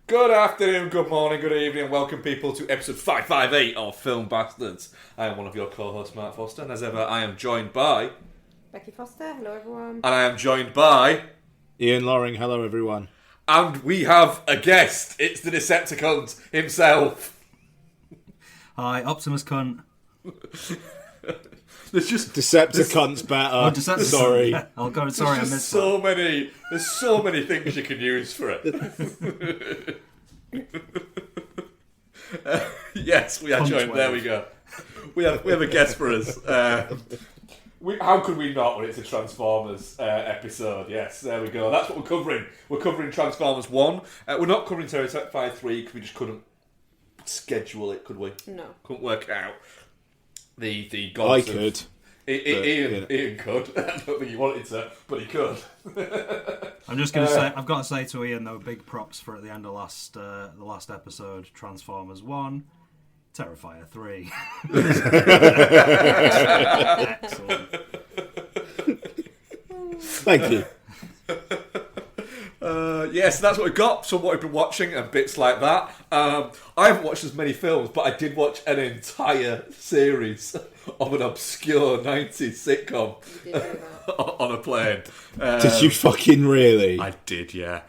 Good afternoon, good morning, good evening, and welcome people to episode 558 of Film Bastards. I am one of your co-hosts, Mark Foster, and as ever, I am joined by... Becky Foster, hello everyone. And I am joined by... Ian Loring, hello everyone. And we have a guest. It's the Decepticunt himself. Hi, Optimus Cunt. There's just... Decepticunt's better. Oh, Decepticon. Sorry. I'll go. Sorry, I missed so many. There's so many things you can use for it. Yes, we are Punch joined. wave. There we go. We have a guest for us. How could we not when it's a Transformers episode? Yes, there we go. That's what we're covering. We're covering Transformers 1. We're not covering Terrifier 3 because we just couldn't schedule it, could we? No. Couldn't work out. The I gods could. Ian could. I don't think he wanted to, but he could. I'm just going to say, I've got to say to Ian though, big props for at the end of the last episode, Transformers 1, Terrifier 3. Excellent. Thank you. Yes, that's what we got. So what we've been watching and bits like that. I haven't watched as many films, but I did watch an entire series of an obscure 90s sitcom You did do that. on a plane. Did you fucking really? I did, yeah.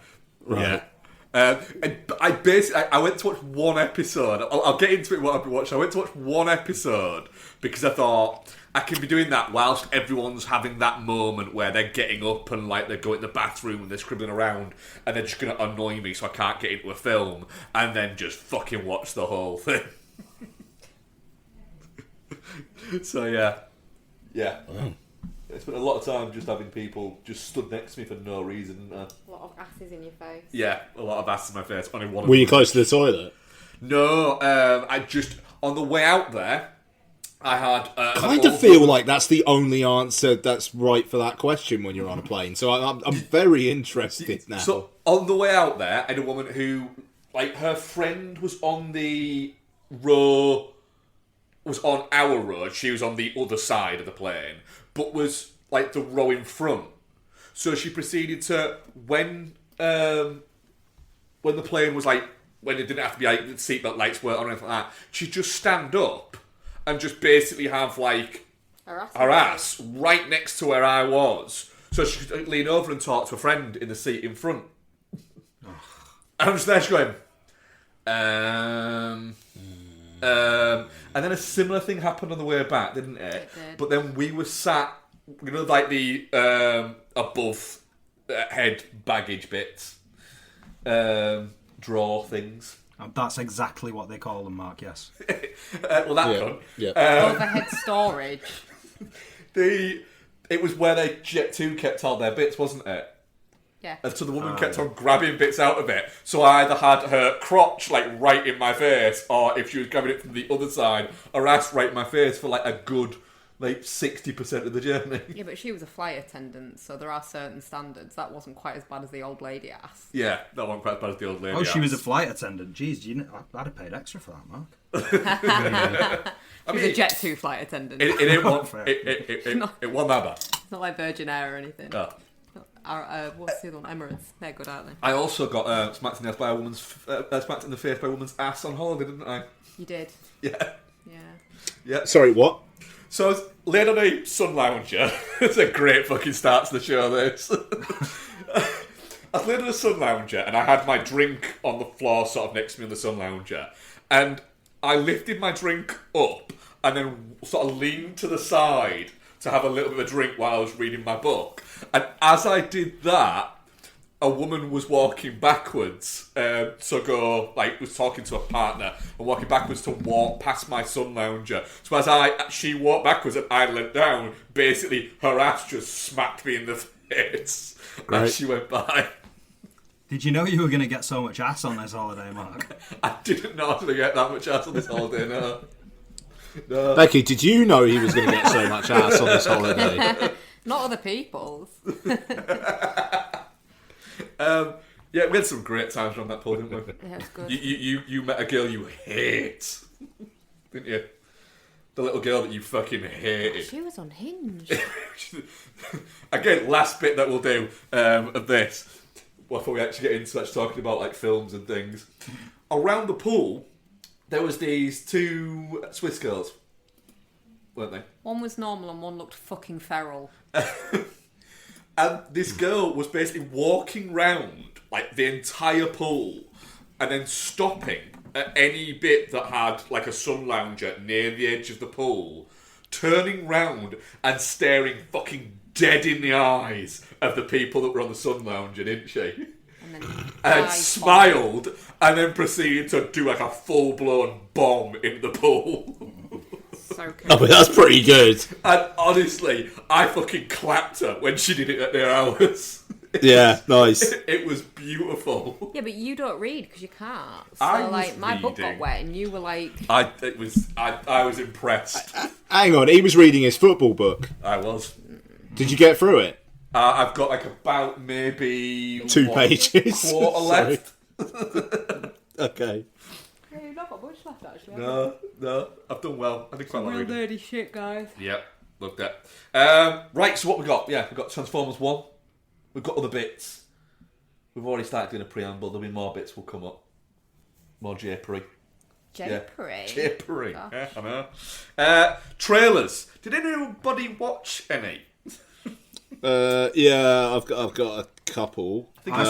Right. Yeah. And I went to watch one episode. I'll get into it what I've been watching. I went to watch one episode because I thought I can be doing that whilst everyone's having that moment where they're getting up and like they're going to the bathroom and they're scribbling around and they're just going to annoy me so I can't get into a film and then just fucking watch the whole thing. So yeah. Wow. It's been a lot of time just having people just stood next to me for no reason. A lot of asses in your face. Yeah, a lot of ass in my face. Only one of Were you them. close to the toilet? No, I just on the way out there, I had. Kind of feel like that's the only answer that's right for that question when you're on a plane. So I'm very interested now. So on the way out there, I had a woman who, like, her friend was on the row, was on our road. She was on the other side of the plane, but was like the row in front. So she proceeded to when the plane was like when it didn't have to be like the seatbelt lights weren't on or anything like that. She'd just stand up and just basically have like her ass right next to where I was, so she could lean over and talk to a friend in the seat in front. And I'm just there, she's going, and then a similar thing happened on the way back, didn't it? It did. But then we were sat, you know, like the above head baggage bits, drawer things. That's exactly what they call them, Mark, yes. Well, that cunt. Yeah. Overhead storage. It was where they Jet 2 kept all their bits, wasn't it? Yeah. And so the woman kept on grabbing bits out of it. So I either had her crotch like right in my face, or if she was grabbing it from the other side, her ass right in my face for like a good like 60% of the journey. Yeah, but she was a flight attendant, so there are certain standards. That wasn't quite as bad as the old lady ass. Yeah, that wasn't quite as bad as the old lady. Oh, she was a ass. flight attendant. Jeez, I'd have paid extra for that, Mark. She was a Jet 2 flight attendant. It didn't want. Fair. It wasn't that bad. It's not like Virgin Air or anything. Oh. What's the other one? Emirates. They're good, aren't they? I also got smacked in the face by a woman's smacked in the face by a woman's ass on holiday, didn't I? You did. Yeah. Yeah. Sorry, what? So I was laid on a sun lounger. It's a great fucking start to the show, this. I was laid on a sun lounger and I had my drink on the floor sort of next to me on the sun lounger. And I lifted my drink up and then sort of leaned to the side to have a little bit of a drink while I was reading my book. And as I did that, a woman was walking backwards was talking to a partner and walking backwards to walk past my sun lounger. So as she walked backwards and I leant down, basically her ass just smacked me in the face as she went by. Did you know you were going to get so much ass on this holiday, Mark? I didn't know I was going to get that much ass on this holiday, no. Becky, did you know he was going to get so much ass on this holiday? Not other people's. Yeah, we had some great times around that pool, didn't we? Yeah, it was good. You met a girl you hate, didn't you? The little girl that you fucking hated. She was unhinged. Again, last bit that we'll do of this. before we actually get into talking about like films and things, around the pool, there was these two Swiss girls, weren't they? One was normal and one looked fucking feral. And this girl was basically walking round like the entire pool and then stopping at any bit that had like a sun lounger near the edge of the pool, turning round and staring fucking dead in the eyes of the people that were on the sun lounger, didn't she? And smiled and then proceeded to do like a full-blown bomb in the pool. So cool. Oh, but that's pretty good. And honestly, I fucking clapped her when she did it at their hours. Yeah, nice. It was beautiful. Yeah, but you don't read because you can't. So, I was like, my book got reading. wet and you were like... I was impressed. Hang on, he was reading his football book. I was. Did you get through it? I've got like about maybe 2 pages. quarter left. Okay. Hey, you've not got much left, actually. No, I've done well. I did quite Real like reading. nerdy shit, guys. Yep, loved it. Right, so what we got? Yeah, we've got Transformers 1. We've got other bits. We've already started doing a preamble. There'll be more bits will come up. More japery. Japery. Japery. Gosh. Yeah, I know. Trailers. Did anybody watch any? Yeah, I've got a couple. I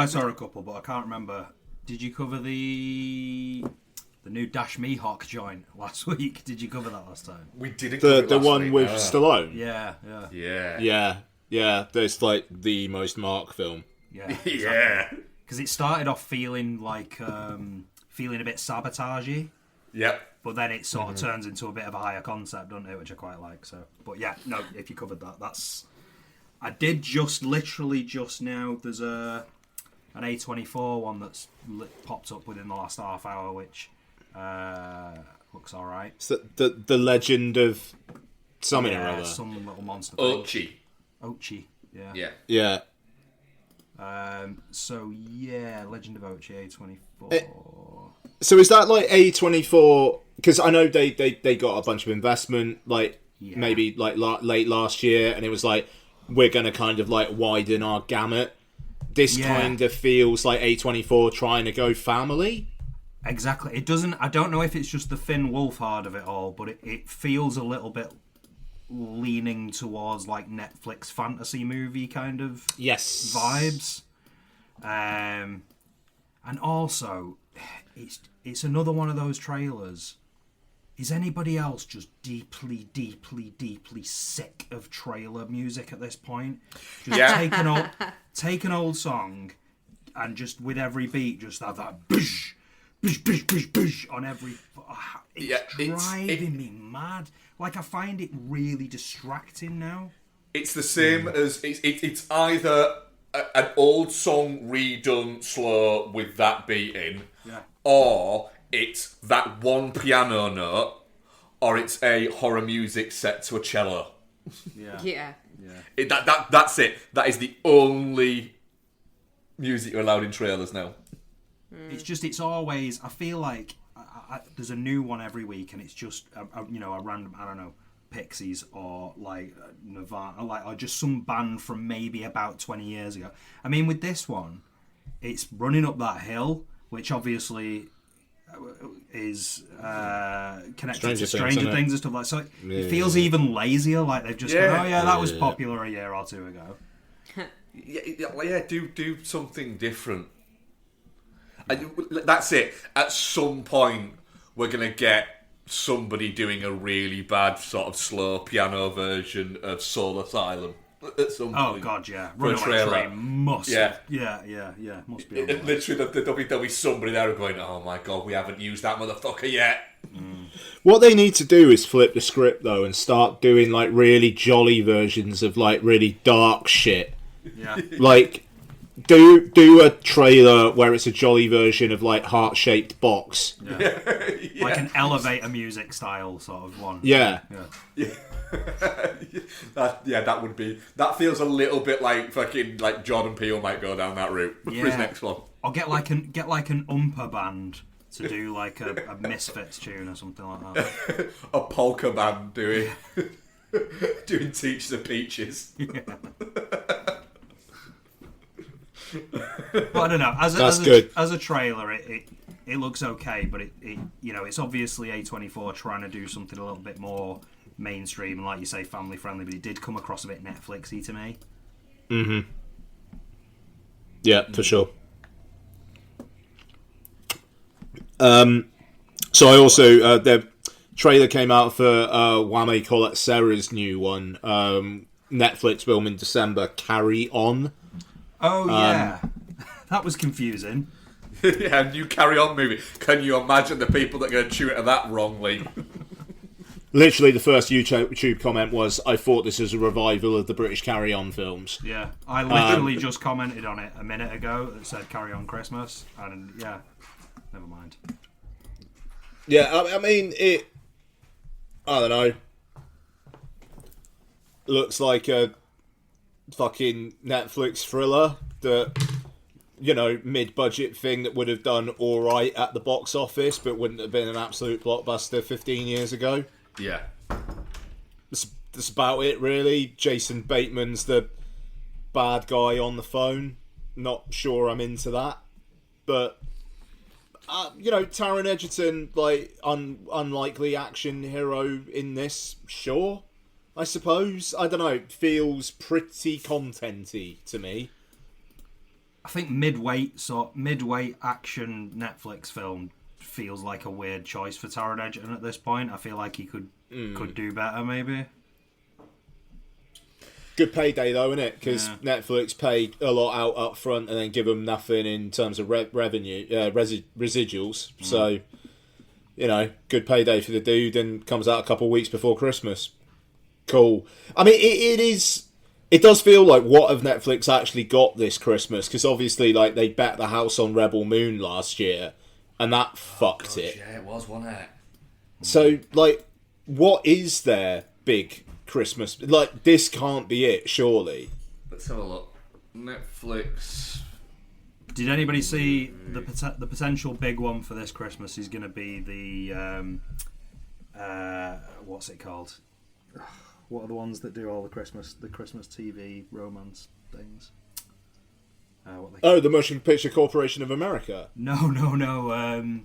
saw a couple, but I can't remember. Did you cover the new Dash Mihawk joint last week? Did you cover that last time? We didn't. cover it The last one week, with no. Stallone. Yeah. Yeah. That's like the most Mark film. Yeah. Yeah. Because it started off feeling like feeling a bit sabotagey, Yep. but then it sort of turns into a bit of a higher concept, doesn't it? Which I quite like. So, but yeah, no, if you covered that, that's. I did literally just now. There's an A24 one that's popped up within the last half hour, which looks all right. It's the legend of something or other. Some little monster thing. Ochi. Yeah. Yeah. Yeah. So yeah, Legend of Ochi A24. So is that like A24? Because I know they got a bunch of investment, like maybe like late last year, and it was like we're going to kind of like widen our gamut. This kind of feels like A24 trying to go family. Exactly. It doesn't. I don't know if it's just the Finn Wolfhard of it all, but it feels a little bit leaning towards like Netflix fantasy movie kind of vibes. And also, it's another one of those trailers. Is anybody else just deeply sick of trailer music at this point? Just take an old song and just with every beat just have that bish, bish, bish, bish, bish on every... It's driving me mad. Like, I find it really distracting now. It's the same as... It's either an old song redone slow with that beat in, or it's that one piano note, or it's a horror music set to a cello. Yeah. That's it. That is the only music you're allowed in trailers now. It's always... I feel like there's a new one every week, and it's just a random, I don't know, Pixies or like Nirvana, or just some band from maybe about 20 years ago. I mean, with this one, it's running up that hill, which obviously is connected to Stranger Things and stuff like that. So it feels even lazier, like they've just gone, that was popular a year or two ago. Do something different. That's it. At some point, we're going to get somebody doing a really bad sort of slow piano version of Soul Asylum. At some point. Oh god, yeah. Runaway Train must. Yeah. Must be. Literally, there'll be somebody there going, "Oh my god, we haven't used that motherfucker yet." What they need to do is flip the script though and start doing like really jolly versions of like really dark shit. Yeah. Like do a trailer where it's a jolly version of like heart-shaped box. Yeah. Like an elevator music style sort of one. Yeah. That would be. That feels a little bit like fucking like Jordan Peele might go down that route for his next one. Or get like an Oompa band to do like a Misfits tune or something like that. A polka band doing Teachers of Peaches. Yeah. But I don't know. As a trailer, it looks okay, but it it's obviously A24 trying to do something a little bit more mainstream and, like you say, family friendly. But it did come across a bit Netflixy to me. Mm-hmm. Yeah, for sure. So I also the trailer came out for Wame Colette Serra's new one, Netflix film in December, Carry On. Oh yeah, that was confusing. Yeah, new Carry On movie. Can you imagine the people that are going to tune into that wrongly? Literally, the first YouTube comment was, "I thought this was a revival of the British Carry On films." Yeah, I literally just commented on it a minute ago that said "Carry On Christmas," and yeah, never mind. Yeah, I mean, I don't know. Looks like a fucking Netflix thriller that, mid-budget thing that would have done all right at the box office, but wouldn't have been an absolute blockbuster 15 years ago. Yeah. That's about it, really. Jason Bateman's the bad guy on the phone. Not sure I'm into that. But, Taron Egerton, like, unlikely action hero in this, sure, I suppose. I don't know, it feels pretty contenty to me. I think midweight action Netflix film feels like a weird choice for Taron Egerton at this point. I feel like he could do better, maybe. Good payday though, isn't it? Because Netflix paid a lot out up front and then give them nothing in terms of revenue, residuals. So, good payday for the dude, and comes out a couple of weeks before Christmas. Cool. I mean, it does feel like, what have Netflix actually got this Christmas? Because obviously, like, they bet the house on Rebel Moon last year, and that fucked it. Yeah, it was, wasn't it? So, like, what is their big Christmas? Like, this can't be it, surely. Let's have a look. Netflix. Did anybody see the potential big one for this Christmas is going to be the what's it called? What are the ones that do all the Christmas TV romance things? The Motion Picture Corporation of America. No.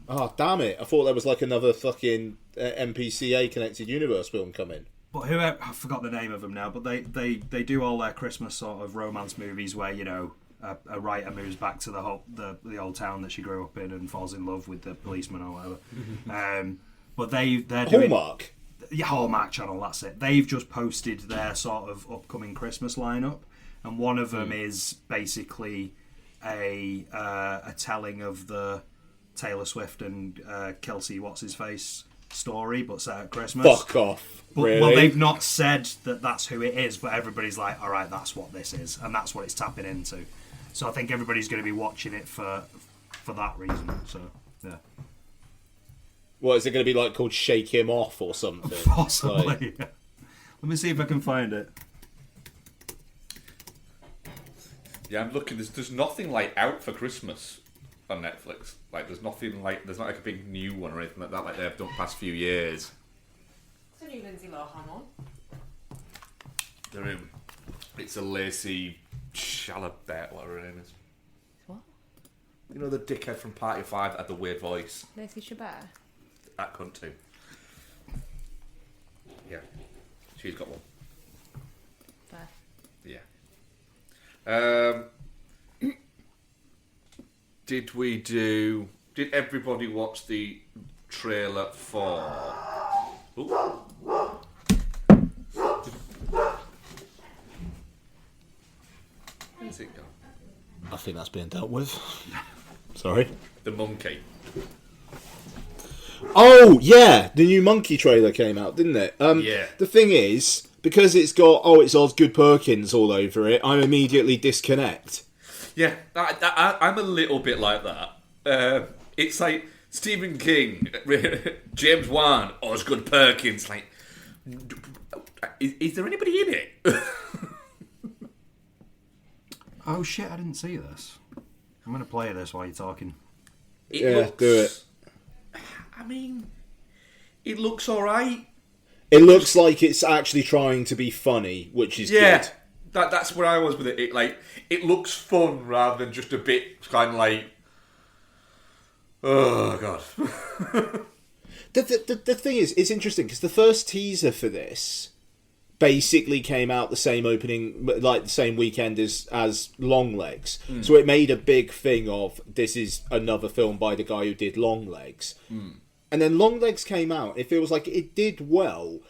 Oh, damn it! I thought there was like another fucking MPCA Connected Universe film coming. But whoever, I forgot the name of them now. But they do all their Christmas sort of romance movies where a writer moves back to the old town that she grew up in and falls in love with the policeman or whatever. But they're doing Hallmark. Yeah, Hallmark Channel, that's it. They've just posted their sort of upcoming Christmas lineup, and one of them is basically a telling of the Taylor Swift and Kelsey What's-His-Face story, but set at Christmas. Fuck off. Really? Well, they've not said that that's who it is, but everybody's like, all right, that's what this is, and that's what it's tapping into. So I think everybody's going to be watching it for that reason. So, yeah. What, is it going to be like called Shake Him Off or something? Possibly. Like... Yeah. Let me see if I can find it. Yeah, I'm looking. There's nothing like out for Christmas on Netflix. Like, there's nothing like, there's not like a big new one or anything like that, like they've done past few years. It's a new Lindsay Lohan one. They're in. It's a Lacey Chalobert, whatever her name is. What? You know the dickhead from Party 5 that had the weird voice? Lacey Chabert. That cunt too. Yeah. She's got one. Fair. Yeah. Did everybody watch the trailer for... Ooh. Where's it gone? I think that's being dealt with. Sorry. The monkey. Oh, yeah! The new Monkey trailer came out, didn't it? Yeah. The thing is, because it's got, it's Osgood Perkins all over it, I immediately disconnect. Yeah, I'm a little bit like that. It's like Stephen King, James Wan, Osgood Perkins. Like, is there anybody in it? Oh shit! I didn't see this. I'm gonna play this while you're talking. Do it. I mean, it looks alright. It looks like it's actually trying to be funny, which is good. That's where I was with it. It looks fun rather than just a bit kind of like, oh god. The thing is, it's interesting because the first teaser for this basically came out the same the same weekend as Longlegs. So it made a big thing of this is another film by the guy who did Longlegs. And then Longlegs came out. It feels like it did well,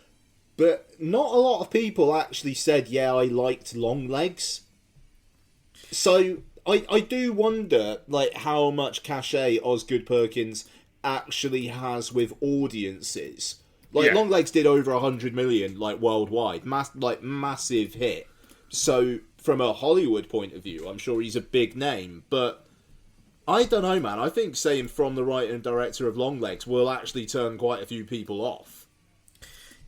but not a lot of people actually said, yeah, I liked Longlegs. So I do wonder like how much cachet Osgood Perkins actually has with audiences. Like, yeah. Longlegs did over 100 million, like, worldwide. Massive hit. So, from a Hollywood point of view, I'm sure he's a big name. But, I don't know, man. I think saying from the writer and director of Longlegs will actually turn quite a few people off.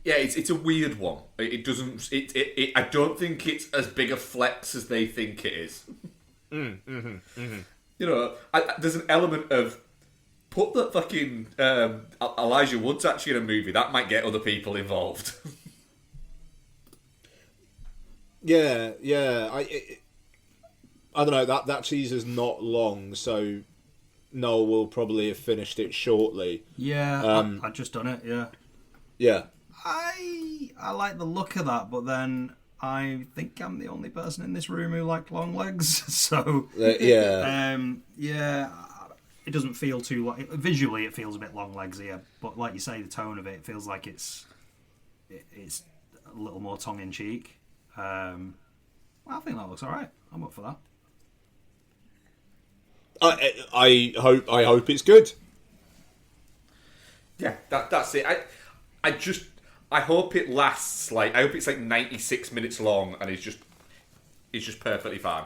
Yeah, it's a weird one. It doesn't... I don't think it's as big a flex as they think it is. You know, there's an element of... Put that fucking Elijah Wood's actually in a movie. That might get other people involved. Yeah. I don't know. That teaser's not long, so Noel will probably have finished it shortly. Yeah, I've just done it. Yeah. I like the look of that, but then I think I'm the only person in this room who liked Longlegs. So yeah. It doesn't feel too like visually. It feels a bit Longlegs-y, but like you say, the tone of it feels like it's a little more tongue in cheek. I think that looks all right. I'm up for that. I hope it's good. Yeah, that's it. I hope it lasts I hope it's like 96 minutes long and it's just perfectly fine.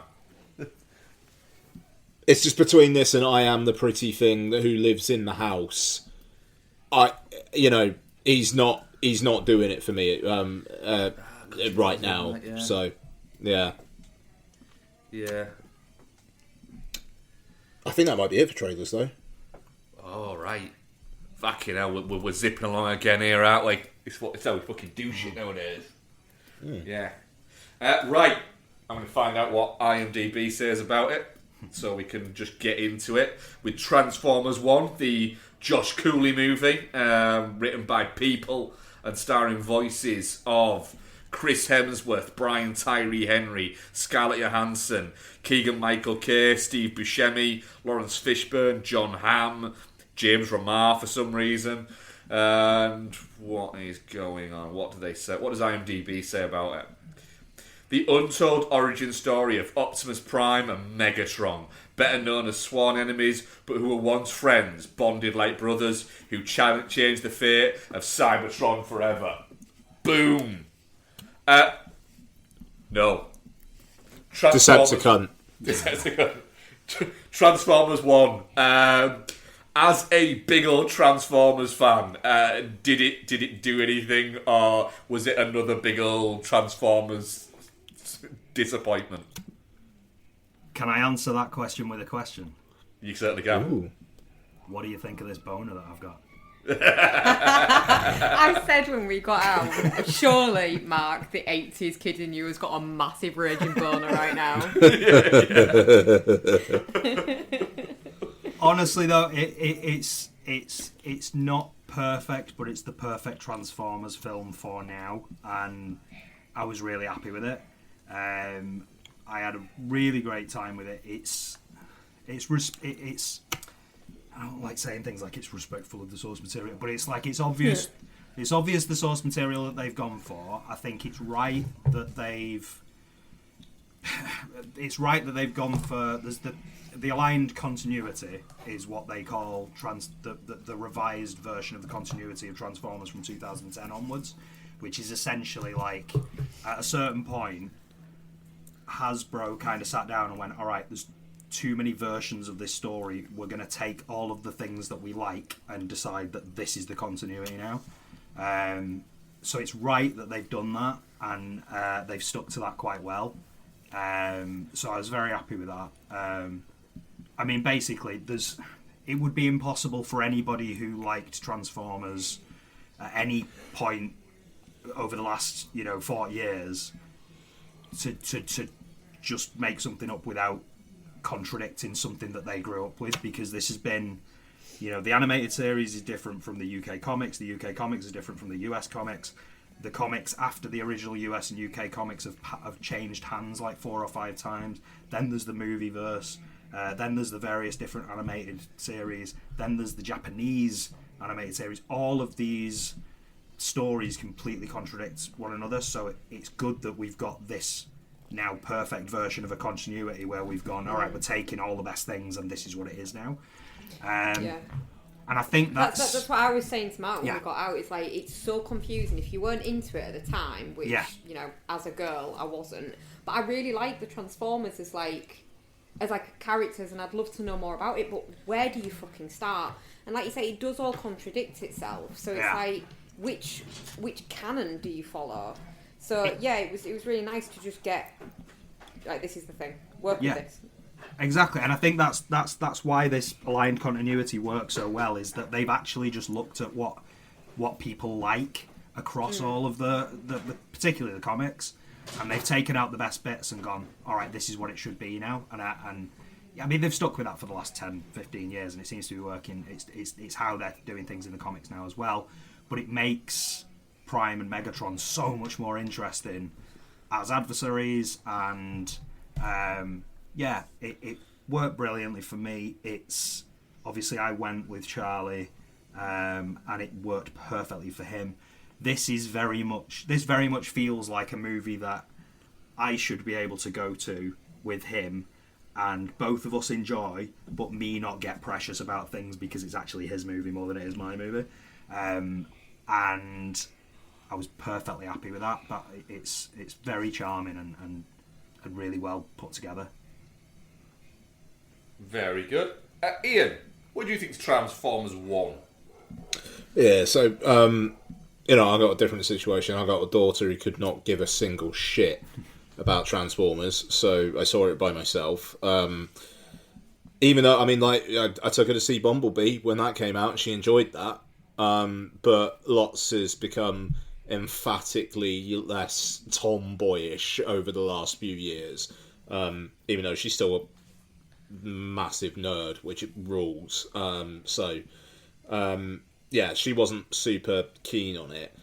It's just between this and I Am the Pretty Thing who lives in the house. He's not doing it for me right now. Yeah. So, yeah. Yeah. I think that might be it for trailers, though. Oh, right. Fucking hell, we're zipping along again here, aren't we? It's how we fucking do shit nowadays. Yeah. Right. I'm going to find out what IMDb says about it, so we can just get into it with Transformers 1, the Josh Cooley movie, written by people and starring voices of Chris Hemsworth, Brian Tyree Henry, Scarlett Johansson, Keegan-Michael Kay, Steve Buscemi, Lawrence Fishburne, John Hamm, James Remar for some reason. And what is going on? What do they say? What does IMDb say about it? The untold origin story of Optimus Prime and Megatron, better known as sworn enemies, but who were once friends, bonded like brothers, who changed the fate of Cybertron forever. Boom. No. Decepticunt. Transformers 1. As a big old Transformers fan, did it do anything, or was it another big old Transformers disappointment? Can I answer that question with a question? You certainly can. Ooh. What do you think of this boner that I've got? I said when we got out, surely, Mark, the 80s kid in you has got a massive raging boner right now. Honestly, though, it's not perfect, but it's the perfect Transformers film for now, and I was really happy with it. I had a really great time with it. It's I don't like saying things like it's respectful of the source material, but it's like it's obvious. Yeah. It's obvious the source material that they've gone for. I think it's right that they've. It's right that they've gone for the aligned continuity is what they call the revised version of the continuity of Transformers from 2010 onwards, which is essentially like at a certain point Hasbro kind of sat down and went, all right, there's too many versions of this story. We're going to take all of the things that we like and decide that this is the continuity now. So it's right that they've done that, and they've stuck to that quite well. So I was very happy with that. I mean, basically, it would be impossible for anybody who liked Transformers at any point over the last 40 years to just make something up without contradicting something that they grew up with, because this has been, the animated series is different from the UK comics. The UK comics is different from the US comics. The comics after the original US and UK comics have changed hands like 4 or 5 times. Then there's the movie verse. Then there's the various different animated series. Then there's the Japanese animated series. All of these stories completely contradict one another. So it's good that we've got this now perfect version of a continuity where we've gone, all right, we're taking all the best things and this is what it is now. And I think that's what I was saying to Mark when we got out. It's like, it's so confusing if you weren't into it at the time, which as a girl I wasn't, but I really like the Transformers as characters, and I'd love to know more about it, but where do you fucking start? And like you say, it does all contradict itself, so it's like, which canon do you follow? So it was really nice to just get, like, this is the thing, work with this. Exactly, and I think that's why this aligned continuity works so well, is that they've actually just looked at what people like across all of the particularly the comics, and they've taken out the best bits and gone, all right, this is what it should be now. And I mean, they've stuck with that for the last 10, 15 years, and it seems to be working. It's how they're doing things in the comics now as well, but it makes Prime and Megatron so much more interesting as adversaries, and it worked brilliantly for me. It's obviously I went with Charlie, and it worked perfectly for him. This very much feels like a movie that I should be able to go to with him, and both of us enjoy, but me not get precious about things because it's actually his movie more than it is my movie. And I was perfectly happy with that. But it's very charming and really well put together. Very good. Ian, what do you think of Transformers 1? Yeah, so, I got a different situation. I got a daughter who could not give a single shit about Transformers, so I saw it by myself. Even though, I took her to see Bumblebee when that came out, and she enjoyed that. But Lots has become emphatically less tomboyish over the last few years, even though she's still a massive nerd, which it rules. She wasn't super keen on it.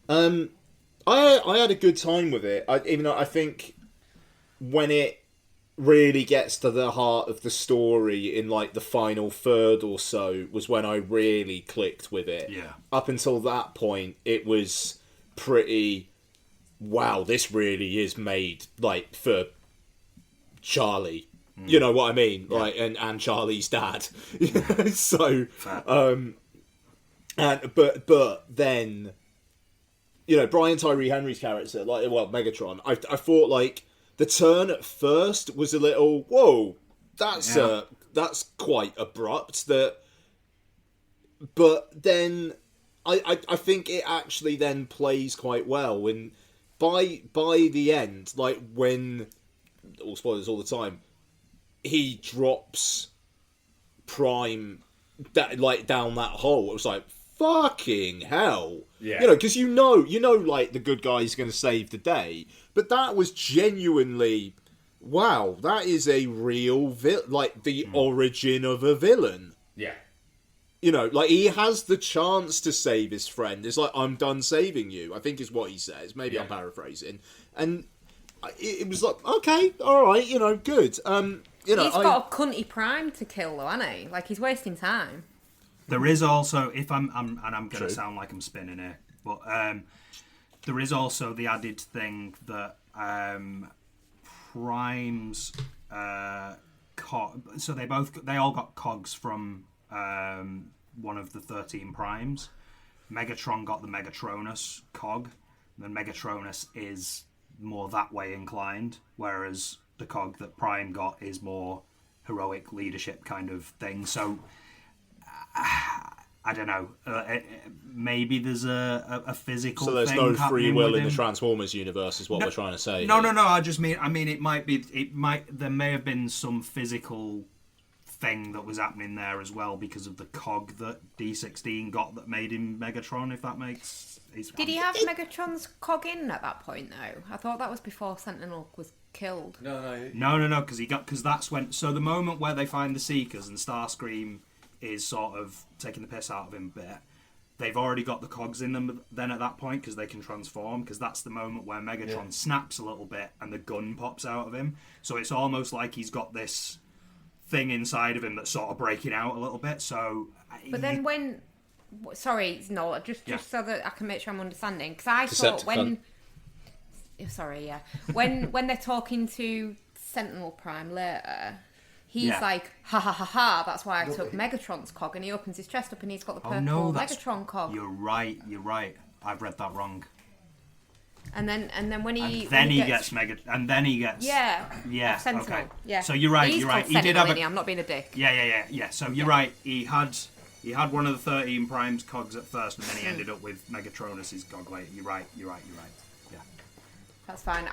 I had a good time with it, even though I think when it really gets to the heart of the story in like the final third or so was when I really clicked with it. Yeah. Up until that point, it was pretty, wow, this really is made like for Charlie. You know what I mean? Yeah. Like, and Charlie's dad. So, but then, Brian Tyree Henry's character, Megatron, I thought like the turn at first was a little, whoa, that's quite abrupt. But then I think it actually then plays quite well when by the end, like when, all spoilers all the time, he drops Prime down that hole. It was like, fucking hell. Yeah. Because like the good guy's going to save the day. But that was genuinely, wow, that is a real the origin of a villain. Yeah. Like he has the chance to save his friend. It's like, I'm done saving you, I think is what he says. Maybe I'm paraphrasing. And it was like, okay, all right, good. He's got a cunty Prime to kill, though, hasn't he? Like, he's wasting time. There is also, if I'm going to sound like I'm spinning here, but there is also the added thing that Prime's so they all got cogs from one of the 13 Primes. Megatron got the Megatronus cog, and Megatronus is more that way inclined, whereas the cog that Prime got is more heroic leadership kind of thing. So I don't know. Maybe there's a physical. So there's thing no free will in the him. Transformers universe, is what we're trying to say. No. I mean, it might be. There may have been some physical thing that was happening there as well because of the cog that D16 got that made him Megatron, if that makes... Did he have Megatron's cog in at that point, though? I thought that was before Sentinel was killed. No, because that's when... So the moment where they find the Seekers and Starscream is sort of taking the piss out of him a bit, they've already got the cogs in them then at that point because they can transform, because that's the moment where Megatron snaps a little bit and the gun pops out of him. So it's almost like he's got this thing inside of him that's sort of breaking out a little bit. So... But then when... Sorry, no, just so that I can make sure I'm understanding, because I thought when... Sorry, yeah. When they're talking to Sentinel Prime later, he's like, ha ha ha ha, that's why I took Megatron's cog, and he opens his chest up and he's got the purple Megatron cog. You're right. I've read that wrong. And then when he gets Sentinel. Okay. Yeah. So you're right. He's You're right. Sentinel, He did have. I'm not being a dick. Yeah. So you're right. He had one of the 13 Prime's cogs at first, and then he ended up with Megatronus's cog later. You're right. Yeah. That's fine.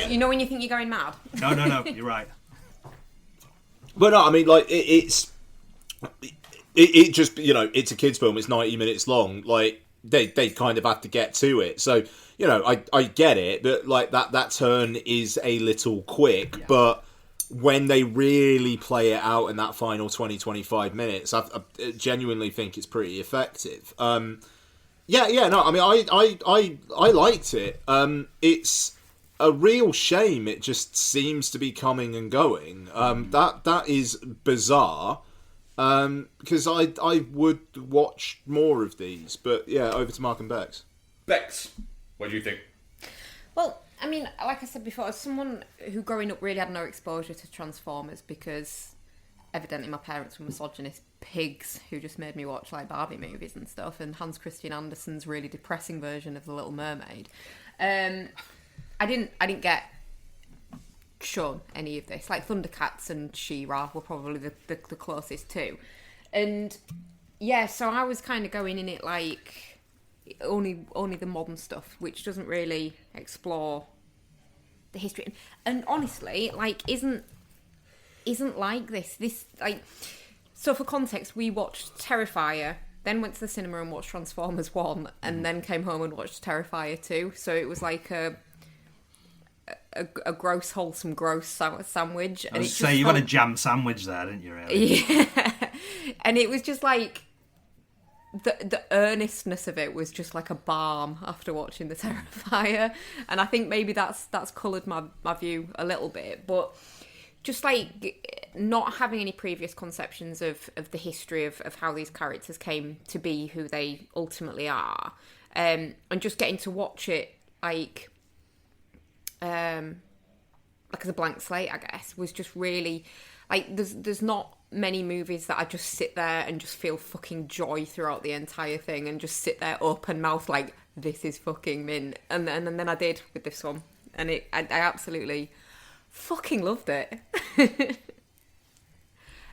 You know when you think you're going mad? No. You're right. But no, I mean, like it just, you know, it's a kids' film. It's 90 minutes long. Like they kind of have to get to it. So, you know, I get it, but like that turn is a little quick. But when they really play it out in that final 20-25 minutes, I genuinely think it's pretty effective. No, I mean, I liked it. It's a real shame it just seems to be coming and going. That is bizarre. Because I would watch more of these. But yeah, over to Mark and Bex. Bex, what do you think? Well, I mean, like I said before, as someone who growing up really had no exposure to Transformers because evidently my parents were misogynist pigs who just made me watch like Barbie movies and stuff, and Hans Christian Andersen's really depressing version of The Little Mermaid. I didn't get shown any of this. Like Thundercats and She-Ra were probably the closest to. And yeah, so I was kind of going in it like only the modern stuff, which doesn't really explore the history. And honestly, like isn't like this like. So for context, we watched Terrifier, then went to the cinema and watched Transformers 1, and then came home and watched Terrifier 2. So it was like a gross, wholesome, gross sandwich. I was say you got a jam sandwich there, didn't you? Really? Yeah, and it was just like the earnestness of it was just like a balm after watching the Terrifier, and I think maybe that's coloured my view a little bit, but just like not having any previous conceptions of the history of how these characters came to be who they ultimately are, and just getting to watch it like as a blank slate, I guess, was just really like there's not many movies that I just sit there and just feel fucking joy throughout the entire thing and just sit there open mouth like this is fucking mint, and then I did with this one, and I absolutely fucking loved it.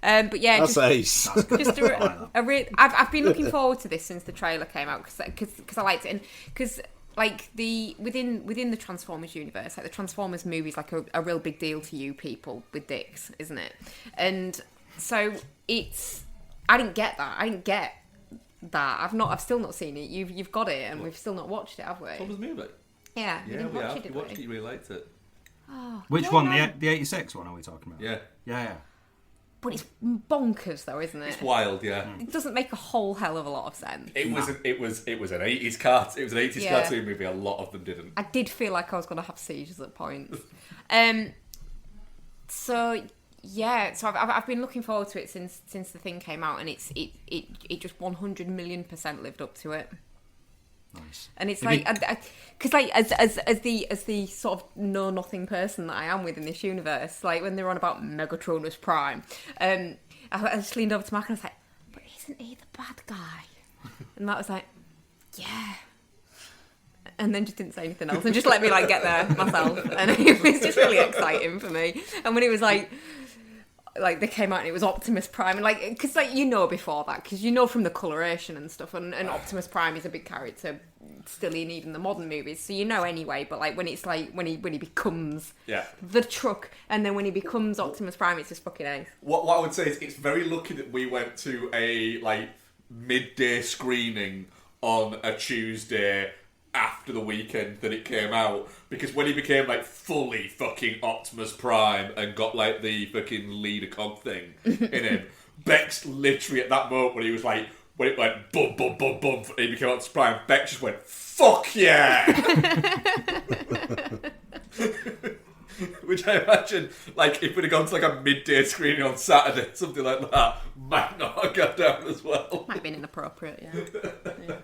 But yeah, that's ace. I've been looking forward to this since the trailer came out because I liked it, and because like within the Transformers universe, like the Transformers movie is like a real big deal to you people with dicks, isn't it? And so I didn't get that. I've still not seen it. You've got it, and we've still not watched it, have we? Transformers movie. Yeah, we didn't watch it. You watched it. You really liked it. Oh, which one? The 86 one are we talking about? Yeah. But it's bonkers, though, isn't it? It's wild, yeah. It doesn't make a whole hell of a lot of sense. It was an 80s cartoon. It was an 80s cartoon movie. A lot of them didn't. I did feel like I was going to have seizures at points. So I've been looking forward to it since the thing came out, and it just 100 million% lived up to it. Nice. And it's like, because like as the sort of know nothing person that I am within this universe, like when they're on about Megatronus Prime, I just leaned over to Mark and I was like, but isn't he the bad guy? And Matt was like, yeah. And then just didn't say anything else and just let me like get there myself, and it was just really exciting for me. And when he was like, like they came out and it was Optimus Prime, and like because like you know before that, because you know from the coloration and stuff, and Optimus Prime is a big character still in even the modern movies, so you know anyway. But like when it's like when he becomes the truck, and then when he becomes Optimus Prime, it's just fucking ace. What I would say is it's very lucky that we went to a like midday screening on a Tuesday after the weekend that it came out, because when he became like fully fucking Optimus Prime and got like the fucking leader cog thing in him, Bex literally at that moment when he was like, when it went bum bum bum bum and he became Optimus Prime, Bex just went fuck yeah. Which I imagine, like, if we'd have gone to like a midday screening on Saturday, something like that, might not have got down as well. Might have been inappropriate, yeah.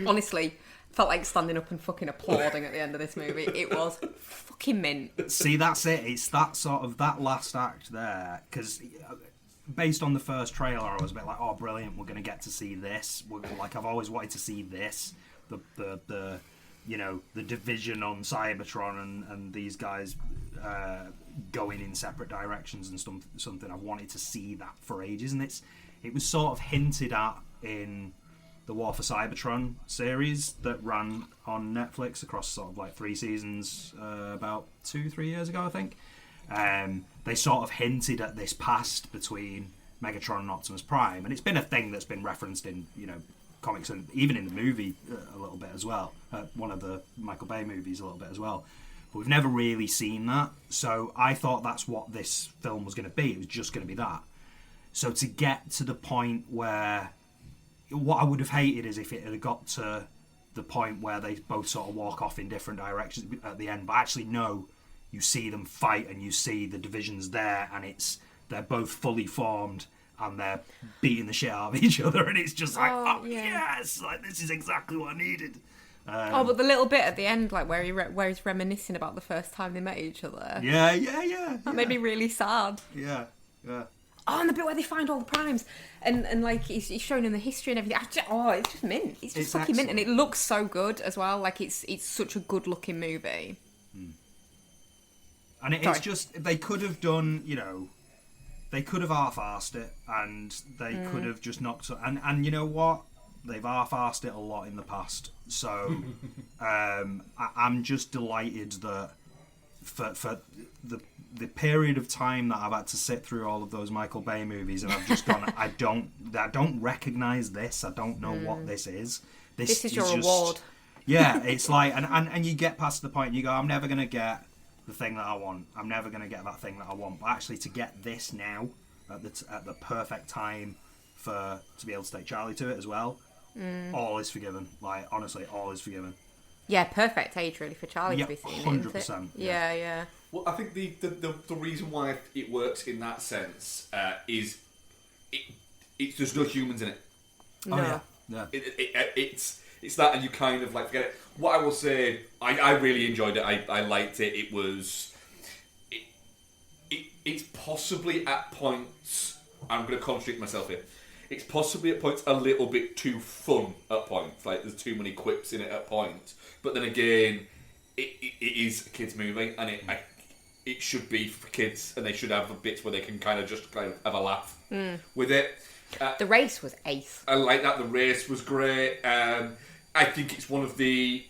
Honestly, felt like standing up and fucking applauding at the end of this movie. It was fucking mint. See, that's it. It's that sort of, that last act there, because based on the first trailer, I was a bit like, oh, brilliant, we're going to get to see this. Like, I've always wanted to see this. The you know, the division on Cybertron and these guys going in separate directions and something. I've wanted to see that for ages, and it was sort of hinted at in the War for Cybertron series that ran on Netflix across sort of like 3 seasons about 2-3 years ago, I think. They sort of hinted at this past between Megatron and Optimus Prime, and it's been a thing that's been referenced in, you know, comics and even in the movie a little bit as well. One of the Michael Bay movies a little bit as well. But we've never really seen that, so I thought that's what this film was going to be. It was just going to be that. So to get to the point where... What I would have hated is if it had got to the point where they both sort of walk off in different directions at the end. But actually, no, you see them fight and you see the divisions there, and they're both fully formed and they're beating the shit out of each other, and it's just like, yes, like this is exactly what I needed. But the little bit at the end, like where he's reminiscing about the first time they met each other. Yeah. That made me really sad. Yeah. Oh, and the bit where they find all the primes, and like he's showing them the history and everything. It's just mint. It's just fucking mint, and it looks so good as well. Like it's such a good looking movie. And it's just, they could have done, you know, they could have half-arsed it, and they could have just knocked it. And you know what? They've half-arsed it a lot in the past. So I'm just delighted that for the period of time that I've had to sit through all of those Michael Bay movies, and I've just gone, I don't recognise this. I don't know what this is. This is your reward. Yeah, it's like, and you get past the point, and you go, I'm never going to get the thing that I want. I'm never going to get that thing that I want. But actually, to get this now at the perfect time to be able to take Charlie to it as well, all is forgiven. Like, honestly, all is forgiven. Yeah, perfect age really for Charlie to be seeing 100%. Yeah. Well, I think the reason why it works in that sense is there's no humans in it. No. Yeah. It's that, and you kind of like forget it. What I will say, I really enjoyed it. I liked it. It's possibly at points, I'm going to contradict myself here. It's possibly at points a little bit too fun at points. Like there's too many quips in it at points. But then again, it is a kids' movie, and it should be for kids, and they should have bits where they can kind of have a laugh with it. The race was ace. I like that. The race was great. I think it's one of the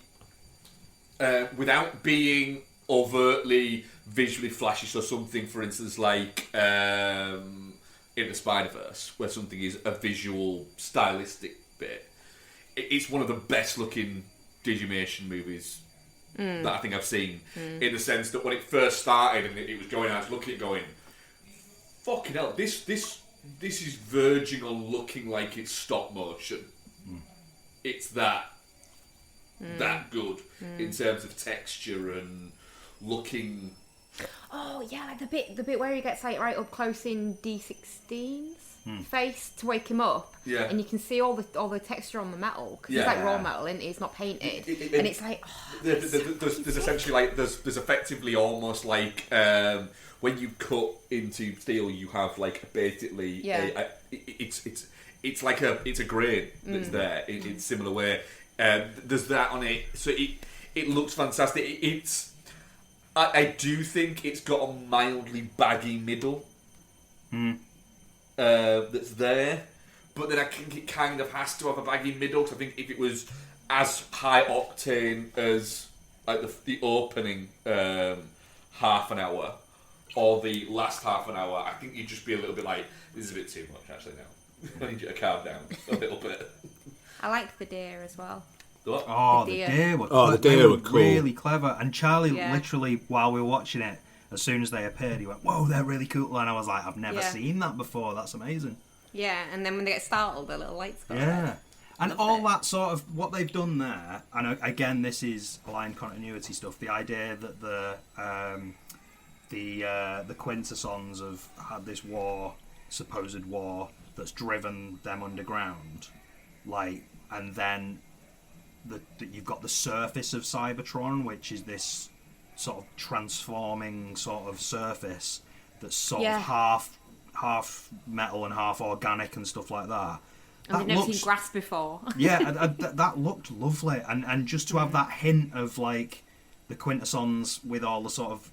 without being overtly visually flashy. So something, for instance, like in the Spider-Verse, where something is a visual, stylistic bit. It's one of the best looking Digimation movies that I think I've seen. In the sense that when it first started and it was going out, I was looking at it going, fucking hell, this is verging on looking like it's stop motion. It's that good in terms of texture and looking. Oh yeah, like the bit where he gets like right up close in D16's face to wake him up. Yeah. And you can see all the texture on the metal because it's like raw metal and it's not painted. And it's like there's essentially like there's effectively almost like when you cut into steel, you have like basically it's like a grain that's there in similar way. There's that on it, so it looks fantastic. I do think it's got a mildly baggy middle that's there. But then I think it kind of has to have a baggy middle. Cause I think if it was as high octane as like the opening half an hour or the last half an hour, I think you'd just be a little bit like, this is a bit too much actually now. I need you to calm down a little bit. I like the deer as well. What? Oh, the deer were the deer were cool. Really clever. And Charlie literally, while we were watching it, as soon as they appeared, he went, "Whoa, they're really cool!" And I was like, "I've never seen that before. That's amazing." Yeah, and then when they get startled, the little lights go. Yeah, and all that sort of what they've done there. And again, this is aligned continuity stuff. The idea that the Quintessons have had this supposed war, that's driven them underground, like, and then that you've got the surface of Cybertron, which is this sort of transforming sort of surface that's sort of half metal and half organic and stuff like that. I've never seen grass before. That looked lovely, and just to have that hint of like the Quintessons with all the sort of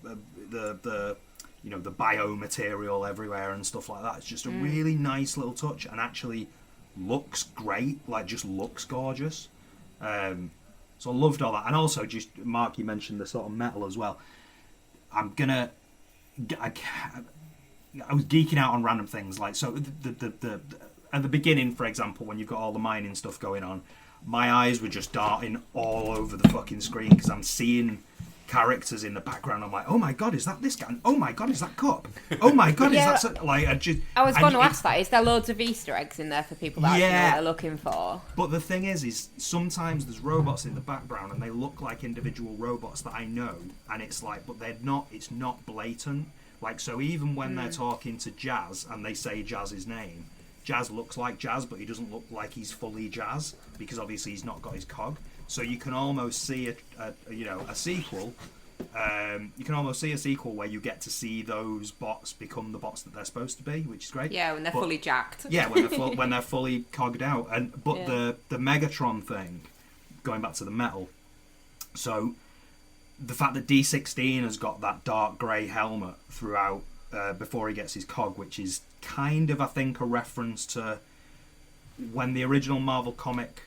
the biomaterial everywhere and stuff like that. It's just a really nice little touch, and actually looks great. Like, just looks gorgeous. So I loved all that, and also just Mark, you mentioned the sort of metal as well. I was geeking out on random things, like, so the at the beginning, for example, when you've got all the mining stuff going on, my eyes were just darting all over the fucking screen because I'm seeing characters in the background. I'm like, oh my god, is that this guy? And, oh my god, is that Cup? Oh my god, is that so? Like, I was going to ask that. Is there loads of Easter eggs in there for people that actually know what they're looking for? But the thing is sometimes there's robots in the background and they look like individual robots that I know, and it's like, but they're not. It's not blatant. Like, so even when they're talking to Jazz and they say Jazz's name, Jazz looks like Jazz, but he doesn't look like he's fully Jazz because obviously he's not got his cog. So you can almost see a sequel. You can almost see a sequel where you get to see those bots become the bots that they're supposed to be, which is great. Yeah, when they're fully jacked. Yeah, when they're fully cogged out. The Megatron thing, going back to the metal. So the fact that D16 has got that dark grey helmet throughout before he gets his cog, which is kind of, I think, a reference to when the original Marvel comic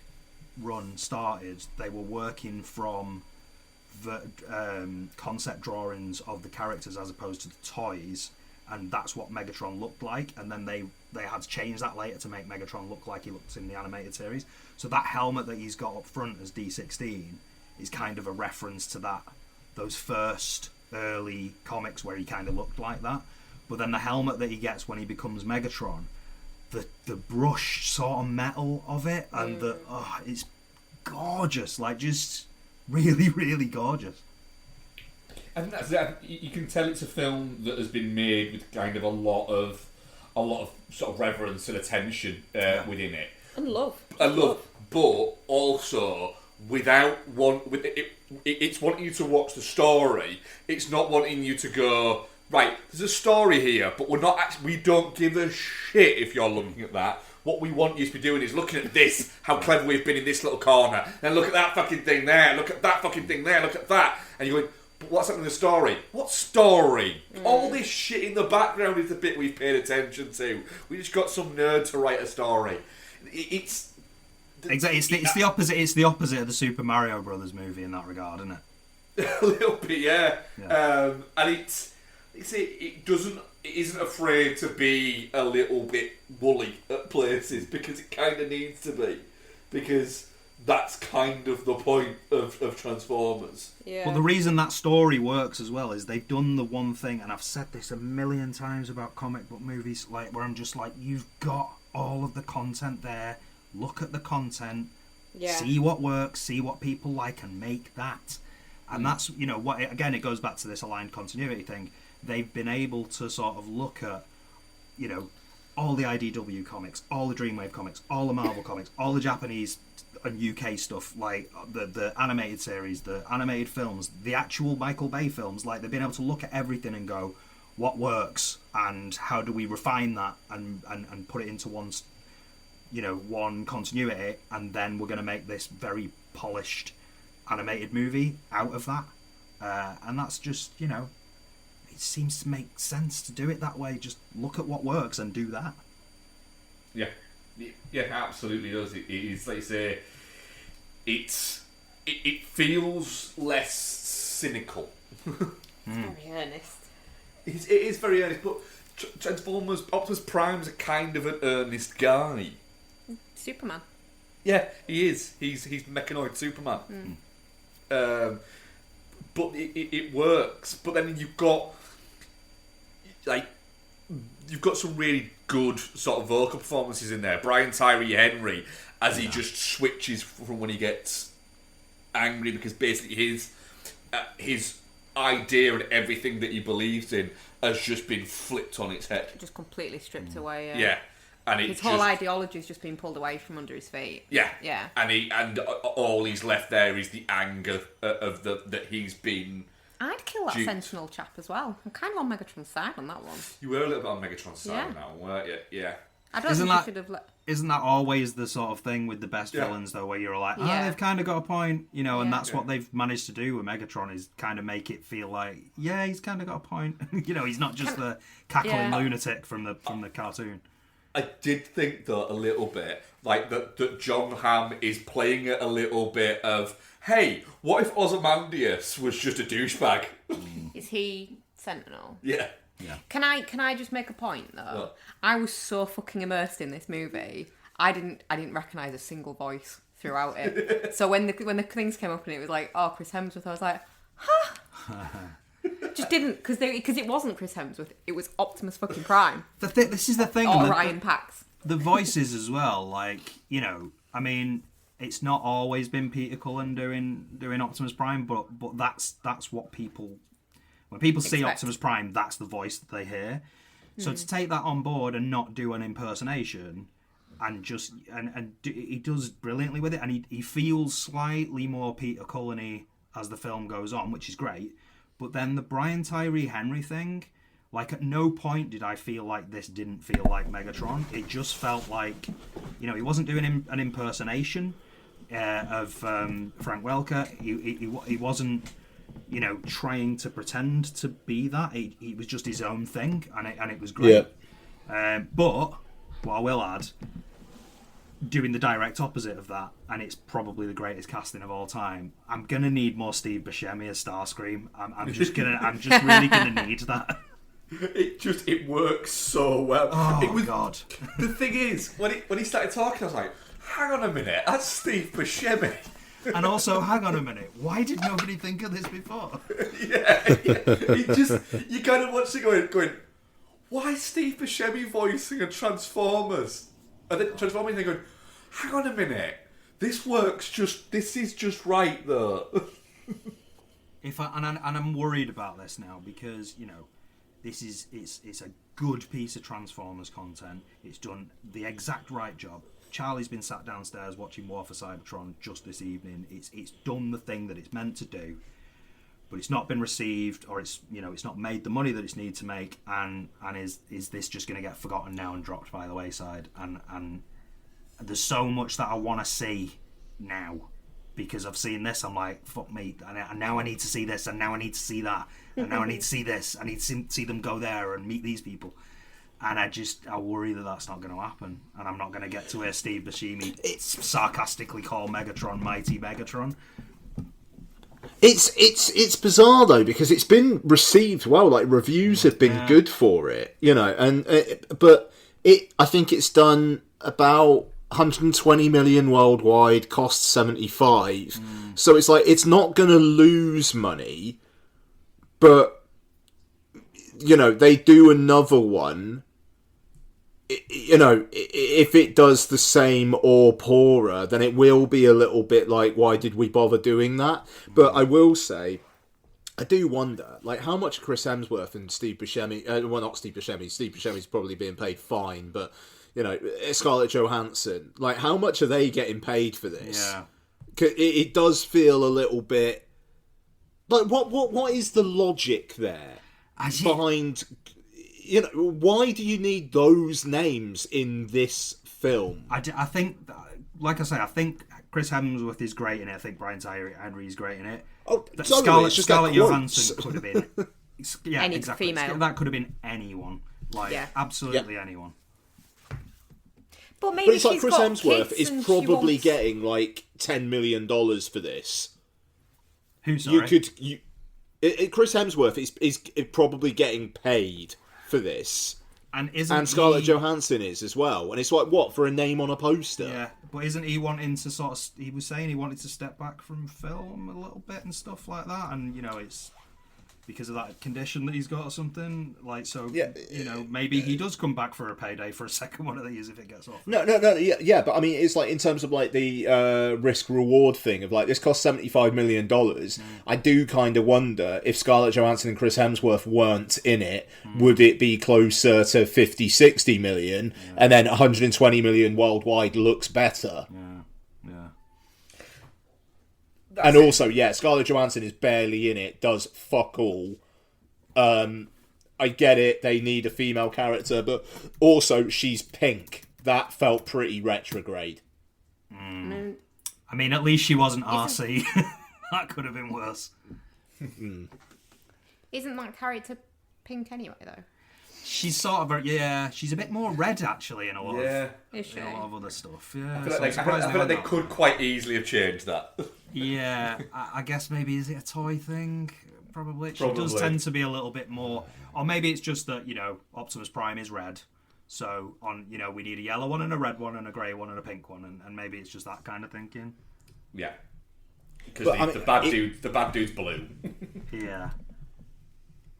run started. They were working from the concept drawings of the characters as opposed to the toys, and that's what Megatron looked like, and then they had to change that later to make Megatron look like he looks in the animated series. So that helmet that he's got up front as D16 is kind of a reference to those first early comics where he kind of looked like that. But then the helmet that he gets when he becomes Megatron, the brush sort of metal of it, and it's gorgeous, like, just really, really gorgeous. I think that's, you can tell it's a film that has been made with kind of a lot of sort of reverence and attention within it, and love, but also without it's wanting you to watch the story. It's not wanting you to go, right, there's a story here, but we don't give a shit if you're looking at that. What we want you to be doing is looking at this, how clever we've been in this little corner. Then look at that fucking thing there, look at that fucking thing there, look at that. And you're going, but what's happening in the story? What story? All this shit in the background is the bit we've paid attention to. We just got some nerd to write a story. It's the opposite. It's the opposite of the Super Mario Brothers movie in that regard, isn't it? A little bit, yeah. And it isn't afraid to be a little bit woolly at places because it kind of needs to be, because that's kind of the point of Transformers. Yeah. Well, the reason that story works as well is they've done the one thing, and I've said this a million times about comic book movies, like, where I'm just like, you've got all of the content there. Look at the content, see what works, see what people like, and make that. And that's, what, again, it goes back to this aligned continuity thing. They've been able to sort of look at, all the IDW comics, all the Dreamwave comics, all the Marvel comics, all the Japanese and UK stuff, like the animated series, the animated films, the actual Michael Bay films. Like, they've been able to look at everything and go, what works, and how do we refine that and put it into one continuity, and then we're going to make this very polished animated movie out of that. And that's just, it seems to make sense to do it that way. Just look at what works and do that. Yeah, absolutely does. It is, like you say, it feels less cynical. Very earnest. It is very earnest, but Transformers, Optimus Prime's a kind of an earnest guy. Superman. Yeah, he is. He's Mechanoid Superman. But it works. But then you've got some really good sort of vocal performances in there. Brian Tyree Henry, as he just switches from when he gets angry, because basically his idea and everything that he believes in has just been flipped on its head. Just completely stripped away. Yeah. And his whole ideology has just been pulled away from under his feet. Yeah. Yeah. And all he's left there is the anger of that he's been. I'd kill that Sentinel chap as well. I'm kind of on Megatron's side on that one. You were a little bit on Megatron's side on that one, weren't you? Yeah. I don't think you should have let... Isn't that always the sort of thing with the best villains, though, where you're like, they've kind of got a point, and that's what they've managed to do with Megatron, is kind of make it feel like, he's kind of got a point. He's not just the cackling lunatic from the cartoon. I did think, though, a little bit, like, that John Hamm is playing it a little bit of, hey, what if Ozymandias was just a douchebag? Is he Sentinel? Yeah. Yeah. Can I just make a point though? What? I was so fucking immersed in this movie. I didn't recognise a single voice throughout it. So when the things came up and it was like, oh, Chris Hemsworth, I was like, huh? Just didn't, because it wasn't Chris Hemsworth. It was Optimus fucking Prime. This is the thing. Or Ryan Pax. The voices as well. Like, I mean, it's not always been Peter Cullen doing Optimus Prime, but that's what people. When people see Optimus Prime, that's the voice that they hear. So to take that on board and not do an impersonation, and just and he does brilliantly with it, and he feels slightly more Peter Cullen-y as the film goes on, which is great. But then the Brian Tyree Henry thing, like at no point did I feel like this didn't feel like Megatron. It just felt like, he wasn't doing an impersonation of Frank Welker. He wasn't. Trying to pretend to be that. He was just his own thing, and it was great. Yeah. But what I will add, doing the direct opposite of that, and it's probably the greatest casting of all time. I'm gonna need more Steve Buscemi as Starscream. I'm just really gonna need that. It works so well. Oh God! The thing is, when he started talking, I was like, hang on a minute, that's Steve Buscemi. And also, hang on a minute, why did nobody think of this before? Yeah. You kind of watch it going, why is Steve Buscemi voicing a Transformers? And then Transformers, and they're going, hang on a minute, this is just right, though. I'm worried about this now, because, it's a good piece of Transformers content. It's done the exact right job. Charlie's been sat downstairs watching War for Cybertron just this evening. It's done the thing that it's meant to do, but it's not been received, or it's not made the money that it's needed to make. And is this just going to get forgotten now and dropped by the wayside? And there's so much that I want to see now, because I've seen this. I'm like, fuck me, and now I need to see this, and now I need to see that, and now I need to see this. I need to see them go there and meet these people. And I worry that that's not going to happen, and I'm not going to get to where Steve Buscemi sarcastically call Megatron Mighty Megatron. It's bizarre though, because it's been received well. Like, reviews have been good for it, but I think it's done about 120 million worldwide, cost 75. So it's like, it's not going to lose money, but they do another one. If it does the same or poorer, then it will be a little bit like, why did we bother doing that? But I will say, I do wonder, like, how much Chris Hemsworth and Steve Buscemi, not Steve Buscemi, Steve Buscemi's probably being paid fine, but, Scarlett Johansson, like, how much are they getting paid for this? Yeah. It does feel a little bit, like, what is the logic there behind... why do you need those names in this film? I think, like I say, I think Chris Hemsworth is great in it. I think Brian Tyree Henry is great in it. Oh, Scarlett Johansson could have been any exactly. female. That could have been anyone. Like, absolutely anyone. But maybe it's like she's Chris got Hemsworth kids is and probably she wants... getting like $10 million for this. Who, sorry? Chris Hemsworth is probably getting paid for this. And Scarlett Johansson is as well. And it's like, what, for a name on a poster? Yeah, but isn't he wanting to sort of... He was saying he wanted to step back from film a little bit and stuff like that. And, you know, it's because of that condition that he's got or something. Like, so, you know, maybe he does come back for a payday for a second one of these if it gets off. No, but I mean, it's like in terms of like the risk-reward thing of like, this cost $75 million. I do kind of wonder if Scarlett Johansson and Chris Hemsworth weren't in it, would it be closer to 50, 60 million, and then 120 million worldwide looks better? And also, Scarlett Johansson is barely in it, does fuck all. I get it, they need a female character, but also she's pink. That felt pretty retrograde. I mean, at least she wasn't RC. That could have been worse. Isn't that character pink anyway, though? She's sort of she's a bit more red actually in a lot of Is she? in a lot of other stuff. Yeah, I feel like they could quite easily have changed that. Yeah, I guess maybe is it a toy thing? Probably. She does tend to be a little bit more, or maybe it's just that, you know, Optimus Prime is red, so we need a yellow one and a red one and a grey one and a pink one, and maybe it's just that kind of thinking. Yeah, because the bad dude's blue. Yeah.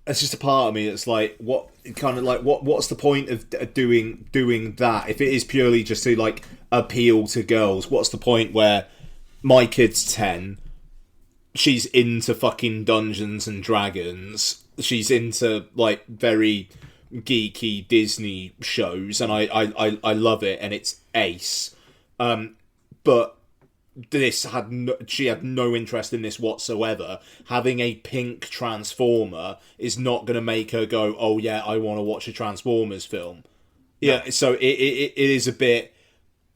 It's just a part of me that's like, what's the point of doing that if it is purely just to like appeal to girls? What's the point where my kid's 10, she's into fucking Dungeons and Dragons, she's into like very geeky Disney shows, and I love it, and it's ace, but she had no interest in this whatsoever. Having a pink Transformer is not going to make her go, oh yeah, I want to watch a Transformers film. Yeah, so it is a bit,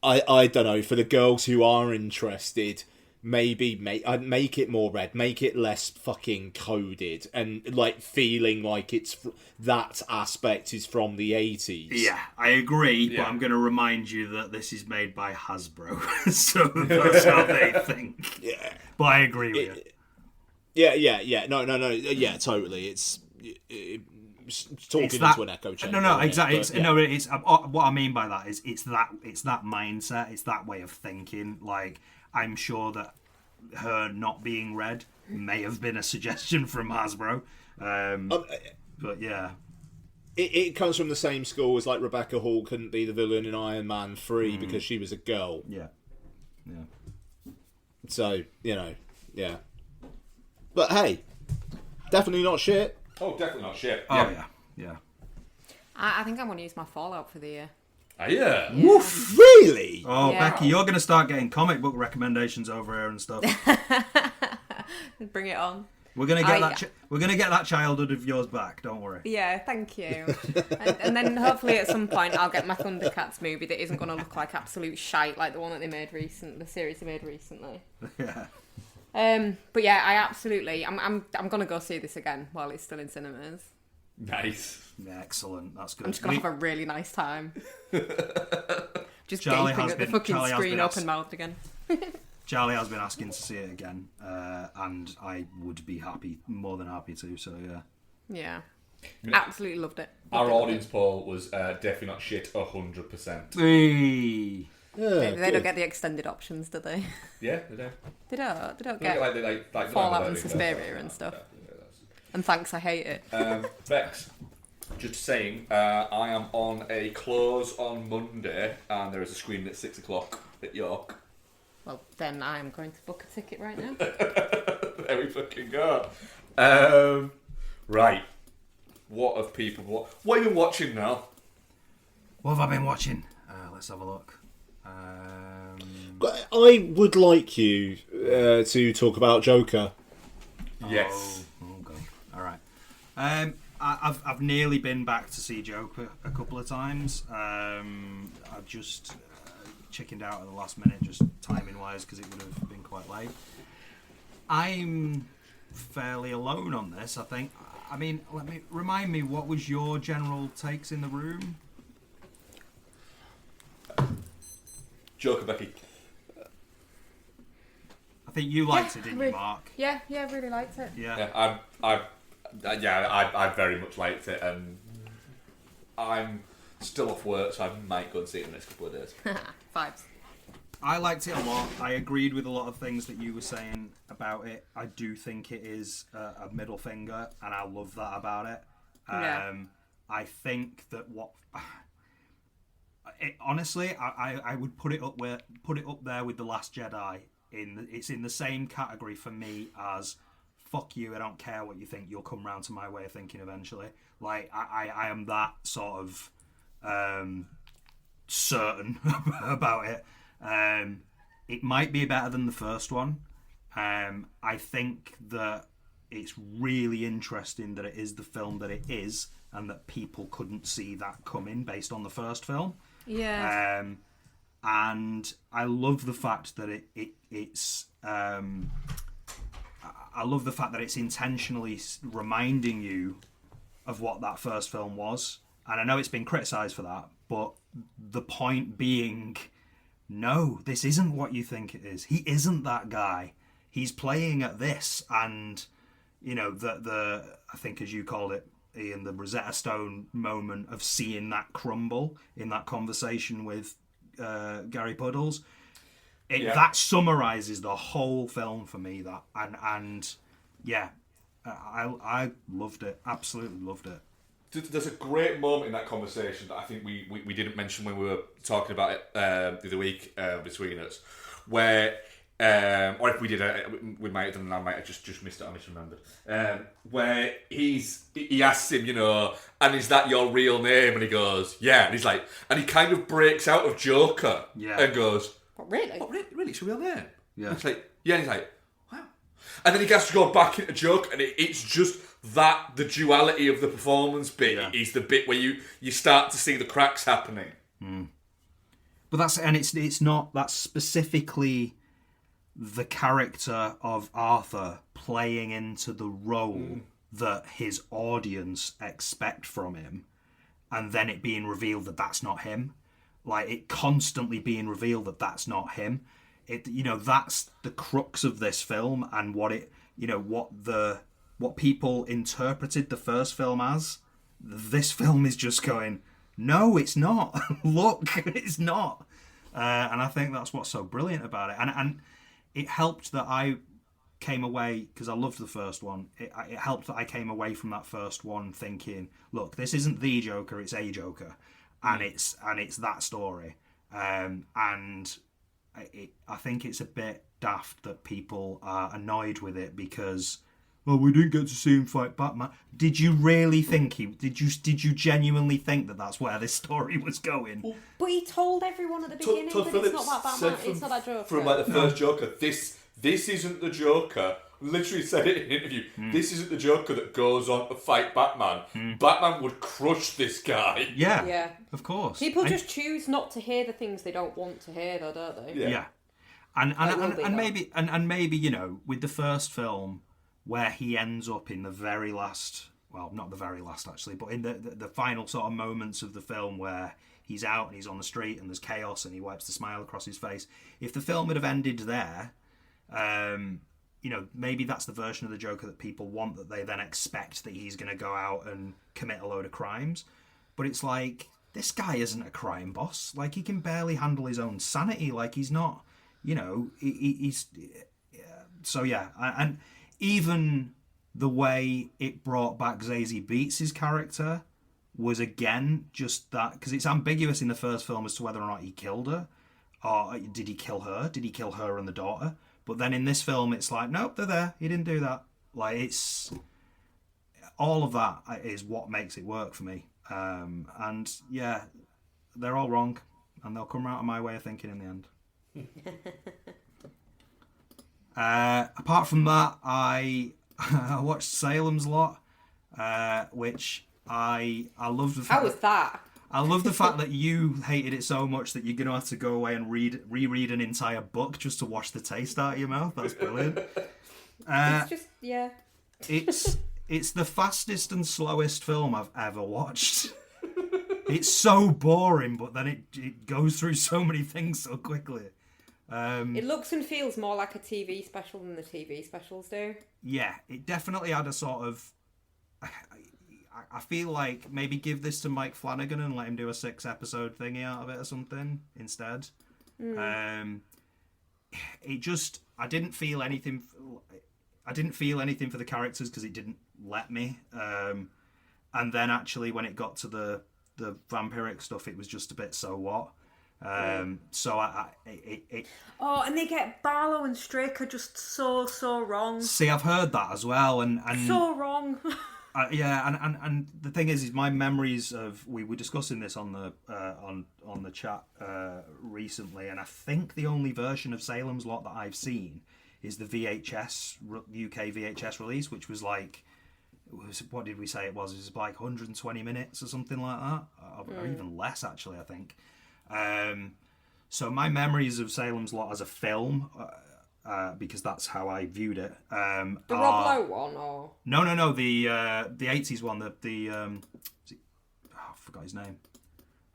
I don't know, for the girls who are interested, maybe make it more red, make it less fucking coded, and like feeling like it's that aspect is from the 80s. Yeah, I agree, but I'm going to remind you that this is made by Hasbro, so that's how they think. Yeah, but I agree with you. Yeah. No. Yeah, totally. It's talking into an echo chamber. No, exactly. It's what I mean by that is it's that mindset, it's that way of thinking. Like, I'm sure that her not being red may have been a suggestion from Hasbro. But yeah. It comes from the same school as like Rebecca Hall couldn't be the villain in Iron Man 3 because she was a girl. Yeah. So, yeah. But hey, definitely not shit. Oh, definitely not shit. Oh, yeah. I think I'm going to use my Fallout for the year. Yeah. Woof, really? Oh, Yeah. Becky, you're going to start getting comic book recommendations over here and stuff. Bring it on. We're gonna get we're gonna get that childhood of yours back. Don't worry. Yeah, thank you. and then hopefully at some point I'll get my Thundercats movie that isn't going to look like absolute shite like the one that they made the series they made recently. Yeah. But yeah, I'm gonna go see this again while it's still in cinemas. Nice. Excellent. That's good. I'm just gonna have a really nice time. Just Charlie gaping at the fucking Charlie screen open mouthed again. Charlie has been asking to see it again, and I would be more than happy to. So yeah, absolutely loved it. Our audience poll was definitely not shit 100%. Hey. Yeah, They don't get the extended options, do they? Yeah, they do. They don't They get like Fallout and Suspiria and stuff. And thanks, I hate it. Bex, just saying, I am on a close on Monday, and there is a screening at 6 o'clock at York. Well, then I am going to book a ticket right now. There we fucking go. Right. What have people... What have you been watching now? What have I been watching? Let's have a look. I would like you to talk about Joker. Yes. Okay. All right. I've nearly been back to see Joker a couple of times. I've just chickened out at the last minute, just timing wise, because it would have been quite late. I'm fairly alone on this. I think I mean, remind me, what was your general takes in the room? Joker, Becky. I think you liked it, didn't you, Mark? Yeah, I really liked it. Yeah. I very much liked it, and I'm still off work, so I might go and see it in the next couple of days. Vibes. I liked it a lot. I agreed with a lot of things that you were saying about it. I do think it is a middle finger, and I love that about it. I think that honestly, I would put it up there with The Last Jedi. It's in the same category for me as fuck you, I don't care what you think, you'll come round to my way of thinking eventually. Like, I am that sort of certain about it. It might be better than the first one. I think that it's really interesting that it is the film that it is, and that people couldn't see that coming based on the first film. Yeah. And I love the fact that it's I love the fact that it's intentionally reminding you of what that first film was. And I know it's been criticised for that, but the point being, no, this isn't what you think it is. He isn't that guy. He's playing at this, and you know the I think, as you called it, Ian, the Rosetta Stone moment of seeing that crumble in that conversation with Gary Puddles. That summarises the whole film for me. That and yeah, I loved it. Absolutely loved it. There's a great moment in that conversation that I think we didn't mention when we were talking about it the other week between us, where or if we did, we might have done, and I might have just missed it. I misremembered. Where he asks him, and is that your real name? And he goes, yeah. And he's like, and he kind of breaks out of Joker, and goes, what, really? Oh, really? It's your real name? Yeah. And he's like, yeah. And he's like, wow. And then he has to go back into Joker, and it's just that the duality of the performance bit is the bit where you start to see the cracks happening. But it's not, that's specifically the character of Arthur playing into the role that his audience expect from him, and then it being revealed that that's not him. Like, it constantly being revealed that that's not him. That's the crux of this film, and what people interpreted the first film as. This film is just going, no, it's not. Look, it's not. And I think that's what's so brilliant about it. And it helped that I came away, because I loved the first one, it helped that I came away from that first one thinking, look, this isn't the Joker, it's a Joker. And it's that story. And I think it's a bit daft that people are annoyed with it because, we didn't get to see him fight Batman. Did you really think did you genuinely think that that's where this story was going? But he told everyone at the beginning that it's not that Batman, it's not that Joker. From like the first Joker, this isn't the Joker. Literally said it in an interview. This isn't the Joker that goes on to fight Batman. Batman would crush this guy. Yeah. Of course. People just choose not to hear the things they don't want to hear, though, don't they? Yeah. And maybe with the first film, where he ends up in the very last, well, not the very last actually, but in the final sort of moments of the film where he's out and he's on the street and there's chaos and he wipes the smile across his face. If the film would have ended there, maybe that's the version of the Joker that people want, that they then expect that he's going to go out and commit a load of crimes. But it's like, this guy isn't a crime boss. Like, he can barely handle his own sanity. Like, he's not, he's... So, yeah, and even the way it brought back Zazie Beetz' character was, again, just that, because it's ambiguous in the first film as to whether or not he killed her, or did he kill her? Did he kill her and the daughter? But then in this film, it's like, nope, they're there. He didn't do that. Like, it's... all of that is what makes it work for me. And, yeah, they're all wrong, and they'll come out of my way of thinking in the end. Apart from that, I watched Salem's Lot, which I love the fact. How was that? I love the fact that you hated it so much that you're going to have to go away and reread an entire book just to wash the taste out of your mouth. That's brilliant. It's just, yeah. It's the fastest and slowest film I've ever watched. It's so boring, but then it goes through so many things so quickly. It looks and feels more like a TV special than the TV specials do. Yeah, it definitely had a sort of... I feel like maybe give this to Mike Flanagan and let him do a 6-episode thingy out of it or something instead. It just... I didn't feel anything for the characters because it didn't let me. And then actually when it got to the vampiric stuff, it was just a bit so what. So and they get Barlow and Straker just so wrong. See, I've heard that as well, and so wrong. And the thing is my memories of we were discussing this on the chat recently, and I think the only version of Salem's Lot that I've seen is the VHS UK VHS release, which was like, what did we say it was? It was like 120 minutes or something like that, or even less actually, I think. So my memories of Salem's Lot as a film, because that's how I viewed it. The Rob Lowe one, or no, the 80s one. I forgot his name.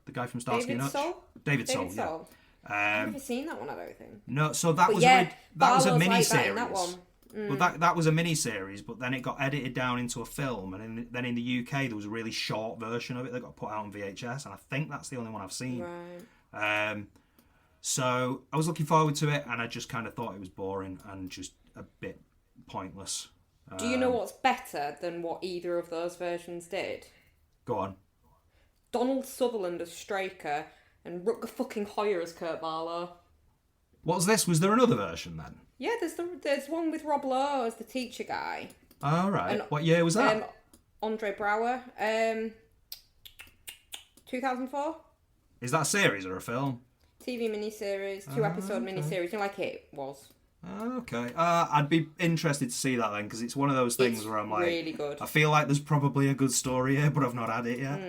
The guy from Starsky and Hutch. David Soul. Yeah. I've never seen that one, I don't think. No, so that was a mini series. That one. Well, that was a mini series, but then it got edited down into a film, and then in the UK there was a really short version of it that got put out on VHS, and I think that's the only one I've seen. Right. So I was looking forward to it, and I just kind of thought it was boring and just a bit pointless. Do you know what's better than what either of those versions did? Go on. Donald Sutherland as Straker and Rutger fucking Hauer as Kurt Barlow. What's this? Was there another version then? Yeah, there's one with Rob Lowe as the teacher guy. Oh, right. And, what year was that? Andre Braugher. 2004. Is that a series or a film? TV miniseries, 2-episode miniseries, like it was. Okay. I'd be interested to see that then, because it's one of those things where I'm like, really good. I feel like there's probably a good story here, but I've not had it yet.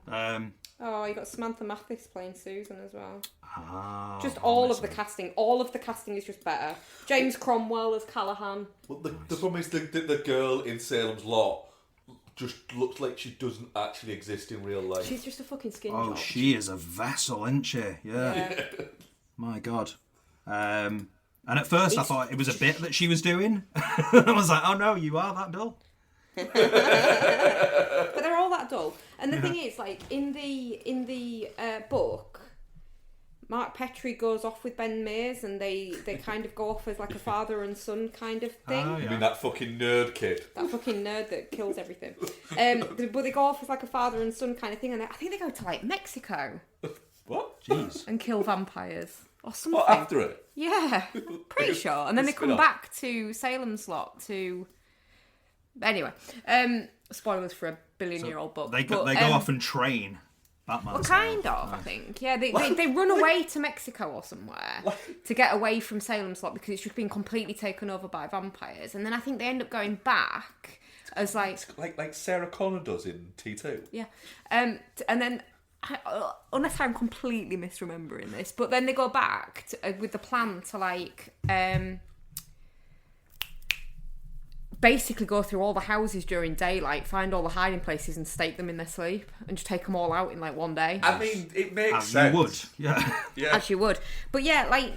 You got Samantha Mathis playing Susan as well. Just all of the casting. All of the casting is just better. James Cromwell as Callahan. Well, the problem is the girl in Salem's Lot just looks like she doesn't actually exist in real life. She's just a fucking skin job. She is a vessel, isn't she? Yeah. My God. And at first I thought it was a bit that she was doing. I was like, oh no, you are that dull. But they're all that dull. And the thing is, like, in the book, Mark Petrie goes off with Ben Mays, and they kind of go off as like a father and son kind of thing. You mean that fucking nerd kid? That fucking nerd that kills everything. But they go off as like a father and son kind of thing, and I think they go to like Mexico. What? Jeez. And kill vampires or something. What, after it? Yeah, pretty sure. And then they come back to Salem's Lot to... Anyway, spoilers for a billion-year-old book. They go off and train Batman. Well, kind of, I think. Yeah, they run away to Mexico or somewhere to get away from Salem's Lot because it's just been completely taken over by vampires. And then I think they end up going back as like Sarah Connor does in T2. Yeah, and then... unless I'm completely misremembering this, but then they go back with the plan to like basically go through all the houses during daylight, find all the hiding places and stake them in their sleep and just take them all out in like one day. I mean, it makes as sense. You would, yeah. As you would. But yeah, like,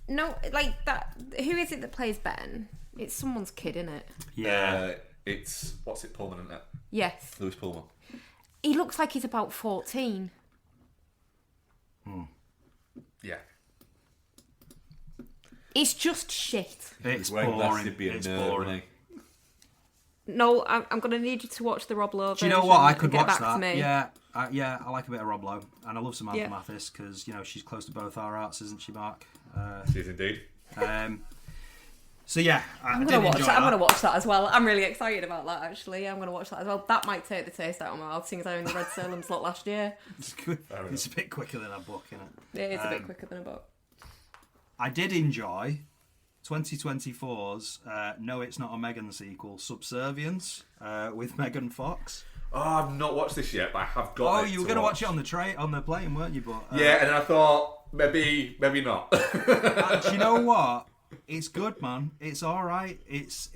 no, like that. Who is it that plays Ben? It's someone's kid, isn't it? Yeah. It's, what's it, Pullman, isn't it? Yes. Lewis Pullman. He looks like he's about 14. Yeah. It's just shit. It's boring. It's boring. No, I'm going to need you to watch the Rob Lowe version. Do you know what? I could watch back that. To me. Yeah, I like a bit of Rob Lowe, and I love Samantha Mathis because she's close to both our arts, isn't she, Mark? She is indeed. So yeah, I'm going to watch that as well. I'm really excited about that. Actually, I'm going to watch that as well. That might take the taste out of my mouth, seeing as I only read Salem's Lot last year. It's a bit quicker than a book, isn't it? It is a bit quicker than a book. I did enjoy 2024's No, It's Not a Megan sequel, Subservience, with Megan Fox. Oh, I've not watched this yet, but I have got. Oh, you were going to watch it on the plane, weren't you? But yeah, and I thought maybe not. Do you know what? It's good, man. It's all right. It's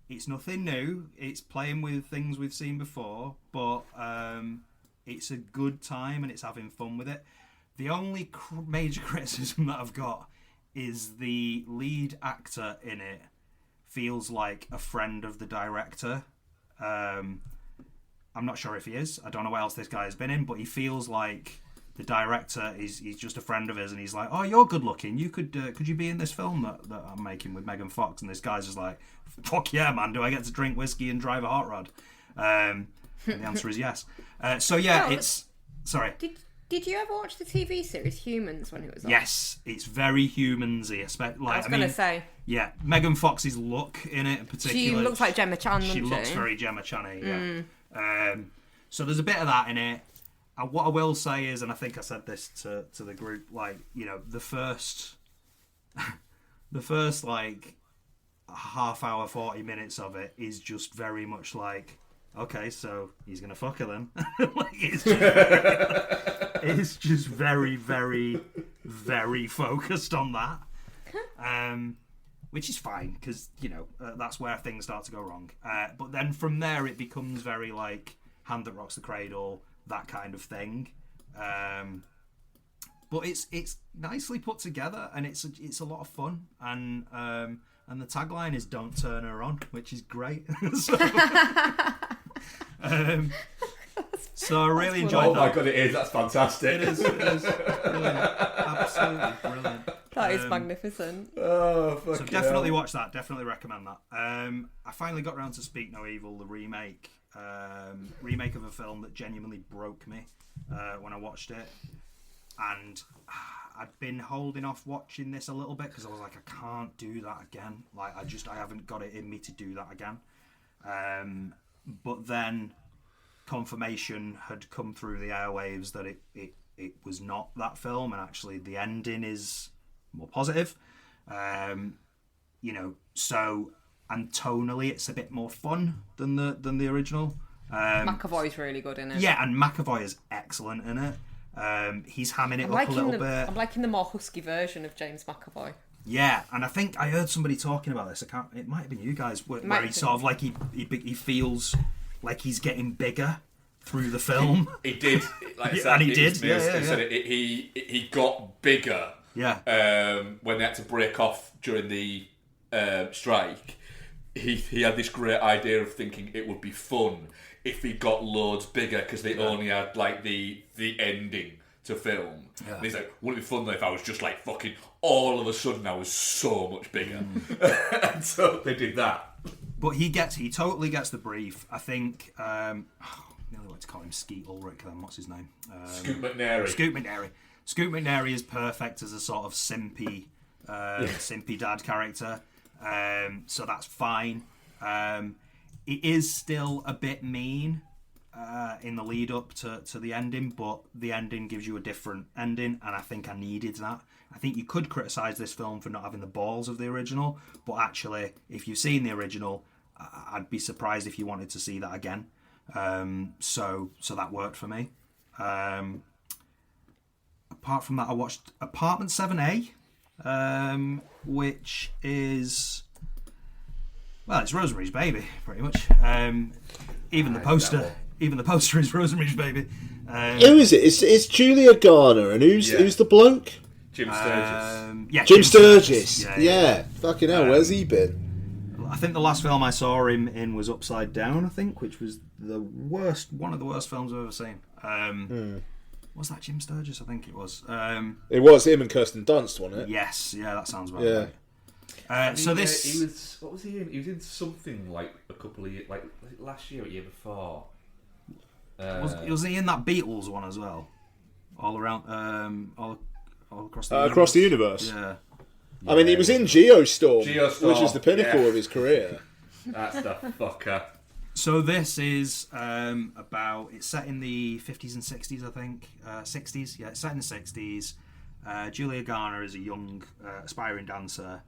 it's nothing new. It's playing with things we've seen before, but it's a good time and it's having fun with it. The only major criticism that I've got is the lead actor in it feels like a friend of the director. I'm not sure if he is. I don't know what else this guy has been in, but he feels like the director he's just a friend of his, and he's like, "Oh, you're good looking. You could you be in this film that I'm making with Megan Fox?" And this guy's just like, "Fuck yeah, man! Do I get to drink whiskey and drive a hot rod?" And the answer is yes. So yeah, it's sorry. Did you ever watch the TV series Humans when it was on? Yes, it's very humansy. I was going to say. Yeah, Megan Fox's look in it in particular. She looks like Gemma Chan, doesn't she? She looks very Gemma Chan-y, yeah. So there's a bit of that in it. What I will say is, and I think I said this to the group, like, you know, the first like half hour, 40 minutes of it is just very much like, okay, so he's gonna fuck her then. Like, it's just very, very, very focused on that, which is fine because, you know, that's where things start to go wrong. But then from there it becomes very like Hand That Rocks the Cradle, that kind of thing. But it's nicely put together and it's a lot of fun, and the tagline is "Don't turn her on," which is great. So I really enjoyed that. Oh my god, it is. That's fantastic. It is brilliant. Absolutely brilliant. That is magnificent. Oh, fuck. So definitely watch that. Definitely recommend that. I finally got around to Speak No Evil, the remake of a film that genuinely broke me when I watched it, and I'd been holding off watching this a little bit because I was like, I can't do that again. Like, I haven't got it in me to do that again. But then confirmation had come through the airwaves that it was not that film, and actually the ending is more positive. You know, so, and tonally it's a bit more fun than the original. McAvoy's really good in it. Yeah, and McAvoy is excellent in it. He's hamming it up a little bit. I'm liking the more husky version of James McAvoy. Yeah, and I think I heard somebody talking about this. It might have been you guys, where he sort of like he feels like he's getting bigger through the film. He did, like I said, and he did. He got bigger. Yeah. When they had to break off during the strike, he had this great idea of thinking it would be fun if he got loads bigger because they only had like the ending to film. Yeah. And he's like, wouldn't it be fun though if I was just like fucking all of a sudden I was so much bigger? And so they did that. But he totally gets the brief. I think I nearly like to call him Skeet Ulrich. What's his name? Scoot McNairy. Scoot McNairy is perfect as a sort of simpy dad character. So that's fine. It is still a bit mean in the lead up to the ending, but the ending gives you a different ending, and I think I needed that. I think you could criticise this film for not having the balls of the original, but actually, if you've seen the original, I'd be surprised if you wanted to see that again. So that worked for me. Apart from that, I watched Apartment 7A, which is... Well, it's Rosemary's Baby, pretty much. Even the poster is Rosemary's Baby. Who is it? It's Julia Garner, and who's the bloke? Jim Sturgis. Jim Sturgis. Yeah. Fucking hell, where's he been? I think the last film I saw him in was Upside Down, I think, which was one of the worst films I've ever seen. Was that Jim Sturgis? I think it was. It was him and Kirsten Dunst, wasn't it? Yes, yeah, that sounds right. So this... he was... What was he in? He was in something like a couple of years... Like last year or year before. Was he in that Beatles one as well? All around... all across the universe? Across the universe? Yeah. I mean, he was in Geostorm, which is the pinnacle of his career. That's the fucker. So this is about... It's set in the 50s and 60s, I think. 60s? Yeah, it's set in the 60s. Julia Garner is a young, aspiring dancer.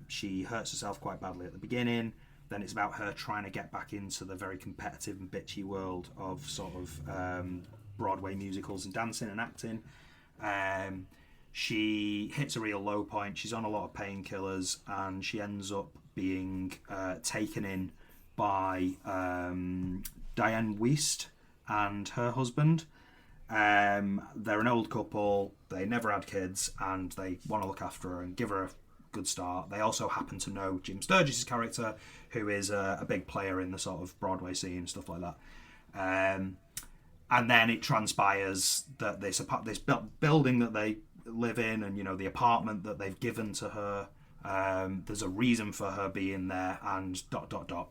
She hurts herself quite badly at the beginning. Then it's about her trying to get back into the very competitive and bitchy world of sort of Broadway musicals and dancing and acting. She hits a real low point. She's on a lot of painkillers, and she ends up being taken in by Diane Wiest and her husband. They're an old couple. They never had kids, and they want to look after her and give her a good start. They also happen to know Jim Sturgis' character, who is a big player in the sort of Broadway scene, stuff like that. And then it transpires that this building that they live in, and the apartment that they've given to her, there's a reason for her being there, and ...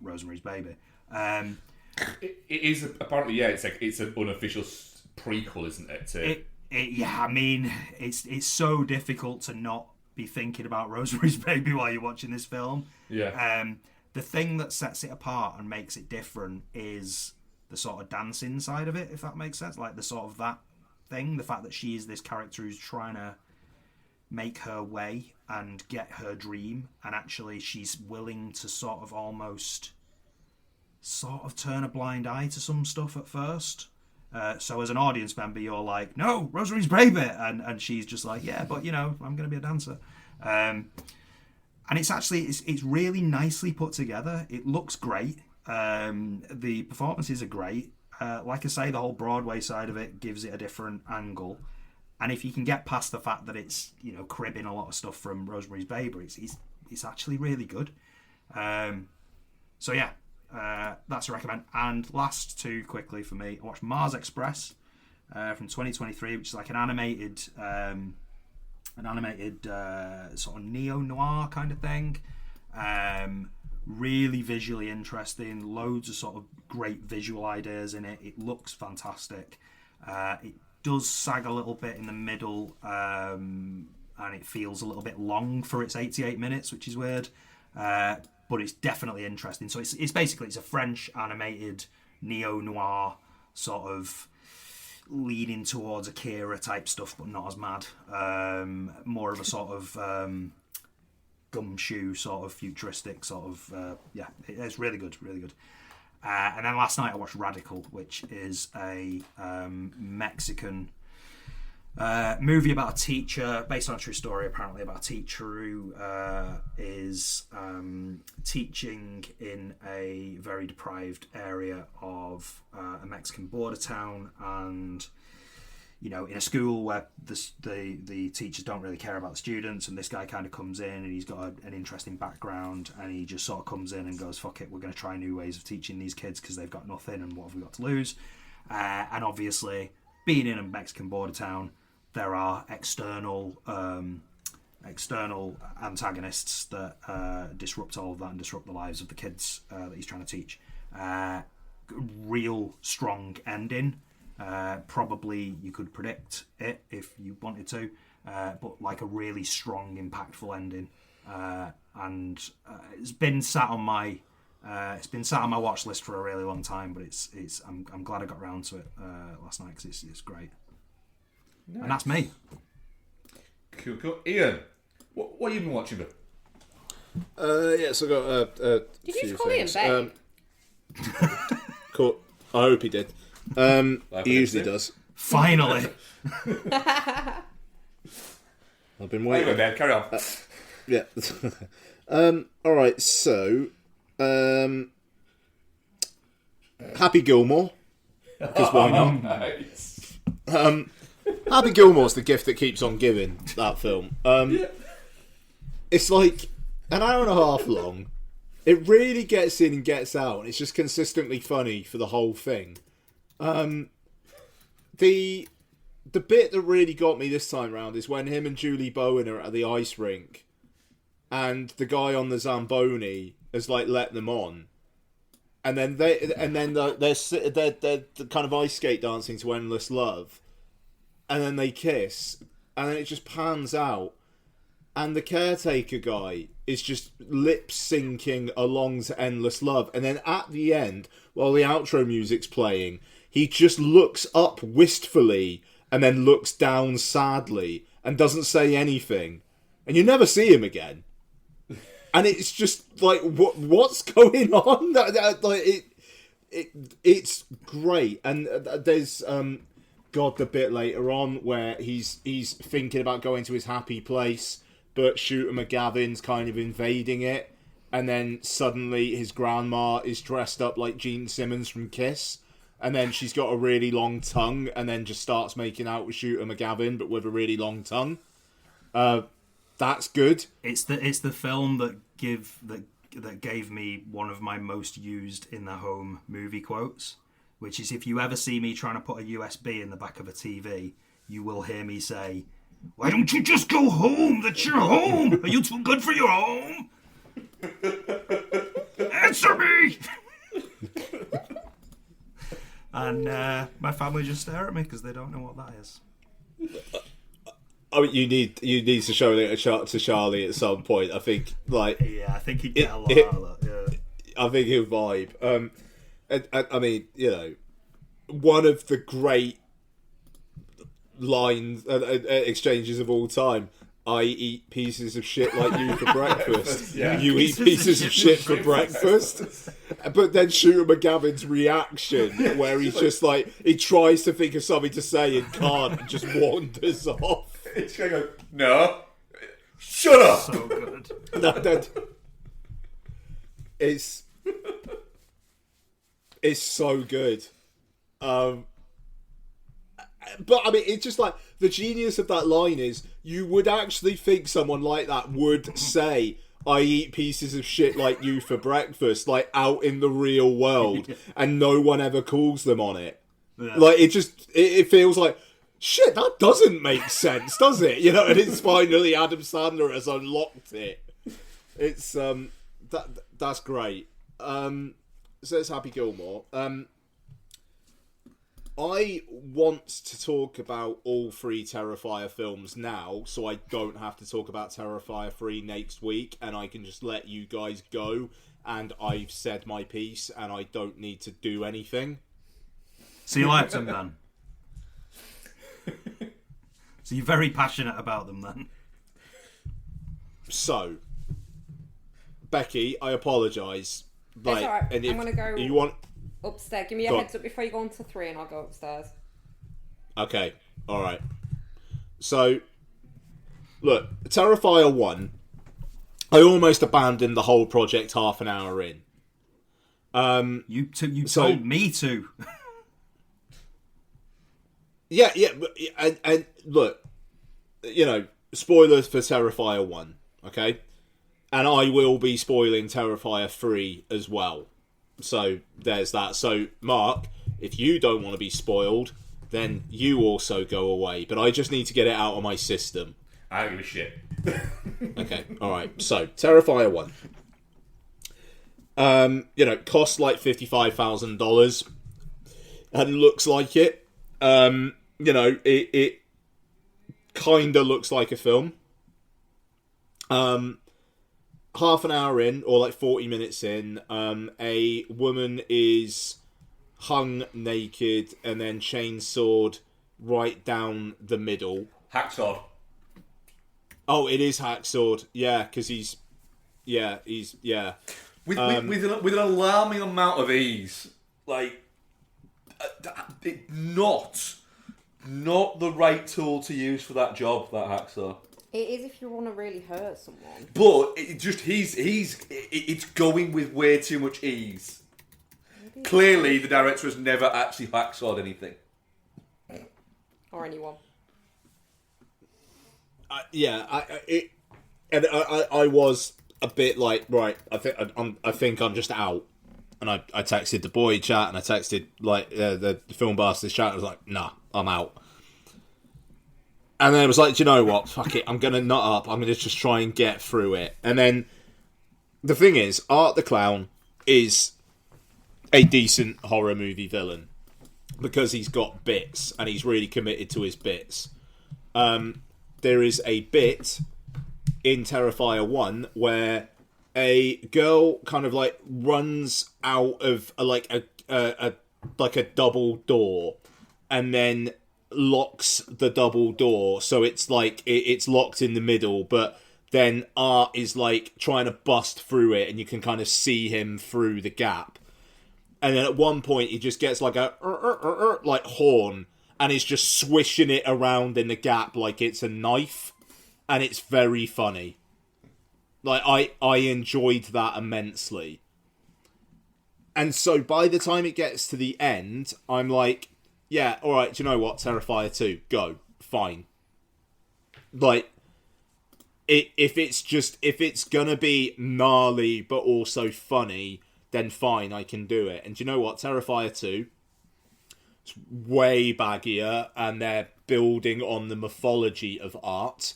Rosemary's Baby. It is apparently, yeah. It's an unofficial prequel, isn't it? I mean, it's so difficult to not be thinking about Rosemary's Baby while you're watching this film. Yeah. The thing that sets it apart and makes it different is the sort of dancing side of it, if that makes sense. Like the sort of that thing, the fact that she is this character who's trying to make her way and get her dream, and actually she's willing to sort of turn a blind eye to some stuff at first. So as an audience member, you're like, no, Rosemary's Baby, and she's just like, yeah, but I'm going to be a dancer. And it's really nicely put together. It looks great. The performances are great. Like I say, the whole Broadway side of it gives it a different angle. And if you can get past the fact that it's cribbing a lot of stuff from Rosemary's Baby, it's actually really good. So yeah. That's a recommend. And last two quickly for me, I watched Mars Express from 2023, which is like an animated sort of neo-noir kind of thing. Really visually interesting, loads of sort of great visual ideas in it. It looks fantastic. It does sag a little bit in the middle, and it feels a little bit long for its 88 minutes, which is weird. But it's definitely interesting. So it's basically a French animated neo-noir sort of leaning towards Akira type stuff, but not as mad. More of a sort of gumshoe sort of futuristic sort of it's really good, really good. And then last night I watched Radical, which is a Mexican movie about a teacher, based on a true story apparently, about a teacher who is teaching in a very deprived area of a Mexican border town, and in a school where the teachers don't really care about the students, and this guy kind of comes in and he's got an interesting background, and he just sort of comes in and goes, fuck it, we're going to try new ways of teaching these kids because they've got nothing, and what have we got to lose? And obviously, being in a Mexican border town, there are external antagonists that disrupt all of that and disrupt the lives of the kids that he's trying to teach. Real strong ending. Probably you could predict it if you wanted to, but like a really strong, impactful ending. And it's been sat on my watch list for a really long time. But I'm glad I got around to it last night because it's great. Nice. And that's me. Cool. Ian, what have you been watching? Yes, I got Did you just call Ian back? Cool. I hope he did. He usually does. Finally. I've been waiting. Anyway, man, carry on. Yeah. All right. So, Happy Gilmore. Because why not? Nice. Happy Gilmore's the gift that keeps on giving, that film. It's like an hour and a half long. It really gets in and gets out, and it's just consistently funny for the whole thing. The bit that really got me this time round is when him and Julie Bowen are at the ice rink, and the guy on the Zamboni has like let them on, and then they're kind of ice skate dancing to Endless Love. And then they kiss, and then it just pans out, and the caretaker guy is just lip syncing along to Endless Love, and then at the end, while the outro music's playing, he just looks up wistfully and then looks down sadly and doesn't say anything, and you never see him again. And it's just like, what's going on? It's great, and there's the bit later on where he's thinking about going to his happy place, but Shooter McGavin's kind of invading it, and then suddenly his grandma is dressed up like Gene Simmons from Kiss, and then she's got a really long tongue, and then just starts making out with Shooter McGavin, but with a really long tongue. That's good. It's the film that gave me one of my most used in the home movie quotes, which is, if you ever see me trying to put a USB in the back of a TV, you will hear me say, "Why don't you just go home? That's your home. Are you too good for your home? Answer me!" And my family just stare at me because they don't know what that is. I mean, you need to show it to Charlie at some point. I think, like, yeah, I think he'd get a lot out of that. Yeah, I think he'll vibe. I mean, you know, one of the great lines exchanges of all time. I eat pieces of shit like you for breakfast. Yeah. You eat pieces of shit for breakfast. But then Shooter McGavin's reaction, where he's just like, he tries to think of something to say and can't, and just wanders off. It's going to go, no, shut up. so good. It's so good. But I mean, it's just like, the genius of that line is, you would actually think someone like that would say, "I eat pieces of shit like you for breakfast," like out in the real world, and no one ever calls them on it. Yeah. Like, it feels like, shit, that doesn't make sense, does it? You know, and it's finally Adam Sandler has unlocked it. It's that's great. So it's Happy Gilmore. I want to talk about all 3 Terrifier films now, so I don't have to talk about Terrifier 3 next week, and I can just let you guys go, and I've said my piece, and I don't need to do anything. So you liked them then? So you're very passionate about them then? So, Becky, I apologise. It's alright, I'm going to go... You want... upstairs. Give me a heads up before you go on to 3 and I'll go upstairs. Okay, alright. So, look, Terrifier 1, I almost abandoned the whole project half an hour in. You told me to. Yeah, and look, you know, spoilers for Terrifier 1, okay? And I will be spoiling Terrifier 3 as well. So there's that. So Mark, if you don't want to be spoiled, then you also go away. But I just need to get it out of my system. I don't give a shit. Okay, alright. So, Terrifier 1. You know, cost like $55,000. And looks like it. You know, it kinda looks like a film. Half an hour in, or like 40 minutes in, a woman is hung naked and then chainsawed right down the middle. Hacksaw. Oh, it is hacksawed. Yeah, because he's. With an alarming amount of ease. Like, not the right tool to use for that job, that hacksaw. It is if you want to really hurt someone. But it's going with way too much ease. Clearly, the director has never actually hacksawed anything. Or anyone. I was a bit like, right, I think I'm just out. And I texted the boy chat, and I texted like the Film Bastards chat. I was like, nah, I'm out. And then it was like, do you know what? Fuck it, I'm gonna nut up. I'm gonna just try and get through it. And then the thing is, Art the Clown is a decent horror movie villain because he's got bits and he's really committed to his bits. There is a bit in Terrifier 1 where a girl kind of like runs out of a double door and then locks the double door, so it's like it's locked in the middle, but then Art is like trying to bust through it and you can kind of see him through the gap, and then at one point he just gets like a like horn and is just swishing it around in the gap like it's a knife, and it's very funny. Like, I enjoyed that immensely. And so by the time it gets to the end, I'm like, yeah, alright, do you know what? Terrifier 2, go. Fine. Like, if it's gonna be gnarly but also funny, then fine, I can do it. And do you know what? Terrifier 2, it's way baggier, and they're building on the mythology of art.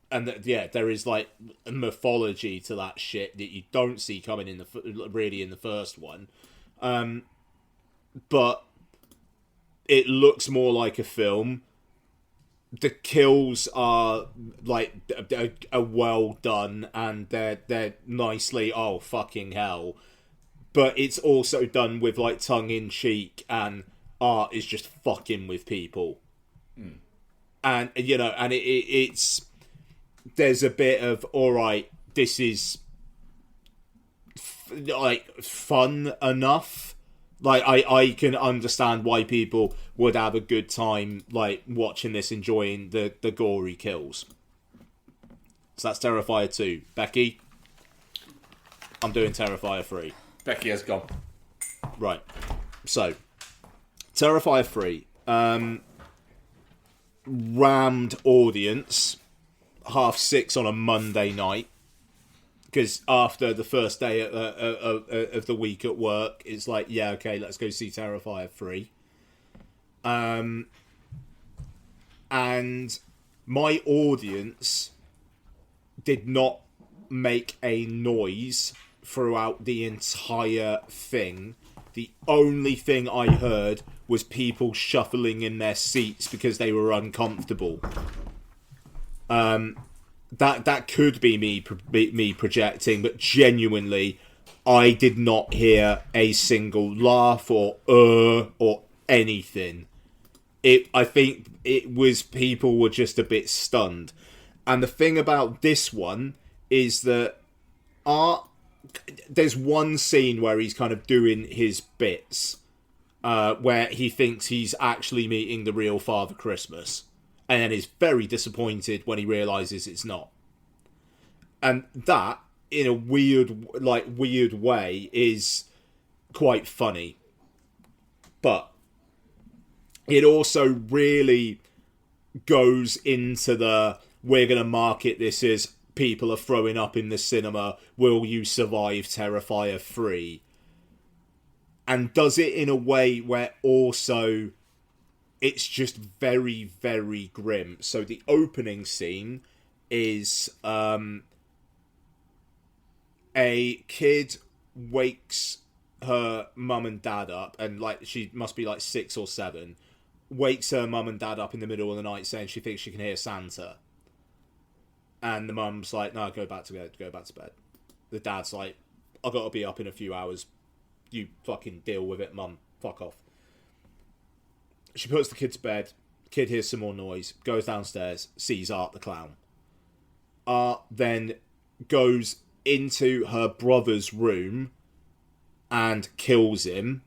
And there is like a mythology to that shit that you don't see coming in the first one. But it looks more like a film. The kills are like are well done, and they're nicely, oh fucking hell. But it's also done with like tongue in cheek, and art is just fucking with people. And you know, and it's there's a bit of, all right, this is like fun enough. Like, I can understand why people would have a good time, like, watching this, enjoying the gory kills. So that's Terrifier 2. Becky? I'm doing Terrifier 3. Becky has gone. Right. So, Terrifier 3. Rammed audience. 6:30 on a Monday night. Because after the first day of the week at work, it's like, yeah, okay, let's go see Terrifier 3. And my audience did not make a noise throughout the entire thing. The only thing I heard was people shuffling in their seats because they were uncomfortable. That could be me projecting, but genuinely, I did not hear a single laugh or anything. I think it was people were just a bit stunned. And the thing about this one is that there's one scene where he's kind of doing his bits, where he thinks he's actually meeting the real Father Christmas. And then is very disappointed when he realises it's not. And that, in a weird way, is quite funny. But it also really goes into we're going to market this as people are throwing up in the cinema, will you survive Terrifier 3? And does it in a way where also it's just very, very grim. So the opening scene is a kid wakes her mum and dad up, and like she must be like 6 or 7, wakes her mum and dad up in the middle of the night saying she thinks she can hear Santa. And the mum's like, no, go back to bed. The dad's like, I've got to be up in a few hours. You fucking deal with it, mum. Fuck off. She puts the kid to bed. Kid hears some more noise. Goes downstairs. Sees Art the clown. Art then goes into her brother's room and kills him,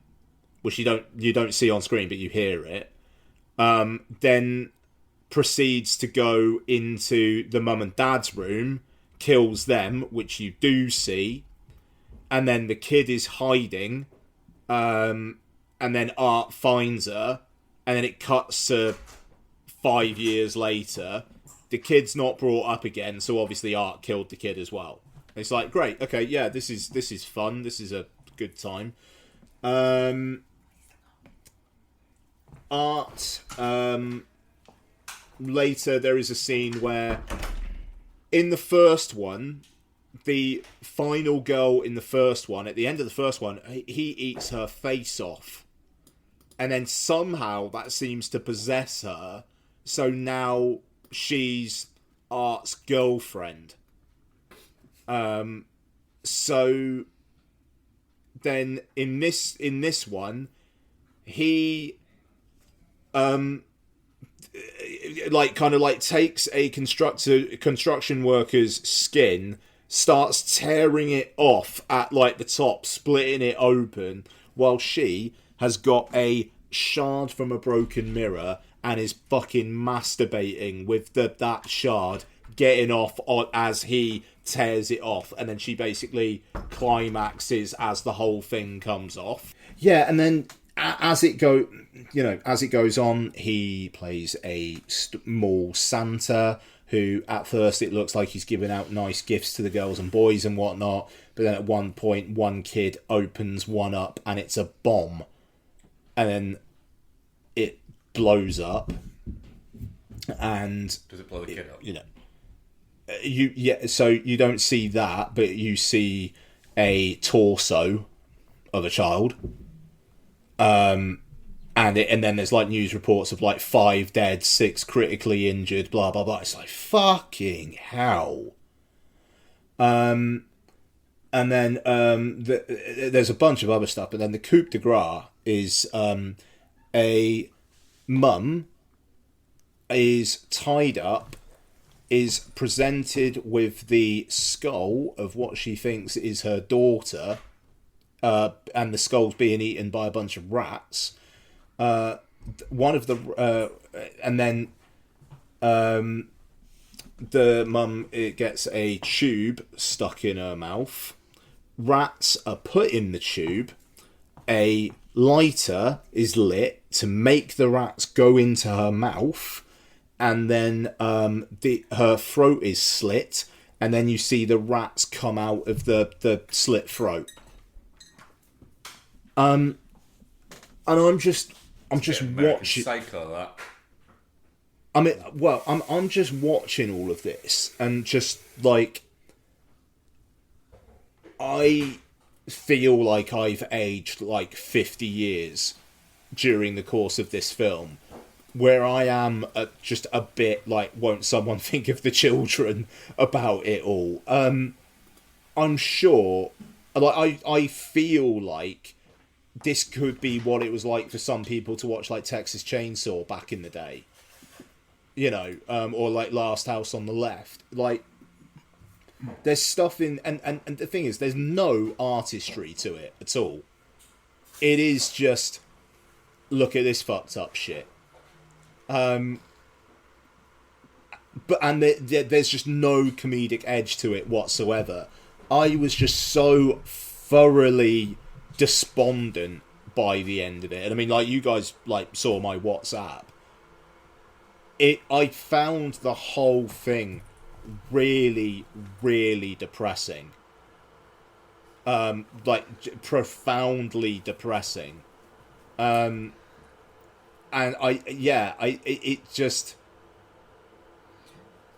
which you don't see on screen, but you hear it. Then proceeds to go into the mum and dad's room, kills them, which you do see, and then the kid is hiding, and then Art finds her. And then it cuts to 5 years later. The kid's not brought up again, so obviously Art killed the kid as well. It's like, great, okay, yeah, this is fun. This is a good time. Art. Later, there is a scene where, in the first one, the final girl in the first one, at the end of the first one, he eats her face off. And then somehow that seems to possess her. So now she's Art's girlfriend. So then in this one, he takes a construction worker's skin, starts tearing it off at like the top, splitting it open, while she has got a shard from a broken mirror and is fucking masturbating with that shard, getting off as he tears it off, and then she basically climaxes as the whole thing comes off. Yeah, and then as it goes on, he plays a small Santa who, at first, it looks like he's giving out nice gifts to the girls and boys and whatnot, but then at one point, one kid opens one up and it's a bomb, and then it blows up. And does it blow the kid up? So you don't see that, but you see a torso of a child. And then there's like news reports of like 5 dead, 6 critically injured, blah blah blah. It's like fucking hell. And then there's a bunch of other stuff, but then the coup de grace is a mum is tied up, is presented with the skull of what she thinks is her daughter, and the skull's being eaten by a bunch of rats. One of the and then the mum gets a tube stuck in her mouth. Rats are put in the tube. A lighter is lit to make the rats go into her mouth, and then her throat is slit, and then you see the rats come out of the slit throat. And I'm just watching. Psycho, that. I mean, well, I'm just watching all of this, and just like, I feel like I've aged like 50 years during the course of this film, where I am just a bit like, won't someone think of the children about it all? I'm sure, like, I feel like this could be what it was like for some people to watch like Texas Chainsaw back in the day, or like Last House on the Left. Like, there's stuff in, and the thing is, there's no artistry to it at all. It is just, look at this fucked up shit. There's just no comedic edge to it whatsoever. I was just so thoroughly despondent by the end of it. And I mean, like, you guys like saw my WhatsApp. I found the whole thing really, really depressing. Profoundly depressing. And it just...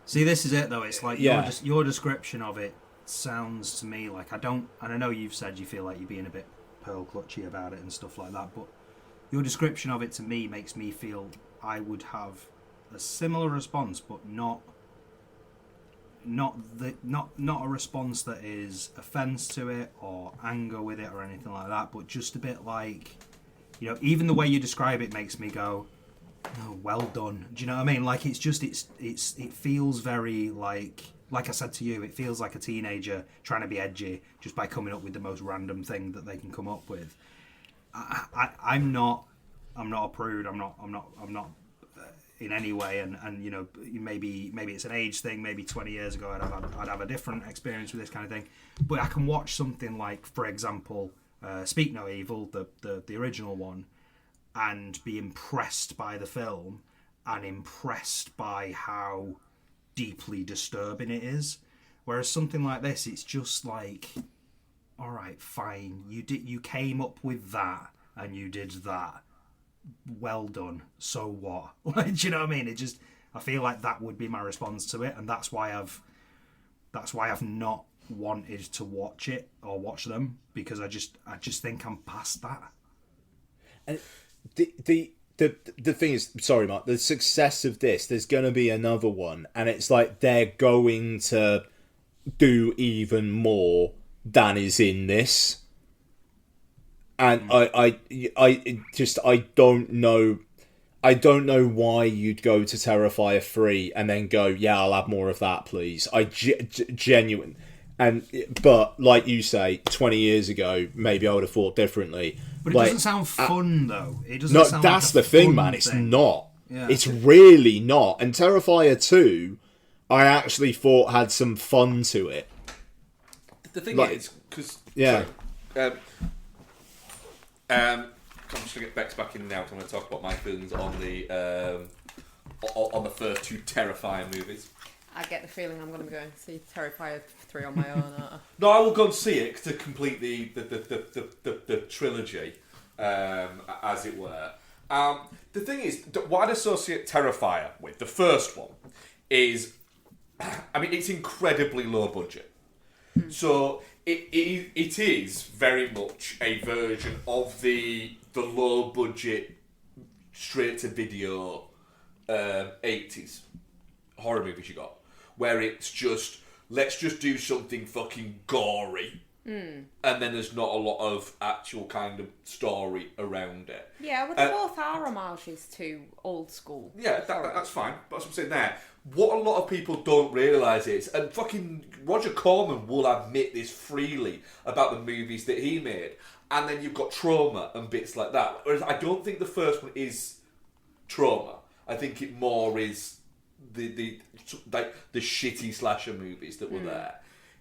See, this is it though. It's like your description of it sounds to me like and I know you've said you feel like you're being a bit pearl clutchy about it and stuff like that, but your description of it to me makes me feel I would have a similar response, but not a response that is offense to it or anger with it or anything like that, but just a bit like, even the way you describe it makes me go, oh, well done. Do you know what I mean? Like, it's just it feels very like I said to you, it feels like a teenager trying to be edgy just by coming up with the most random thing that they can come up with. I'm not a prude. I'm not in any way. And maybe it's an age thing. Maybe 20 years ago I'd have a different experience with this kind of thing. But I can watch something like, for example, Speak No Evil, the original one, and be impressed by the film and impressed by how deeply disturbing it is, whereas something like this, it's just like, all right, fine, you came up with that and you did that, well done, so what? Like, do you know what I mean? I feel like that would be my response to it, and that's why I've not wanted to watch it or watch them, because I just think I'm past that. And the thing is, sorry, Mark, the success of this, there's going to be another one, and it's like they're going to do even more than is in this. And I don't know why you'd go to Terrifier 3 and then go, yeah, I'll have more of that, please. Genuine. But like you say, 20 years ago, maybe I would have thought differently. But it doesn't sound fun, though. It doesn't. No, sound that's like the thing, man. It's thing. not. Yeah. It's really not. And Terrifier 2, I actually thought had some fun to it. The thing is, because I'm just gonna get Bex back in now. I'm going to talk about my feelings on the first two Terrifier movies. I get the feeling I'm going to be going to see Terrifier 3 on my own. No, I will go and see it to complete the trilogy, as it were. The thing is, what I'd associate Terrifier with, the first one, is, I mean, it's incredibly low budget. So it is very much a version of the low budget, straight to video 80s horror movies you got, where it's just, let's just do something fucking gory. And then there's not a lot of actual kind of story around it. Yeah, well, they both are homages to old school. Yeah, that's fine. But that's what I'm saying there. What a lot of people don't realise is, and fucking Roger Corman will admit this freely about the movies that he made, and then you've got Trauma and bits like that. Whereas I don't think the first one is Trauma. I think it more is the shitty slasher movies that were there.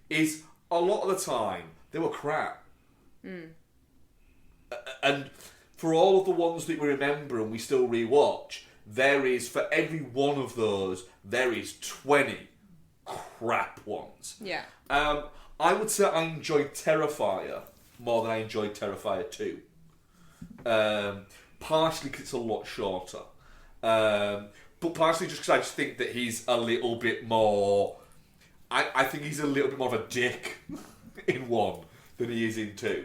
Is a lot of the time they were crap. And for all of the ones that we remember and we still rewatch, there is, for every one of those, there is 20 crap ones. Yeah. I would say I enjoyed Terrifier more than I enjoyed Terrifier 2. Partially because it's a lot shorter. But partially just because I just think that he's a little bit more... I think he's a little bit more of a dick in 1 than he is in 2.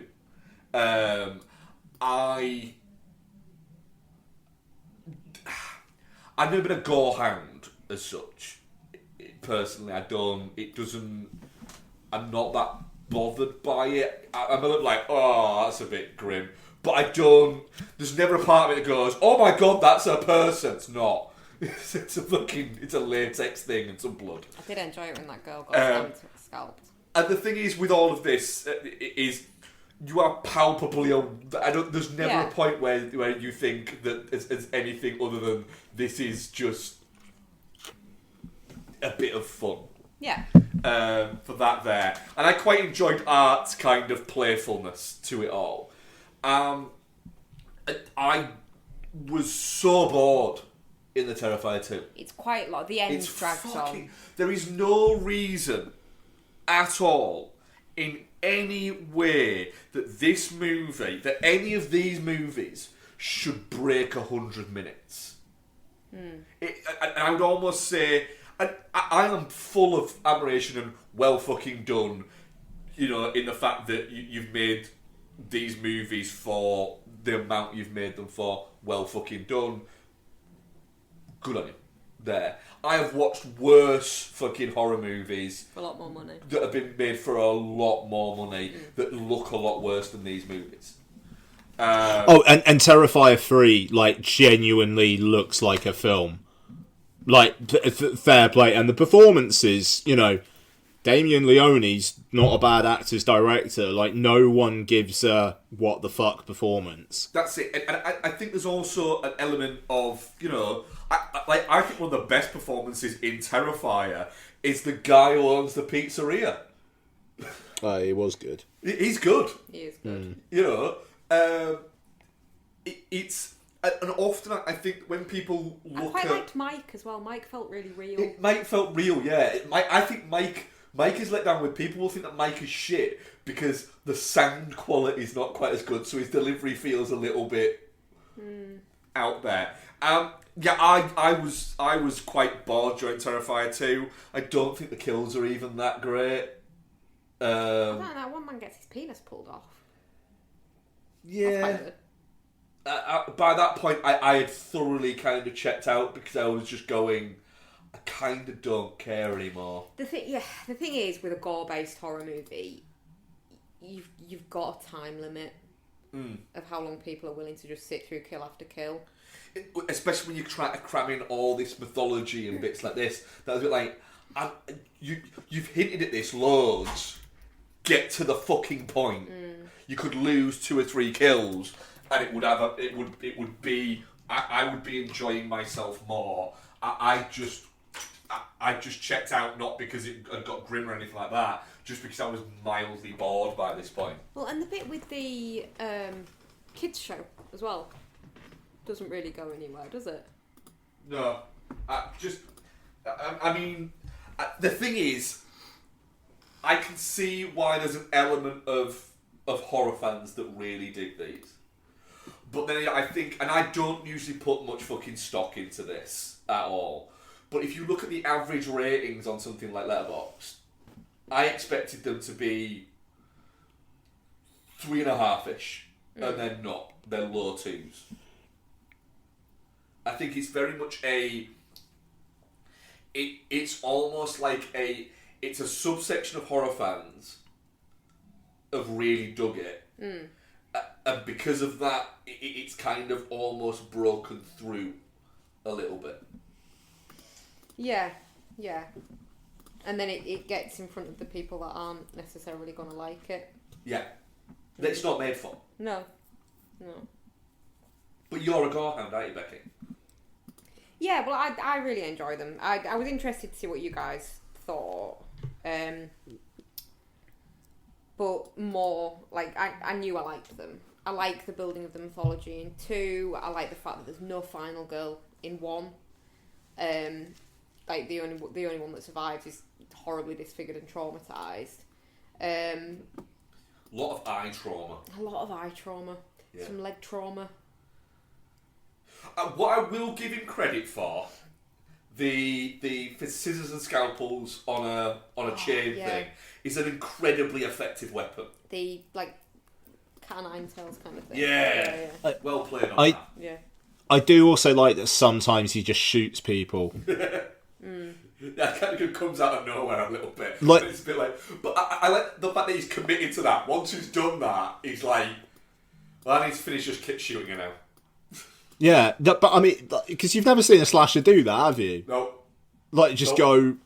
I've never been a gorehound as such. Personally, I'm not that bothered by it. I'm a little like, oh, that's a bit grim. But there's never a part of it that goes, oh my god, that's a person. It's not. It's a latex thing and some blood. I did enjoy it when that girl got scalped. And the thing is, with all of this, is you are palpably. There's never a point where you think that it's anything other than this is just a bit of fun. Yeah. For that there, and I quite enjoyed Art's kind of playfulness to it all. I was so bored in the Terrifier 2. It's quite long. The end drags on. There is no reason at all, in any way, that any of these movies should break 100 minutes. And I would almost say, I am full of admiration and well fucking done, in the fact that you've made these movies for the amount you've made them for. Well fucking done. Good on you. There. I have watched worse fucking horror movies for a lot more money that have been made for a lot more money that look a lot worse than these movies. And Terrifier 3 genuinely looks like a film. Fair play, and the performances, Damien Leone's not a bad actor's director. No one gives a what the fuck performance. That's it, and I think there's also an element of I think one of the best performances in Terrifier is the guy who owns the pizzeria. He was good. He's good. He is good. It's. And often I think when people look I quite liked Mike as well. Mike felt really real. Mike felt real, yeah. I think Mike is let down with people will think that Mike is shit because the sound quality is not quite as good, so his delivery feels a little bit out there. I was quite bored during Terrifier 2. I don't think the kills are even that great. I don't know, one man gets his penis pulled off. Yeah. That's quite good. By that point, I had thoroughly kind of checked out because I was just going, I kind of don't care anymore. The thing is, with a gore-based horror movie, you've got a time limit of how long people are willing to just sit through kill after kill. Especially when you try to cram in all this mythology and bits like this. That was a bit like, you've hinted at this loads. Get to the fucking point. You could lose 2 or 3 kills. And it would be I would be enjoying myself more. I just I just checked out, not because it had got grim or anything like that, just because I was mildly bored by this point. Well, and the bit with the kids show as well doesn't really go anywhere, does it? No, I mean, the thing is, I can see why there's an element of horror fans that really dig these. But then I think, and I don't usually put much fucking stock into this at all, but if you look at the average ratings on something like Letterboxd, I expected them to be 3.5-ish, and they're not. They're low 2s. I think it's very much it's almost like it's a subsection of horror fans have really dug it. And because of that, it's kind of almost broken through a little bit. Yeah. And then it gets in front of the people that aren't necessarily going to like it. Yeah. That it's not made for. No. But you're a gorehound, aren't you, Becky? Yeah, well, I really enjoy them. I was interested to see what you guys thought. But more, like, I knew I liked them. I like the building of the mythology in 2. I like the fact that there's no final girl in 1. Like, the only one that survives is horribly disfigured and traumatised. A lot of eye trauma. Yeah. Some leg trauma. What I will give him credit for, the scissors and scalpels on a chain thing is an incredibly effective weapon. The, like, canine tails kind of thing. Yeah. Well played on that. Yeah. I do also like that sometimes he just shoots people. That kind of comes out of nowhere a little bit. Like, it's a bit like, but I like the fact that he's committed to that. Once he's done that, he's like, well, I need to finish just keep shooting it now. Yeah, but I mean, because you've never seen a slasher do that, have you? No. Like, just go.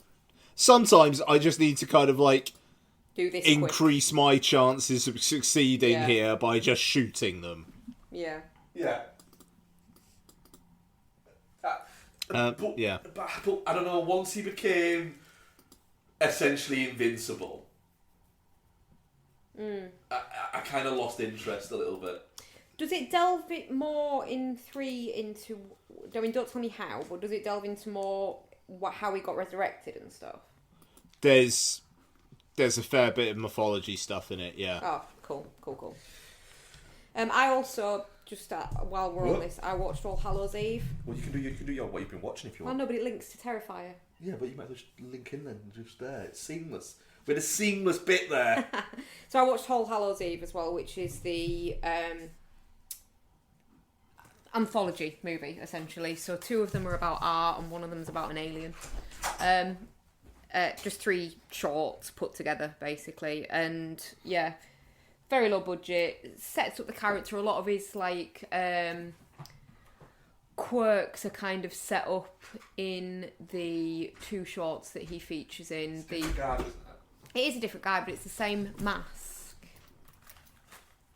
Sometimes I just need to kind of like do this increase quick. my chances of succeeding here by just shooting them. Yeah. Yeah. But I don't know, once he became essentially invincible, I kind of lost interest a little bit. Does it delve a bit more in 3 into... I mean, don't tell me how, but does it delve into more how he got resurrected and stuff? There's a fair bit of mythology stuff in it, yeah. Oh, cool. I also... Just while we're on this, I watched All Hallows Eve. Well, you can do what you've been watching if you want. Well, no, but it links to Terrifier. Yeah, but you might just link in then, just there. It's seamless. We had a seamless bit there. So I watched All Hallows Eve as well, which is the anthology movie, essentially. So 2 of them are about art and 1 of them is about an alien. Just 3 shorts put together, basically. And, yeah... very low budget, sets up the character. A lot of his like quirks are kind of set up in the 2 shorts that he features in. It is a different guy, but it's the same mask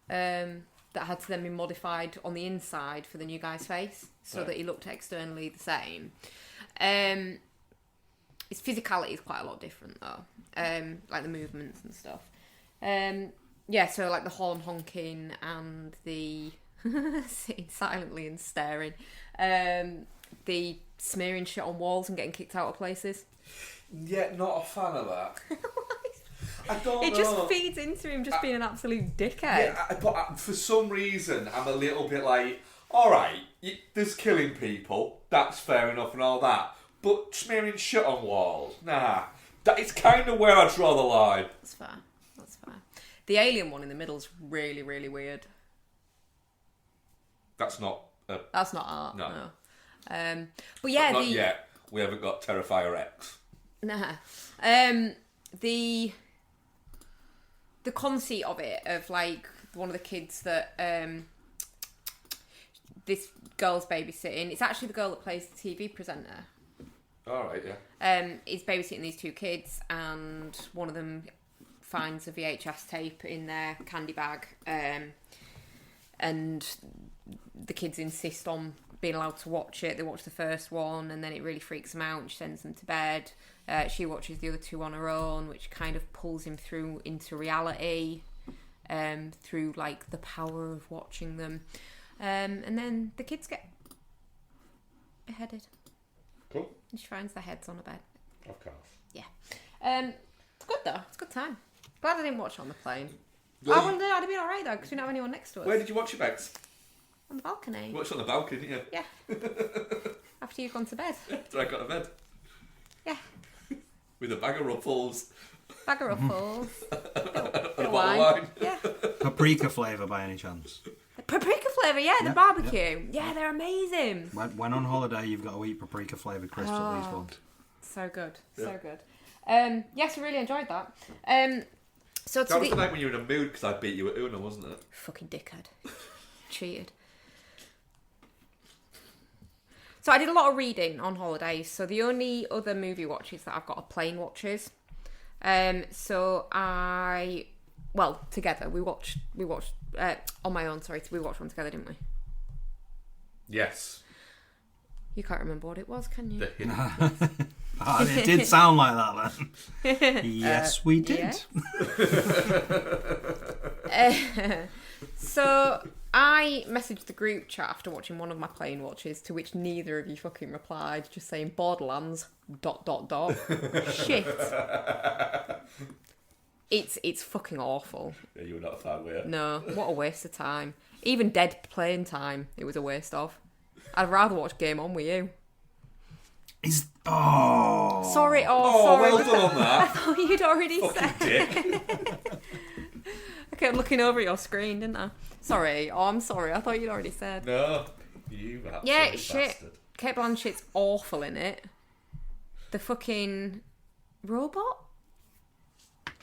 that had to then be modified on the inside for the new guy's face, so that he looked externally the same. His physicality is quite a lot different though, like the movements and stuff. Yeah, so like the horn honking and the sitting silently and staring, the smearing shit on walls and getting kicked out of places. Yeah, not a fan of that. I don't know. It just feeds into him just being an absolute dickhead. Yeah, but for some reason, I'm a little bit like, alright, there's killing people, that's fair enough and all that, but smearing shit on walls, nah. That is kind of where I draw the line. That's fair. The alien one in the middle is really, really weird. That's not... That's not art, no. But But yeah, not yet. We haven't got Terrifier X. Nah. The conceit of it, of like one of the kids that this girl's babysitting, it's actually the girl that plays the TV presenter. Alright, yeah. Is babysitting these 2 kids, and one of them finds a VHS tape in their candy bag, and the kids insist on being allowed to watch it. They watch the first one, and then it really freaks them out, and she sends them to bed. She watches the other two on her own, which kind of pulls him through into reality, through like the power of watching them. And then the kids get beheaded. Cool. And she finds their heads on a bed. Of course. Yeah. It's good though. It's a good time. Glad I didn't watch it on the plane. Really? I wonder, I'd have been alright though, because we don't have anyone next to us. Where did you watch it, Bex? On the balcony. You watched it on the balcony, didn't you? Yeah. After you've gone to bed. After I got to bed. Yeah. With a bag of Ruffles. Bag of Ruffles. And a bottle of wine. Yeah. Paprika flavour by any chance? The paprika flavour, yeah, the barbecue. Yeah, they're amazing. When on holiday, you've got to eat paprika flavoured crisps at least once. So good. Yeah. So good. Yes, we really enjoyed that. So That was the night when you were in a mood because I beat you at Uno, wasn't it? Fucking dickhead. Cheated. So I did a lot of reading on holidays. So the only other movie watches that I've got are plane watches. Together we watched on my own. Sorry, we watched one together, didn't we? Yes. You can't remember what it was, can you? The hidden. It did sound like that then. Yes, we did. Yeah. So I messaged the group chat after watching one of my plane watches, to which neither of you fucking replied, just saying Borderlands ... Shit. It's fucking awful. Yeah, you were not a fan, were you? No, what a waste of time. Even dead plane time, it was a waste of. I'd rather watch Game On with you. Sorry, sorry. Well done on I that. thought you'd already Fucking said. dick. I kept looking over your screen, didn't I? Sorry. Oh, I'm sorry. I thought you'd already said. No. You absolutely Yeah, shit. bastard. Kate Blanchett's awful in it. The fucking robot?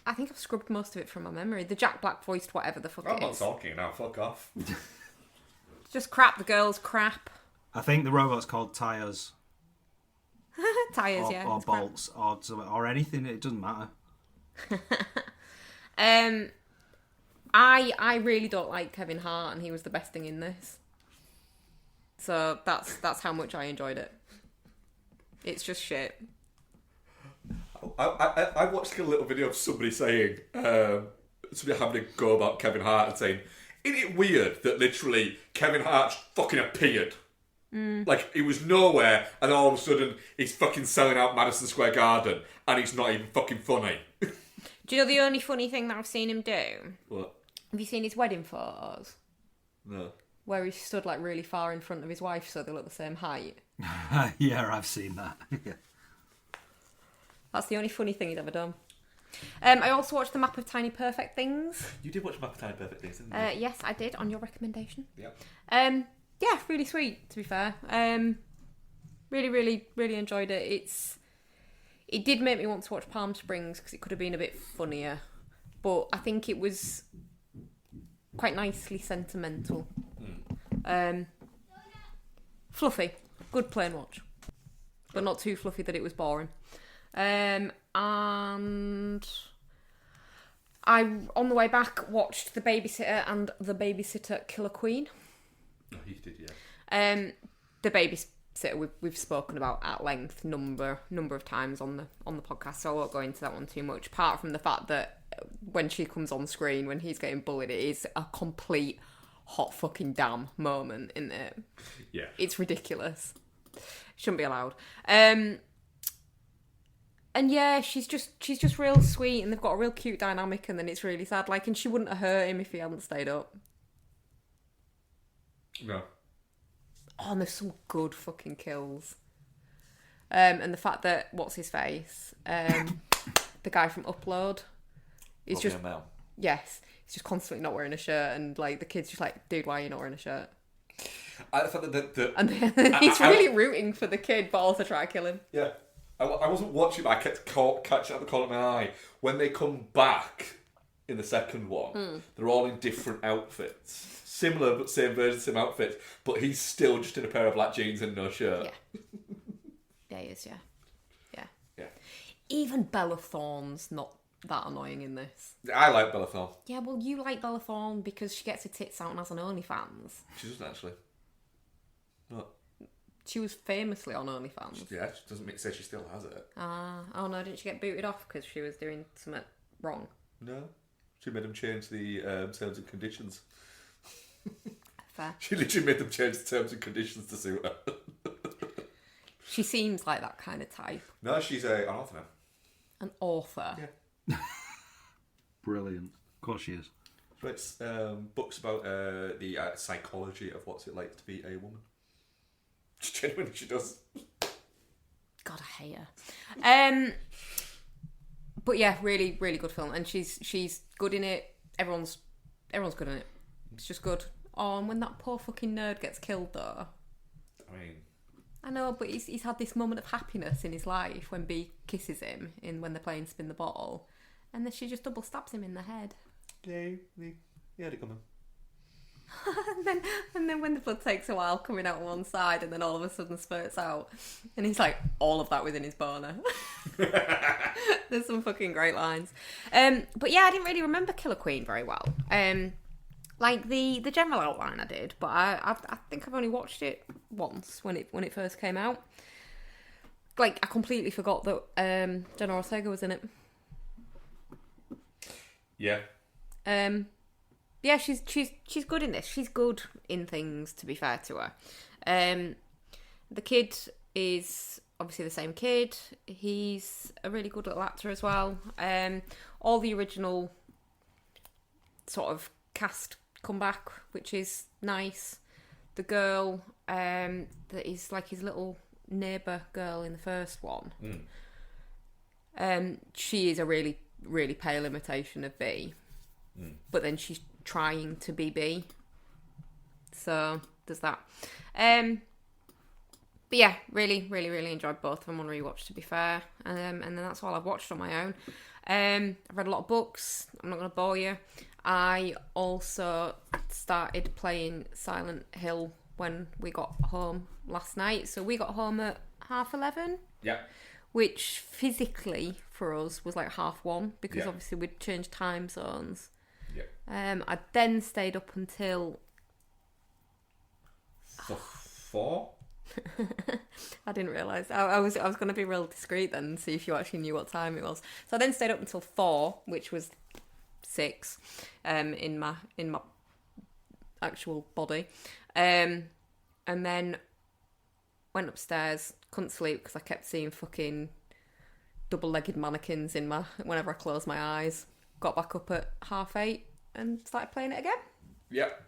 I think I've scrubbed most of it from my memory. The Jack Black voiced whatever the fuck I'm it not is. talking now, fuck off. It's just crap. The girl's crap. I think the robot's called Tyres. Tires, Or, yeah. or it's crap. bolts, or anything, it doesn't matter. I really don't like Kevin Hart, and he was the best thing in this. So that's how much I enjoyed it. It's just shit. I watched a little video of somebody saying, somebody having a go about Kevin Hart and saying, isn't it weird that literally Kevin Hart fucking appeared? Like, he was nowhere, and all of a sudden he's fucking selling out Madison Square Garden, and he's not even fucking funny. Do you know the only funny thing that I've seen him do? What? Have you seen his wedding photos? No. Where he stood like really far in front of his wife so they look the same height? Yeah, I've seen that. Yeah. That's the only funny thing he'd ever done. I also watched The Map of Tiny Perfect Things. You did watch Map of Tiny Perfect Things, didn't you? Yes, I did, on your recommendation. Yeah. Yeah, really sweet, to be fair. Really, really, really enjoyed it. It did make me want to watch Palm Springs because it could have been a bit funnier. But I think it was quite nicely sentimental. Fluffy. Good plane watch. But not too fluffy that it was boring. And I, on the way back, watched The Babysitter and The Babysitter Killer Queen. Oh, you did, yeah. The Babysitter we've spoken about at length number of times on the podcast, so I won't go into that one too much. Apart from the fact that when she comes on screen, when he's getting bullied, it is a complete hot fucking damn moment in it. Yeah. It's ridiculous. Shouldn't be allowed. And yeah, she's just real sweet, and they've got a real cute dynamic, and then it's really sad. Like, and she wouldn't have hurt him if he hadn't stayed up. No. Oh, and there's some good fucking kills. And the fact that, what's his face? The guy from Upload. Is just... Mel. Yes. He's just constantly not wearing a shirt, and like the kid's just like, dude, why are you not wearing a shirt? I thought that And he's really rooting for the kid, but also trying to kill him. yeah. I wasn't watching, but I kept catching out the corner of my eye. When they come back in the second one, they're all in different outfits. Similar, but same version, same outfits. But he's still just in a pair of black jeans and no shirt. Yeah. Yeah, he is, yeah. Yeah. Yeah. Even Bella Thorne's not that annoying in this. I like Bella Thorne. Yeah, well, you like Bella Thorne because she gets her tits out and has an OnlyFans. She doesn't actually. What? She was famously on OnlyFans. Yeah, she doesn't say she still has it. Oh no, didn't she get booted off because she was doing something wrong? No. She made them change the terms and conditions. Fair. She literally made them change the terms and conditions to suit her. She seems like that kind of type. No, she's an author now. An author? Yeah. Brilliant. Of course she is. She writes books about the psychology of what's it like to be a woman. Genuinely, she does. God, I hate her. But yeah, really, really good film, and she's good in it. Everyone's good in it. It's just good. Oh, and when that poor fucking nerd gets killed, though. I know, but he's had this moment of happiness in his life when Bea kisses him when they're playing Spin the Bottle, and then she just double stabs him in the head. Yeah, he had it coming. and then when the blood takes a while coming out on one side, and then all of a sudden spurts out, and he's like, all of that within his boner. There's some fucking great lines. But yeah, I didn't really remember Killer Queen very well. Like the general outline I did, but I think I've only watched it once when it first came out. Like, I completely forgot that Jenna Ortega was in it. Yeah. Yeah, she's good in this. She's good in things, to be fair to her. The kid is obviously the same kid. He's a really good little actor as well. All the original sort of cast come back, which is nice. The girl that is like his little neighbour girl in the first one. She is a really, really pale imitation of Bea. But then she's trying to be Bea. So there's that. But yeah, really, really, really enjoyed both of them on rewatch, to be fair. And then that's all I've watched on my own. I've read a lot of books. I'm not going to bore you. I also started playing Silent Hill when we got home last night. So we got home at 11:30. Yeah. Which physically for us was like 1:30 because obviously we'd changed time zones. Yeah. I then stayed up until 4. I didn't realise. I was going to be real discreet then and see if you actually knew what time it was. So I then stayed up until 4, which was 6, in my actual body, and then went upstairs. Couldn't sleep because I kept seeing fucking double-legged mannequins whenever I closed my eyes. Got back up at 8:30 and started playing it again. Yep.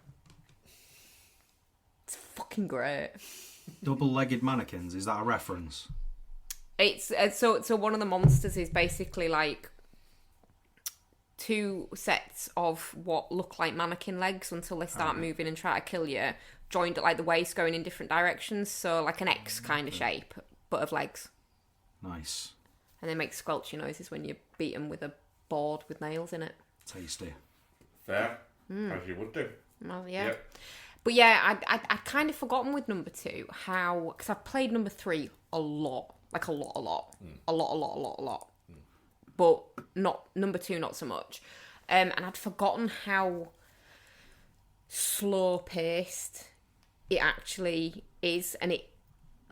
It's fucking great. Double-legged mannequins, is that a reference? It's so one of the monsters is basically like 2 sets of what look like mannequin legs until they start moving and try to kill you, joined at like the waist, going in different directions, so like an X kind of shape, but of legs. Nice. And they make squelchy noises when you beat them with a board with nails in it. Tasty. Fair. As you would do. Well, yeah. Yep. But yeah, I'd kind of forgotten with number 2 how, because I've played number 3 a lot. Like a lot. A lot. But not number 2, not so much. And I'd forgotten how slow paced it actually is, and it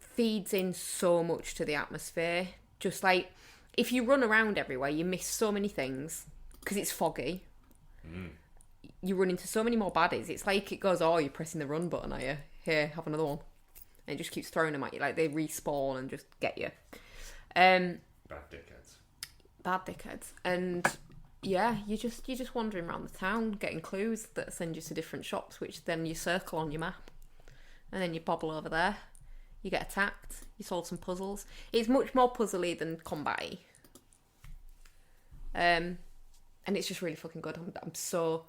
feeds in so much to the atmosphere. Just like if you run around everywhere, you miss so many things because it's foggy. You run into so many more baddies. It's like it goes, oh, you're pressing the run button, are you? Here, have another one. And it just keeps throwing them at you. Like they respawn and just get you. Bad dickheads. And yeah, you're just wandering around the town getting clues that send you to different shops, which then you circle on your map. And then you bobble over there. You get attacked. You solve some puzzles. It's much more puzzly than combat-y. And it's just really fucking good. I'm so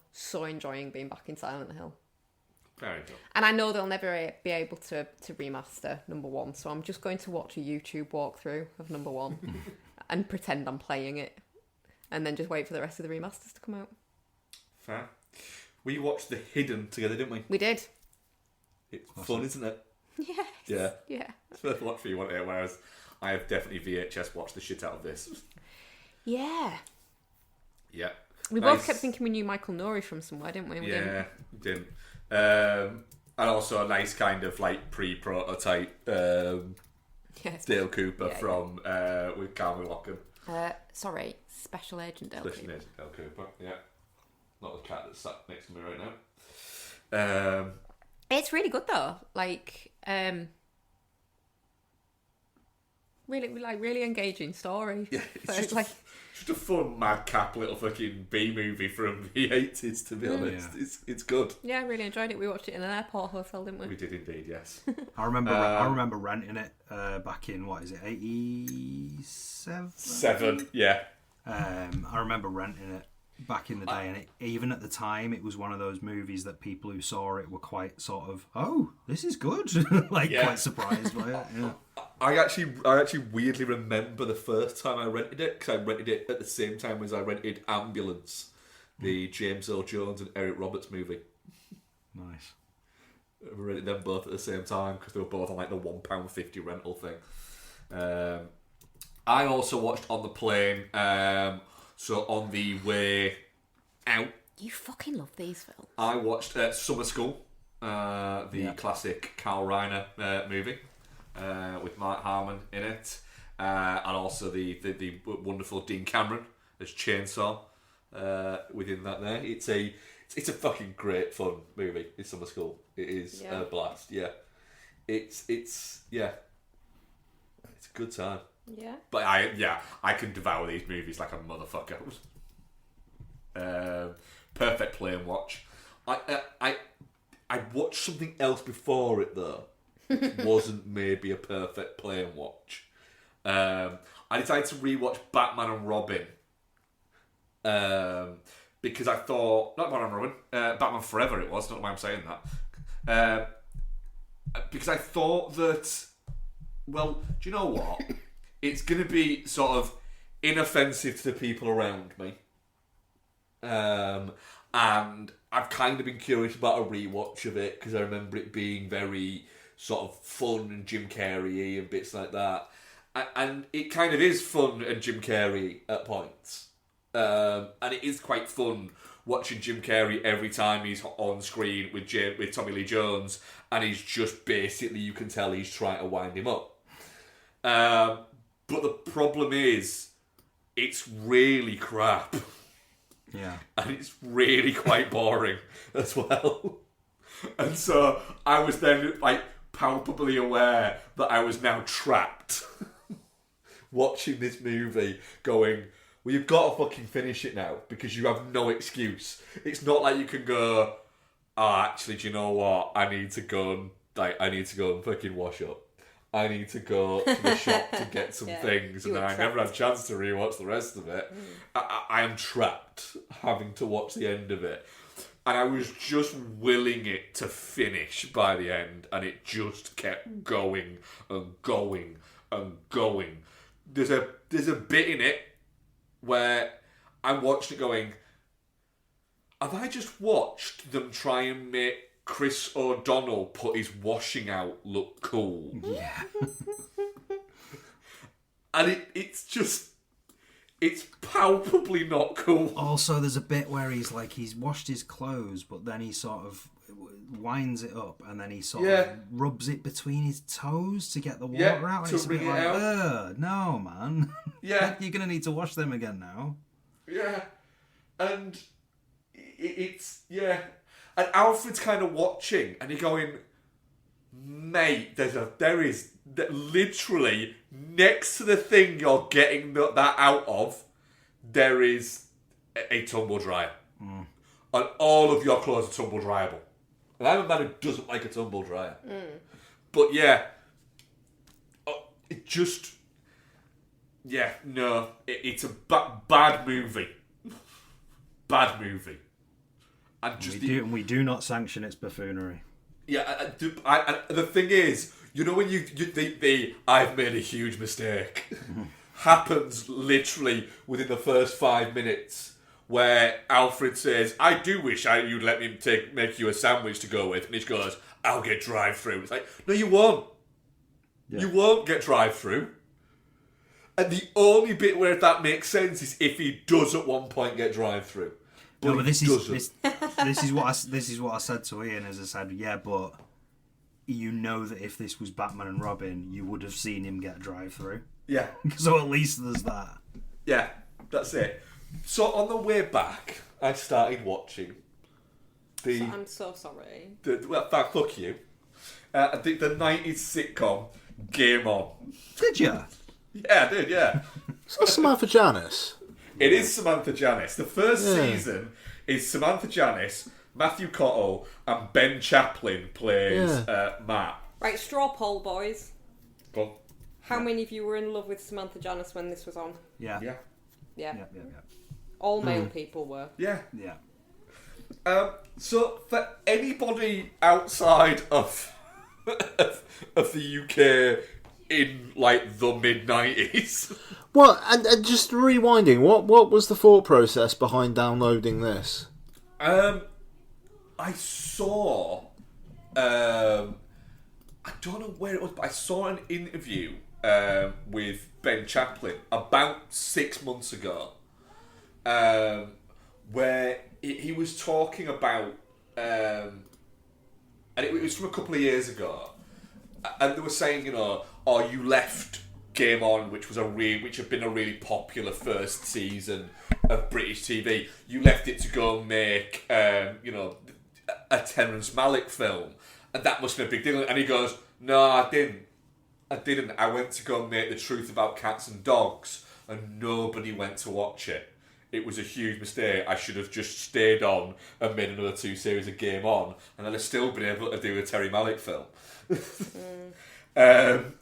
enjoying being back in Silent Hill. Very good. And I know they'll never be able to remaster number 1, so I'm just going to watch a YouTube walkthrough of number 1 and pretend I'm playing it, and then just wait for the rest of the remasters to come out. Fair. We watched The Hidden together, didn't we? We did. It's fun, isn't it? Yes. Yeah. Yeah. It's first watch for you, wasn't it? Whereas I have definitely VHS watched the shit out of this. Yeah. Yeah. We both kept thinking we knew Michael Nouri from somewhere, didn't we? We didn't. I And also a nice kind of like pre-prototype Dale Cooper from with Carmen Walken. Sorry, Special Agent Dale Special Cooper. Agent Dale Cooper, yeah. Not the cat that's sat next to me right now. It's really good though. Like, really engaging story. Yeah, it's so, just a fun madcap little fucking B movie from the 80s, to be honest. Yeah. It's good. Yeah, I really enjoyed it. We watched it in an airport hotel, didn't we? We did indeed, yes. I remember renting it back in, what is it, 87? 7, yeah. I remember renting it back in the day, and even at the time, it was one of those movies that people who saw it were quite sort of, oh, this is good, quite surprised by it. Yeah. I actually weirdly remember the first time I rented it, because I rented it at the same time as I rented Ambulance, the James Earl Jones and Eric Roberts movie. Nice. I rented them both at the same time because they were both on like the £1.50 rental thing. I also watched on the plane. So on the way out, You fucking love these films. I watched Summer School, the classic Carl Reiner movie with Mark Harmon in it, and also the wonderful Dean Cameron as Chainsaw within that. There, it's a fucking great fun movie. It's Summer School. It is a blast. Yeah, it's a good time. Yeah. But I can devour these movies like a motherfucker. Perfect plane watch. I watched something else before it though. It wasn't maybe a perfect plane watch. I decided to rewatch Batman and Robin. Because I thought not Batman and Robin, Batman Forever it was. Not why I'm saying that. Because I thought that. Well, do you know what? It's going to be sort of inoffensive to the people around me. And I've kind of been curious about a rewatch of it because I remember it being very sort of fun and Jim Carrey-y and bits like that. And it kind of is fun and Jim Carrey at points. And it is quite fun watching Jim Carrey every time he's on screen with Tommy Lee Jones, and he's just basically, you can tell he's trying to wind him up. But the problem is, it's really crap. Yeah. And it's really quite boring as well. And so I was then like palpably aware that I was now trapped watching this movie going, well, you've got to fucking finish it now because you have no excuse. It's not like you can go, oh, actually, do you know what? I need to go and fucking wash up. I need to go to the shop to get some things, and I never had a chance to rewatch the rest of it. I am trapped having to watch the end of it. And I was just willing it to finish by the end, and it just kept going and going and going. There's a bit in it where I'm watching it going, have I just watched them try and make Chris O'Donnell put his washing out look cool? Yeah. And it's palpably not cool. Also, there's a bit where he's washed his clothes, but then he sort of winds it up, and then he sort of rubs it between his toes to get the water out. And it's a bit like, no, man. Yeah. You're going to need to wash them again now. Yeah. And and Alfred's kind of watching, and you're going, mate, there is literally next to the thing you're getting that out of, there is a tumble dryer. And all of your clothes are tumble dryable. And I'm a man who doesn't like a tumble dryer. But yeah, it just, it's a bad movie. Bad movie. And just we do not sanction its buffoonery. Yeah, the thing is, you know when the I've made a huge mistake happens literally within the first 5 minutes, where Alfred says, I do wish you'd let me make you a sandwich to go with, and he goes, I'll get drive-through. It's like, no, you won't. Yeah. You won't get drive-through. And the only bit where that makes sense is if he does at one point get drive-through. But this is what I said to Ian. As I said, but you know that if this was Batman and Robin, you would have seen him get drive-through. Yeah. So at least there's that. Yeah, that's it. So on the way back, I started watching I'm so sorry. Fuck you. The 90s sitcom Game On. Did you? Yeah, I did, yeah. Is that Samantha Janice? It is Samantha Janice. The first season is Samantha Janice, Matthew Cottle, and Ben Chaplin plays Matt. Right, straw poll, boys. Go on. How many of you were in love with Samantha Janice when this was on? Yeah. Yeah. Yeah. Yeah. All male people were. Yeah. Yeah. So for anybody outside of the UK in like the mid-90s. What? And just rewinding, what was the thought process behind downloading this? I saw I don't know where it was, but I saw an interview with Ben Chaplin about 6 months ago, where he was talking about, and it was from a couple of years ago, and they were saying, you left Game On, which had been a really popular first season of British TV. You left it to go and make, a Terrence Malick film, and that must have been a big deal. And he goes, "No, I didn't. I went to go and make The Truth About Cats and Dogs, and nobody went to watch it. It was a huge mistake. I should have just stayed on and made another 2 series of Game On, and I'd have still been able to do a Terry Malick film." And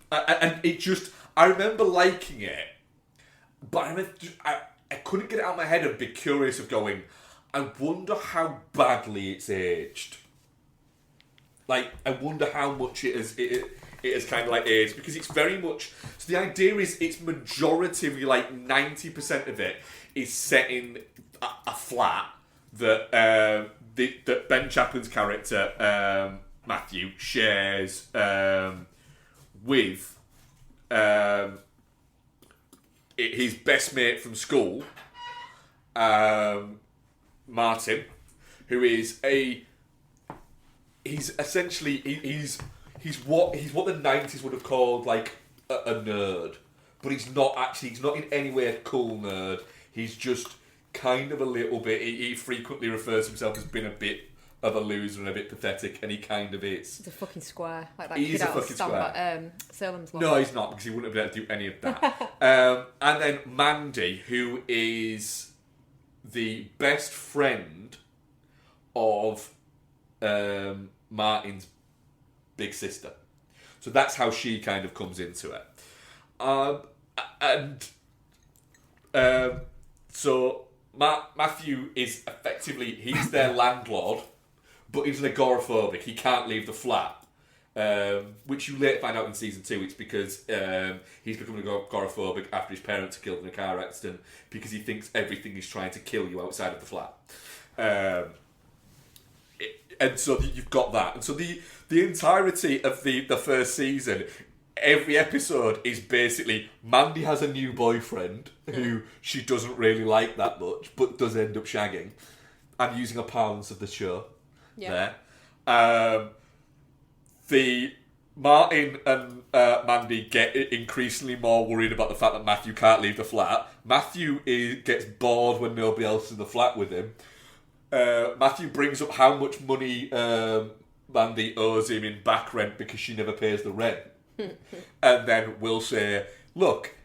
it just, I remember liking it, but I couldn't get it out of my head and be curious of going, I wonder how badly it's aged. Like, I wonder how much it has kind of like aged, because it's very much, so the idea is it's majority, like 90% of it is set in a flat that that Ben Chaplin's character Matthew shares with his best mate from school, Martin, who is he's what the 90s would have called like a nerd, but he's not in any way a cool nerd. He's just kind of a little bit, he frequently refers to himself as being a bit of a loser and a bit pathetic, and he kind of is. He's a fucking square, like that He's kid a out of fucking square. Salem's Lot. No, he's not, because he wouldn't have been able to do any of that. And then Mandy, who is the best friend of Martin's big sister. So that's how she kind of comes into it. So Matthew is effectively, he's their landlord, but he's an agoraphobic. He can't leave the flat. Which you later find out in season 2, it's because he's become agoraphobic after his parents are killed in a car accident, because he thinks everything is trying to kill you outside of the flat. And so you've got that. And so the entirety of the first season, every episode is basically Mandy has a new boyfriend who she doesn't really like that much, but does end up shagging. I'm using a parlance of the show there. The Martin and Mandy get increasingly more worried about the fact that Matthew can't leave the flat. Matthew gets bored when nobody else is in the flat with him. Matthew brings up how much money Mandy owes him in back rent because she never pays the rent. And then will say, "Look,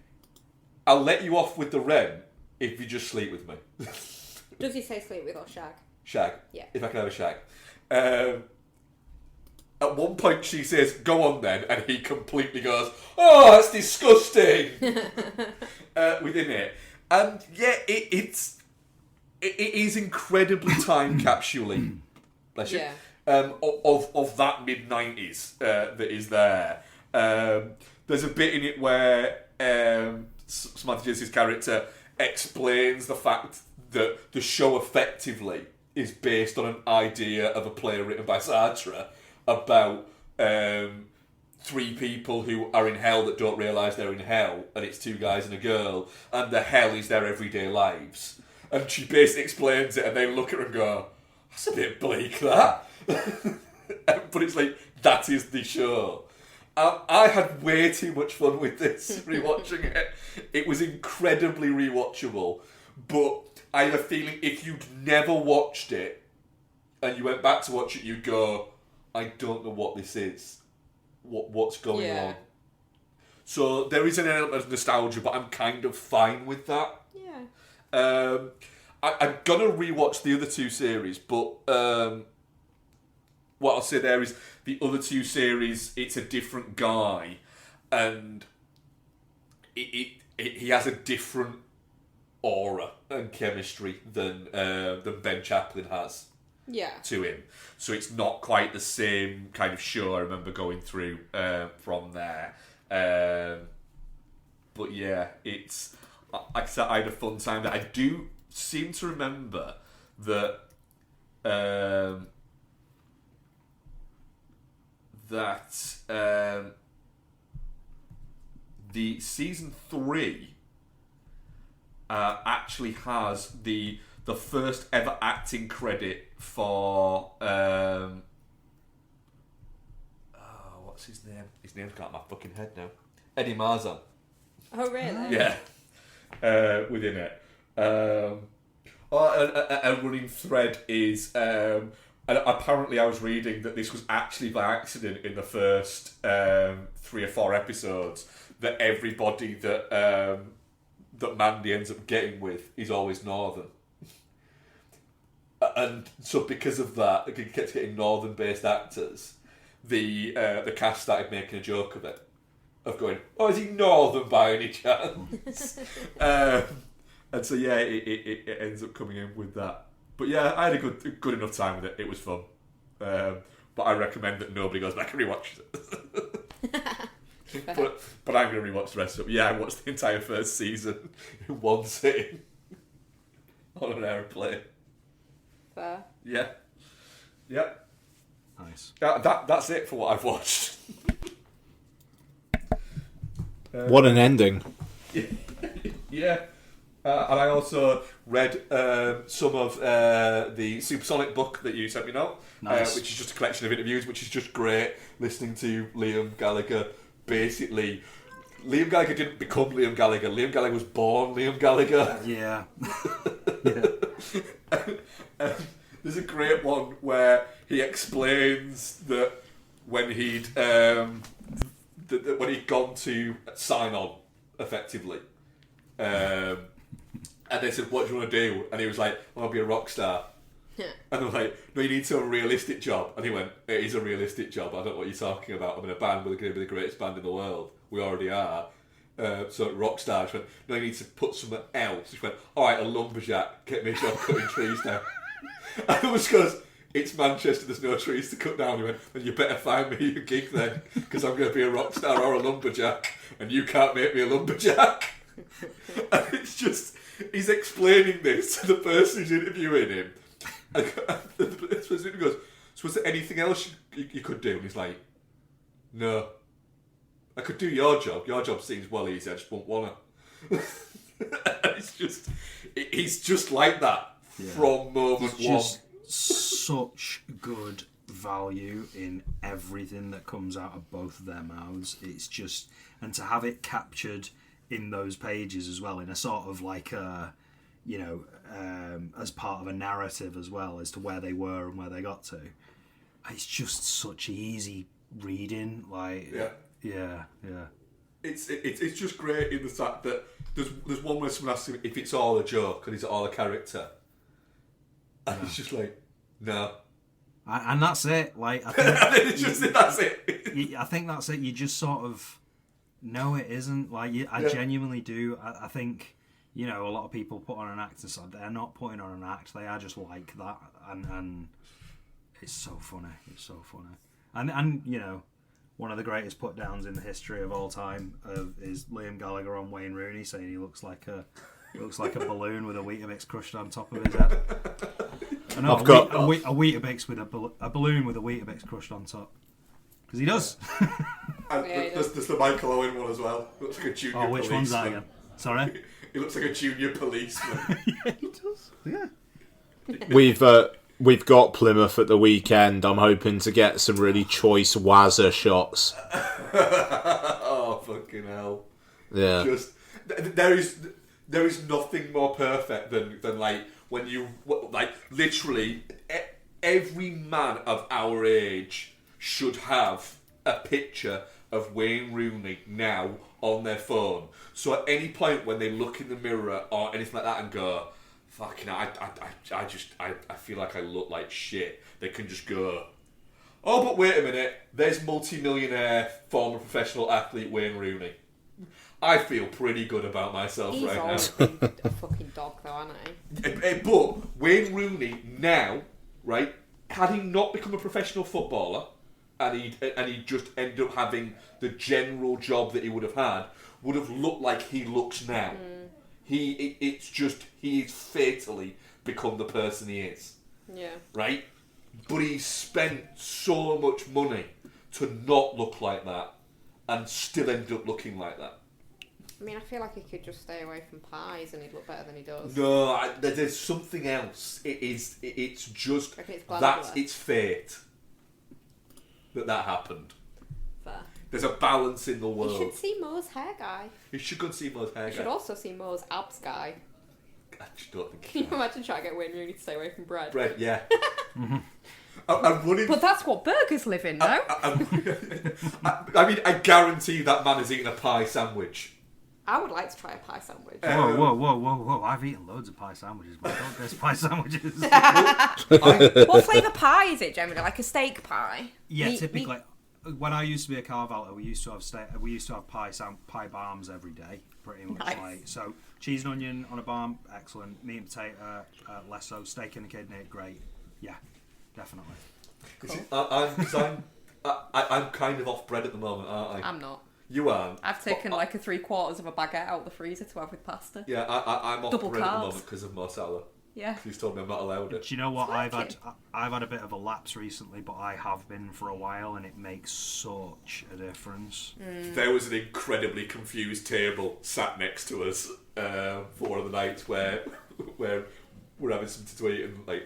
I'll let you off with the rent if you just sleep with me." Does he say sleep with or shag? Shag. Yeah. If I can have a shag. At one point she says, "Go on then," and he completely goes, "Oh, that's disgusting." Within it. And yeah, it is incredibly time capsuling. Bless you. Yeah. Of that mid-90s that is there. There's a bit in it where Samantha Janice's character explains the fact that the show effectively is based on an idea of a play written by Sartre about 3 people who are in hell that don't realise they're in hell, and it's 2 guys and a girl, and the hell is their everyday lives. And she basically explains it, and they look at her and go, "That's a bit bleak, that." but it's like, that is the show. I had way too much fun with this, rewatching it. It was incredibly rewatchable, but I have a feeling if you'd never watched it, and you went back to watch it, you'd go, I don't know what this is. What's going on? So there is an element of nostalgia, but I'm kind of fine with that. Yeah. I'm gonna rewatch the other two series, but what I'll say there is the other two series, it's a different guy, and he has a different aura and chemistry than Ben Chaplin has. Yeah. To him, so it's not quite the same kind of show I remember going through from there. But yeah, it's like I said, I had a fun time. That I do seem to remember that the season 3 actually has the first ever acting credit for what's his name? His name's got my fucking head now. Eddie Marzan. Oh really? Yeah. Within it. A running thread is and apparently I was reading that this was actually by accident in the first 3 or 4 episodes, that everybody that Mandy ends up getting with is always Northern. And so because of that, it kept getting Northern-based actors. The cast started making a joke of it, of going, "Oh, is he Northern by any chance?" And so yeah, it ends up coming in with that. But yeah, I had a good enough time with it. It was fun. But I recommend that nobody goes back and rewatches it. but I'm going to rewatch the rest of it. Yeah, I watched the entire first season in one sitting on an aeroplane. Fair. Yeah. Yep. Nice. That's it for what I've watched. What an ending. Yeah. And I also read some of the Supersonic book that you sent me now, Nice. which is just a collection of interviews, which is just great, listening to Liam Gallagher. Basically, Liam Gallagher didn't become Liam Gallagher. Liam Gallagher was born Liam Gallagher. Yeah. There's a great one where he explains that when he'd when he'd gone to sign on, effectively, and they said, "What do you want to do?" And he was like, "I want to be a rock star." Yeah. And they're like, "No, you need to have a realistic job." And he went, "It is a realistic job. I don't know what you're talking about. I'm in a band. We're going to be the greatest band in the world. We already are." So rock star. She went, "No, you need to put something else." She went, "All right, a lumberjack. Get me a job cutting trees down." And it was because it's Manchester. There's no trees to cut down. He went, "Then you better find me a gig then, because I'm going to be a rock star or a lumberjack, and you can't make me a lumberjack." And it's just, he's explaining this to the person who's interviewing him. And the person goes, "So was there anything else you could do?" And he's like, "No. I could do your job. Your job seems well easy. I just won't want to." It's just, he's just like that from moment It's one. just such good value in everything that comes out of both of their mouths. It's just, and to have it captured in those pages as well, in a sort of like a, as part of a narrative as well as to where they were and where they got to. It's just such easy reading. Like, yeah. It's just great in the fact that there's one where someone asks him if it's all a joke and is it all a character, and he's just like, "No." And that's it. Like, I think it's just that's it. I think that's it. You just sort of, no, it isn't. Like, I genuinely do. I think, a lot of people put on an act and stuff. They're not putting on an act. They are just like that, and it's so funny. It's so funny. And one of the greatest put downs in the history of all time is Liam Gallagher on Wayne Rooney saying he looks like a balloon with a Weetabix crushed on top of his head. I know, a Weetabix with a balloon with a Weetabix crushed on top. Because he does. And there's the Michael Owen one as well. He looks like a junior policeman. which one's that again? Sorry? He looks like a junior policeman. Yeah, he does. Yeah. we've got Plymouth at the weekend. I'm hoping to get some really choice Wazza shots. Oh, fucking hell. Yeah. Just, there is nothing more perfect than like, when you, like, literally, every man of our age should have a picture of Wayne Rooney now on their phone. So at any point when they look in the mirror or anything like that and go, fucking, I feel like I look like shit, they can just go, oh, but wait a minute, there's multi-millionaire former professional athlete Wayne Rooney. I feel pretty good about myself He's right now. He's a fucking dog though, isn't he? But Wayne Rooney now, right, had he not become a professional footballer and he just ended up having the general job that he would have looked like he looks now. He's fatally become the person he is. Yeah. Right? But he's spent so much money to not look like that and still end up looking like that. I mean, I feel like he could just stay away from pies and he'd look better than he does. No, there's something else. It's just it's fate that happened. Fair. There's a balance in the world. You should see Mo's hair guy. You should go and see Mo's hair You guy. should also see Mo's abs guy. I just don't think. Can you imagine trying to get Wayne Rooney to stay away from bread? Bread, yeah. I'm running. But that's what burgers live in, no? I mean, I guarantee that man has eaten a pie sandwich. I would like to try a pie sandwich. Whoa. I've eaten loads of pie sandwiches, but I don't taste pie sandwiches. What flavour pie is it generally? Like a steak pie? Yeah, typically. When I used to be a car valet, we used to have pie barms every day, pretty much. Nice. Like, so cheese and onion on a barm, excellent. Meat and potato, less so. Steak and a kidney, great. Yeah, definitely. Cool. I'm kind of off bread at the moment, aren't I? I'm not. You aren't. I've taken like a 3/4 of a baguette out the freezer to have with pasta. Yeah, I'm off Double bread at the carbs. moment because of Mo Salah. Yeah. He's told me I'm not allowed it. Do you know what? It's I've had a bit of a lapse recently, but I have been for a while, and it makes such a difference. There was an incredibly confused table sat next to us for one of the nights where we're having something to eat and like,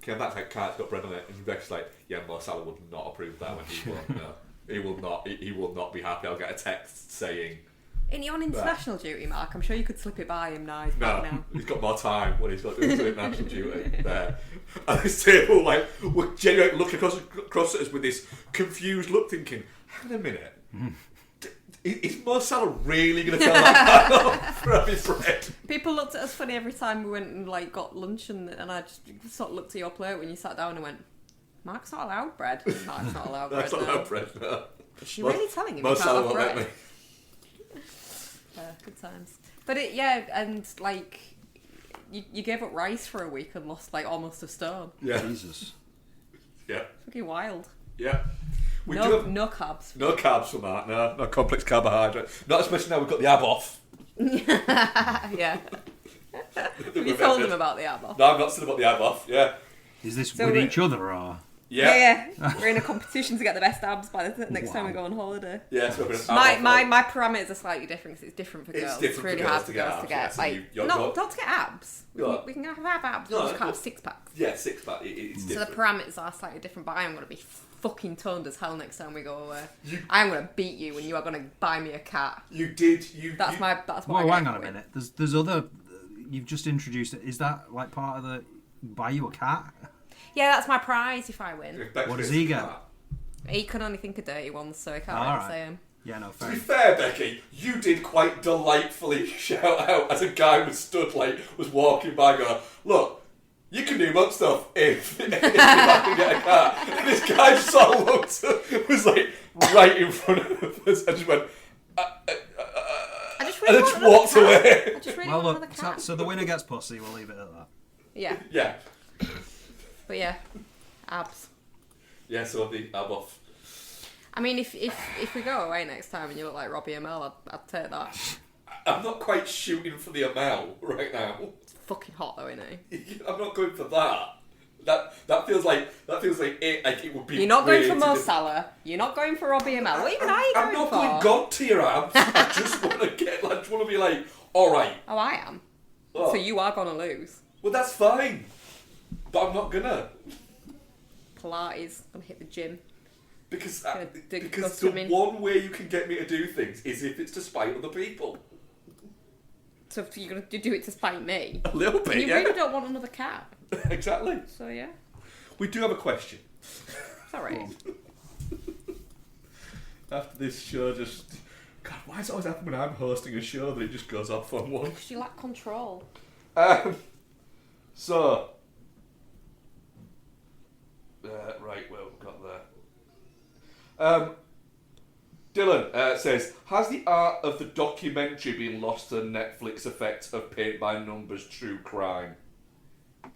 okay, that's like cart's got bread on it, and Rebecca's like, yeah, Mo Salah would not approve that when he won't. No, he will not. He will not be happy. I'll get a text saying. And you're on international duty, Mark. I'm sure you could slip it by him now. He's back now. He's got more time when he's got international duty there. And this table, like, we're genuinely looking across at us with this confused look, thinking, hang on a minute. Is Mo Salah really going to tell that man for having bread? People looked at us funny every time we went and like got lunch, and I just sort of looked at your plate when you sat down and went, "Mark's not allowed bread." Mark's not allowed bread. That's not allowed bread, no. Is she really telling him Mo he can't Salah have won't let bread? me. Good times. But and like you gave up rice for a week and lost like almost a stone. Yeah. Jesus. Yeah. Fucking wild. Yeah. We do No, have no carbs. no carbs for Mark, no complex carbohydrate. Not especially now we've got the ab off. Yeah. Have you told them about the ab off? No, I've not said about the ab off, yeah. Is this So with we- each other or? Yeah. We're in a competition to get the best abs by the next time we go on holiday. Yeah, so we're gonna ab My off, my parameters are slightly different because it's different for It's girls. different It's for really girls hard to for get girls abs, to get. yeah, so Like, you're not to get abs. Yeah. We can have abs. No, We just can't but- have six packs. Yeah, six pack. It's So the different. parameters are slightly different, but I am going to be fucking toned as hell next time we go away. I am going to beat you and you are going to buy me a cat. That's what Well, I get hang on a for it. minute. There's other. You've just introduced it. Is that like part of the? Buy you a cat? Yeah, that's my prize if I win. What does he get? He can only think of dirty ones, so I can't All really right. say him. Yeah, no, To fair. be fair, Becky, you did quite delightfully shout out as a guy was walking by and go, look, you can do much stuff if I can get a car. And this guy just sort of looked, was like right in front of us and just went, I just and really then want just another walked cat. away. I just really Well, want another look. cat. So the winner gets pussy. We'll leave it at that. Yeah, Yeah. but yeah, abs. Yeah, so the ab off. I mean, if we go away next time and you look like Robbie Amell, I'd take that. I'm not quite shooting for the Amel right now. It's fucking hot though, isn't he? I'm not going for that. That feels like it would be. You're not going way for too Mo diff- Salah. You're not going for Robbie Amell. What even are you I'm going not for? going God tier abs. I just want to get. I just want to be like, all right. Oh, I am. Oh. So you are gonna lose. Well, that's fine. But I'm not gonna. Pilates, I'm gonna hit the gym. Because the one way you can get me to do things is if it's to spite other people. So you're going to do it to spite me? A little bit, you really don't want another cat. Exactly. So, yeah. We do have a question. Sorry. After this show just... God, why does it always happen when I'm hosting a show that it just goes off on one? Because you lack control. So... right, well, we've got there. Dylan says, has the art of the documentary been lost to the Netflix effect of paint by numbers true crime? I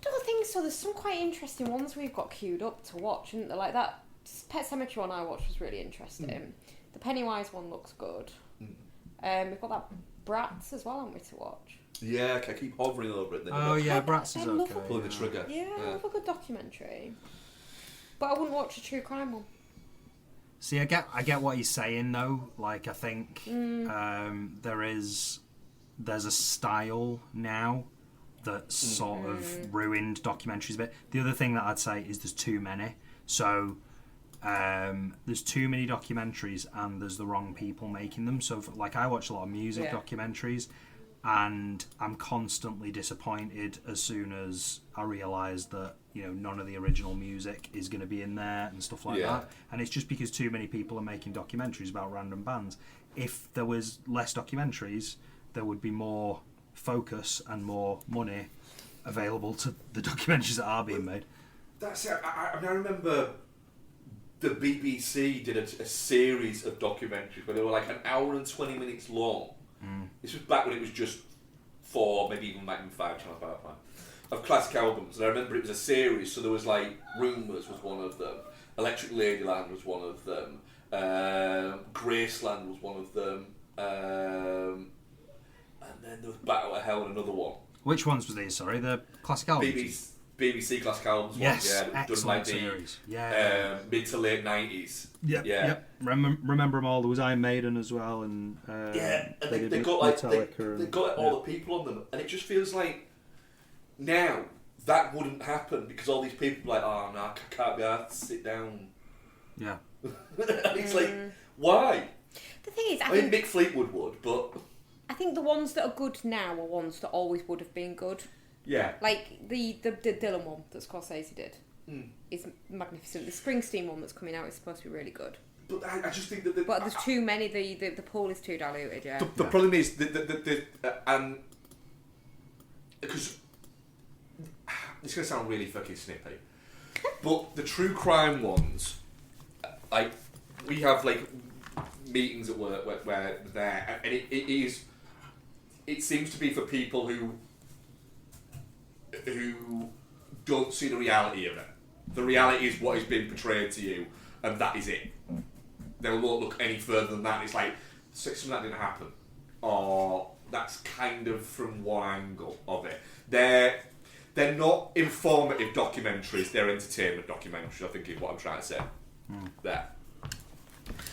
don't think so. There's some quite interesting ones we've got queued up to watch, isn't there? Like that Pet Sematary one I watched was really interesting. The Pennywise one looks good. We've got that Bratz as well, haven't we, to watch? Yeah, I keep hovering over it. Oh yeah, Bratz is okay. Pulling the trigger. Yeah, I love a good documentary. But I wouldn't watch a true crime one. See, I get what he's saying though. Like, I think there's a style now that's sort of ruined documentaries a bit. The other thing that I'd say is there's too many. So there's too many documentaries and there's the wrong people making them. So like, I watch a lot of music documentaries, and I'm constantly disappointed as soon as I realise that, you know, none of the original music is going to be in there and stuff like that. And it's just because too many people are making documentaries about random bands. If there was less documentaries, there would be more focus and more money available to the documentaries that are being made. That's it. I remember the BBC did a series of documentaries where they were like an hour and 20 minutes long. This was back when it was just 4, maybe even 5 channel power plant of classic albums, and I remember it was a series. So there was like Rumours was one of them, Electric Ladyland was one of them, Graceland was one of them, and then there was Battle of Hell, another one. Which ones was these? Sorry, the classic albums. BBC classic albums. Yes, one, excellent done like series. mid to late 90s. Yep. Remember them all. There was Iron Maiden as well, and and they got like they got all the people on them, and it just feels like now that wouldn't happen because all these people are like, oh no, I can't be asked to sit down. Yeah, and it's like, why? The thing is, I mean, Mick Fleetwood would, but I think the ones that are good now are ones that always would have been good. Yeah. Like the Dylan one that Scorsese did is magnificent. The Springsteen one that's coming out is supposed to be really good. But I just think that... But there's too many, the pool is too diluted, yeah. The problem is, and... Because... It's going to sound really fucking snippy. But the true crime ones, like, we have, like, meetings at work where they're there, and it seems to be for people who don't see the reality of it. The reality is what is being portrayed to you, and that is it. They won't look any further than that. It's like, something that didn't happen, or that's kind of from one angle of it. They're not informative documentaries, they're entertainment documentaries, I think is what I'm trying to say. There.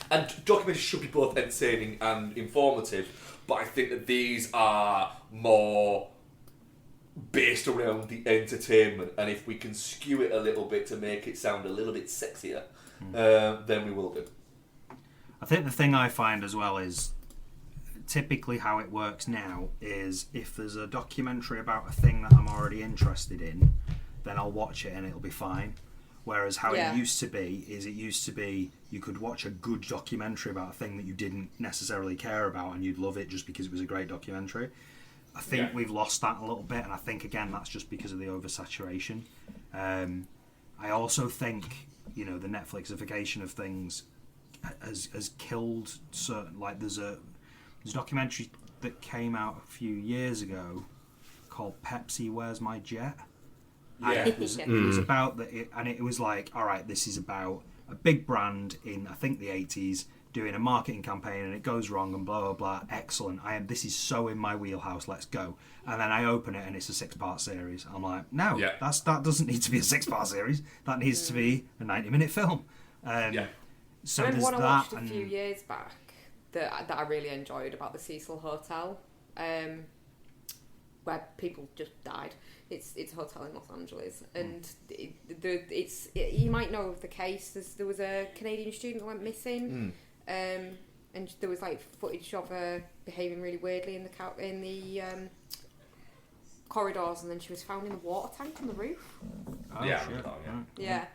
And documentaries should be both entertaining and informative, but I think that these are more based around the entertainment, and if we can skew it a little bit to make it sound a little bit sexier, then we will do. I think the thing I find as well is typically how it works now is if there's a documentary about a thing that I'm already interested in, then I'll watch it and it'll be fine. Whereas how it used to be is you could watch a good documentary about a thing that you didn't necessarily care about and you'd love it just because it was a great documentary. I think we've lost that a little bit, and I think again that's just because of the oversaturation. I also think, you know, the Netflixification of things has killed certain. Like there's a documentary that came out a few years ago called Pepsi Where's My Jet? Yeah. It was about it was like, all right, this is about a big brand in I think the 80s doing a marketing campaign and it goes wrong and blah blah blah. Excellent. This is so in my wheelhouse. Let's go. And then I open it and it's a 6-part series. I'm like, no, that doesn't need to be a 6-part series. That needs to be a 90-minute film. So I remember one I watched that a few years back that I really enjoyed about the Cecil Hotel, where where people just died. It's a hotel in Los Angeles, and you might know of the case. There was a Canadian student that went missing, and there was like footage of her behaving really weirdly in the corridors, and then she was found in the water tank on the roof. Oh, yeah, shit. Yeah.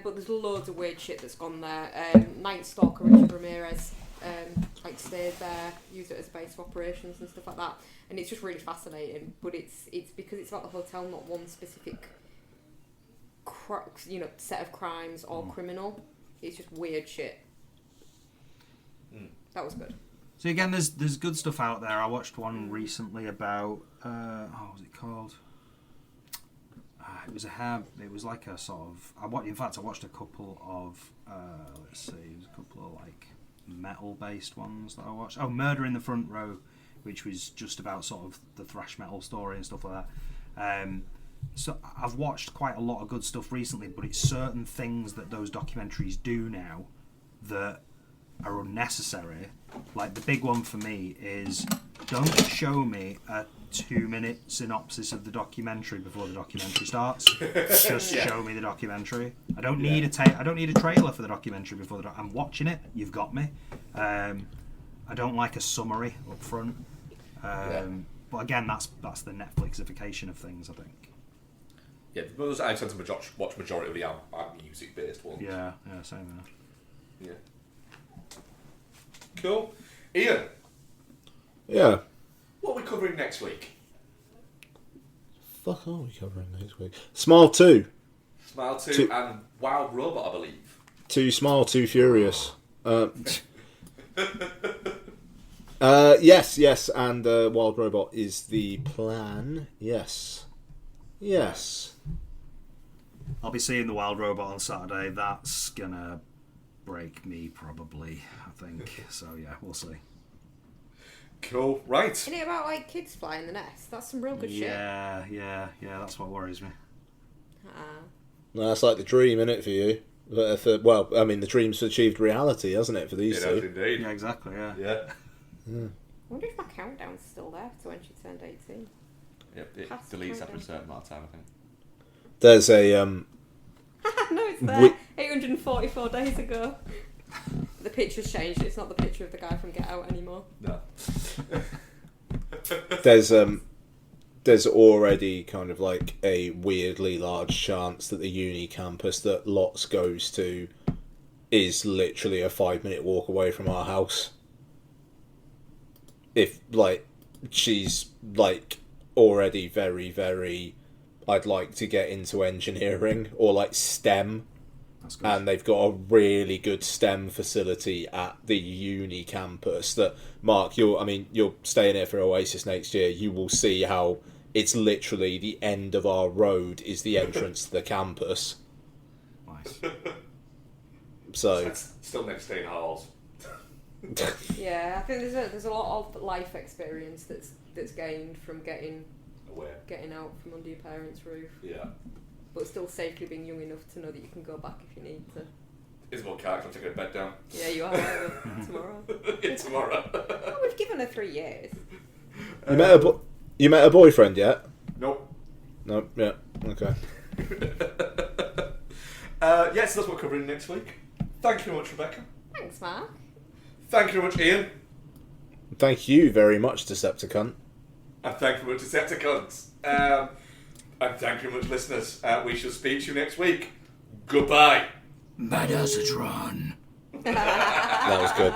But there's loads of weird shit that's gone there. Night Stalker Richard Ramirez like stayed there, used it as a base of operations and stuff like that, and it's just really fascinating. But it's because it's about the hotel, not one specific set of crimes or criminal. It's just weird shit. That was good. So again, there's good stuff out there. I watched one recently about what was it called? It was like a sort of. I watched a couple of. Let's see, it was a couple of like metal-based ones that I watched. Oh, Murder in the Front Row, which was just about sort of the thrash metal story and stuff like that. So I've watched quite a lot of good stuff recently, but it's certain things that those documentaries do now that are unnecessary. Like the big one for me is, don't show me a 2-minute synopsis of the documentary before the documentary starts. Just show me the documentary. I don't need I don't need a trailer for the documentary before I'm watching it. You've got me. I don't like a summary up front. But again, that's the Netflixification of things, I think. Yeah, those I tend to watch majority of the music based ones. Yeah, same there. Yeah. Cool. Ian. Yeah. What are we covering next week? Fuck are we covering next week? Smile 2. Smile 2 and Wild Robot, I believe. 2 Smile, 2 Furious. Yes, and Wild Robot is the plan. Yes. I'll be seeing the Wild Robot on Saturday. That's gonna break me, probably, I think. So yeah, we'll see. Cool. Right. Isn't it about like kids flying the nest? That's some real good shit. Yeah. That's what worries me. No, that's like the dream, isn't it, for you? The dream's achieved reality, hasn't it, for these two? It has indeed. Yeah, exactly. Yeah. I wonder if my countdown's still there to when she turned 18. Yep, it deletes after a certain amount of time, I think. There's a No, it's there. 844 days ago. The picture's changed. It's not the picture of the guy from Get Out anymore. No. There's already kind of like a weirdly large chance that the uni campus that Lots goes to is literally a 5-minute walk away from our house. If like she's like already very, very, I'd like to get into engineering or like STEM. And they've got a really good STEM facility at the uni campus that, Mark, you're staying here for Oasis next year. You will see how it's literally the end of our road is the entrance to the campus. Nice. So That's still next day in halls. Yeah, I think there's a lot of life experience that's gained from getting out from under your parents' roof. Yeah. But still safely being young enough to know that you can go back if you need to. Isabel can't take her bed down. Yeah, you are tomorrow. Tomorrow. Oh, we've given her 3 years. You met a boyfriend yet? Nope. Nope. Yeah. Okay. Yes, that's what we're covering next week. Thank you very much, Rebecca. Thanks, Mark. Thank you very much, Ian. Thank you very much, Decepticunt. And thank you very much, Decepticunts. And thank you very much, listeners. We shall speak to you next week. Goodbye. Madazatron. That was good.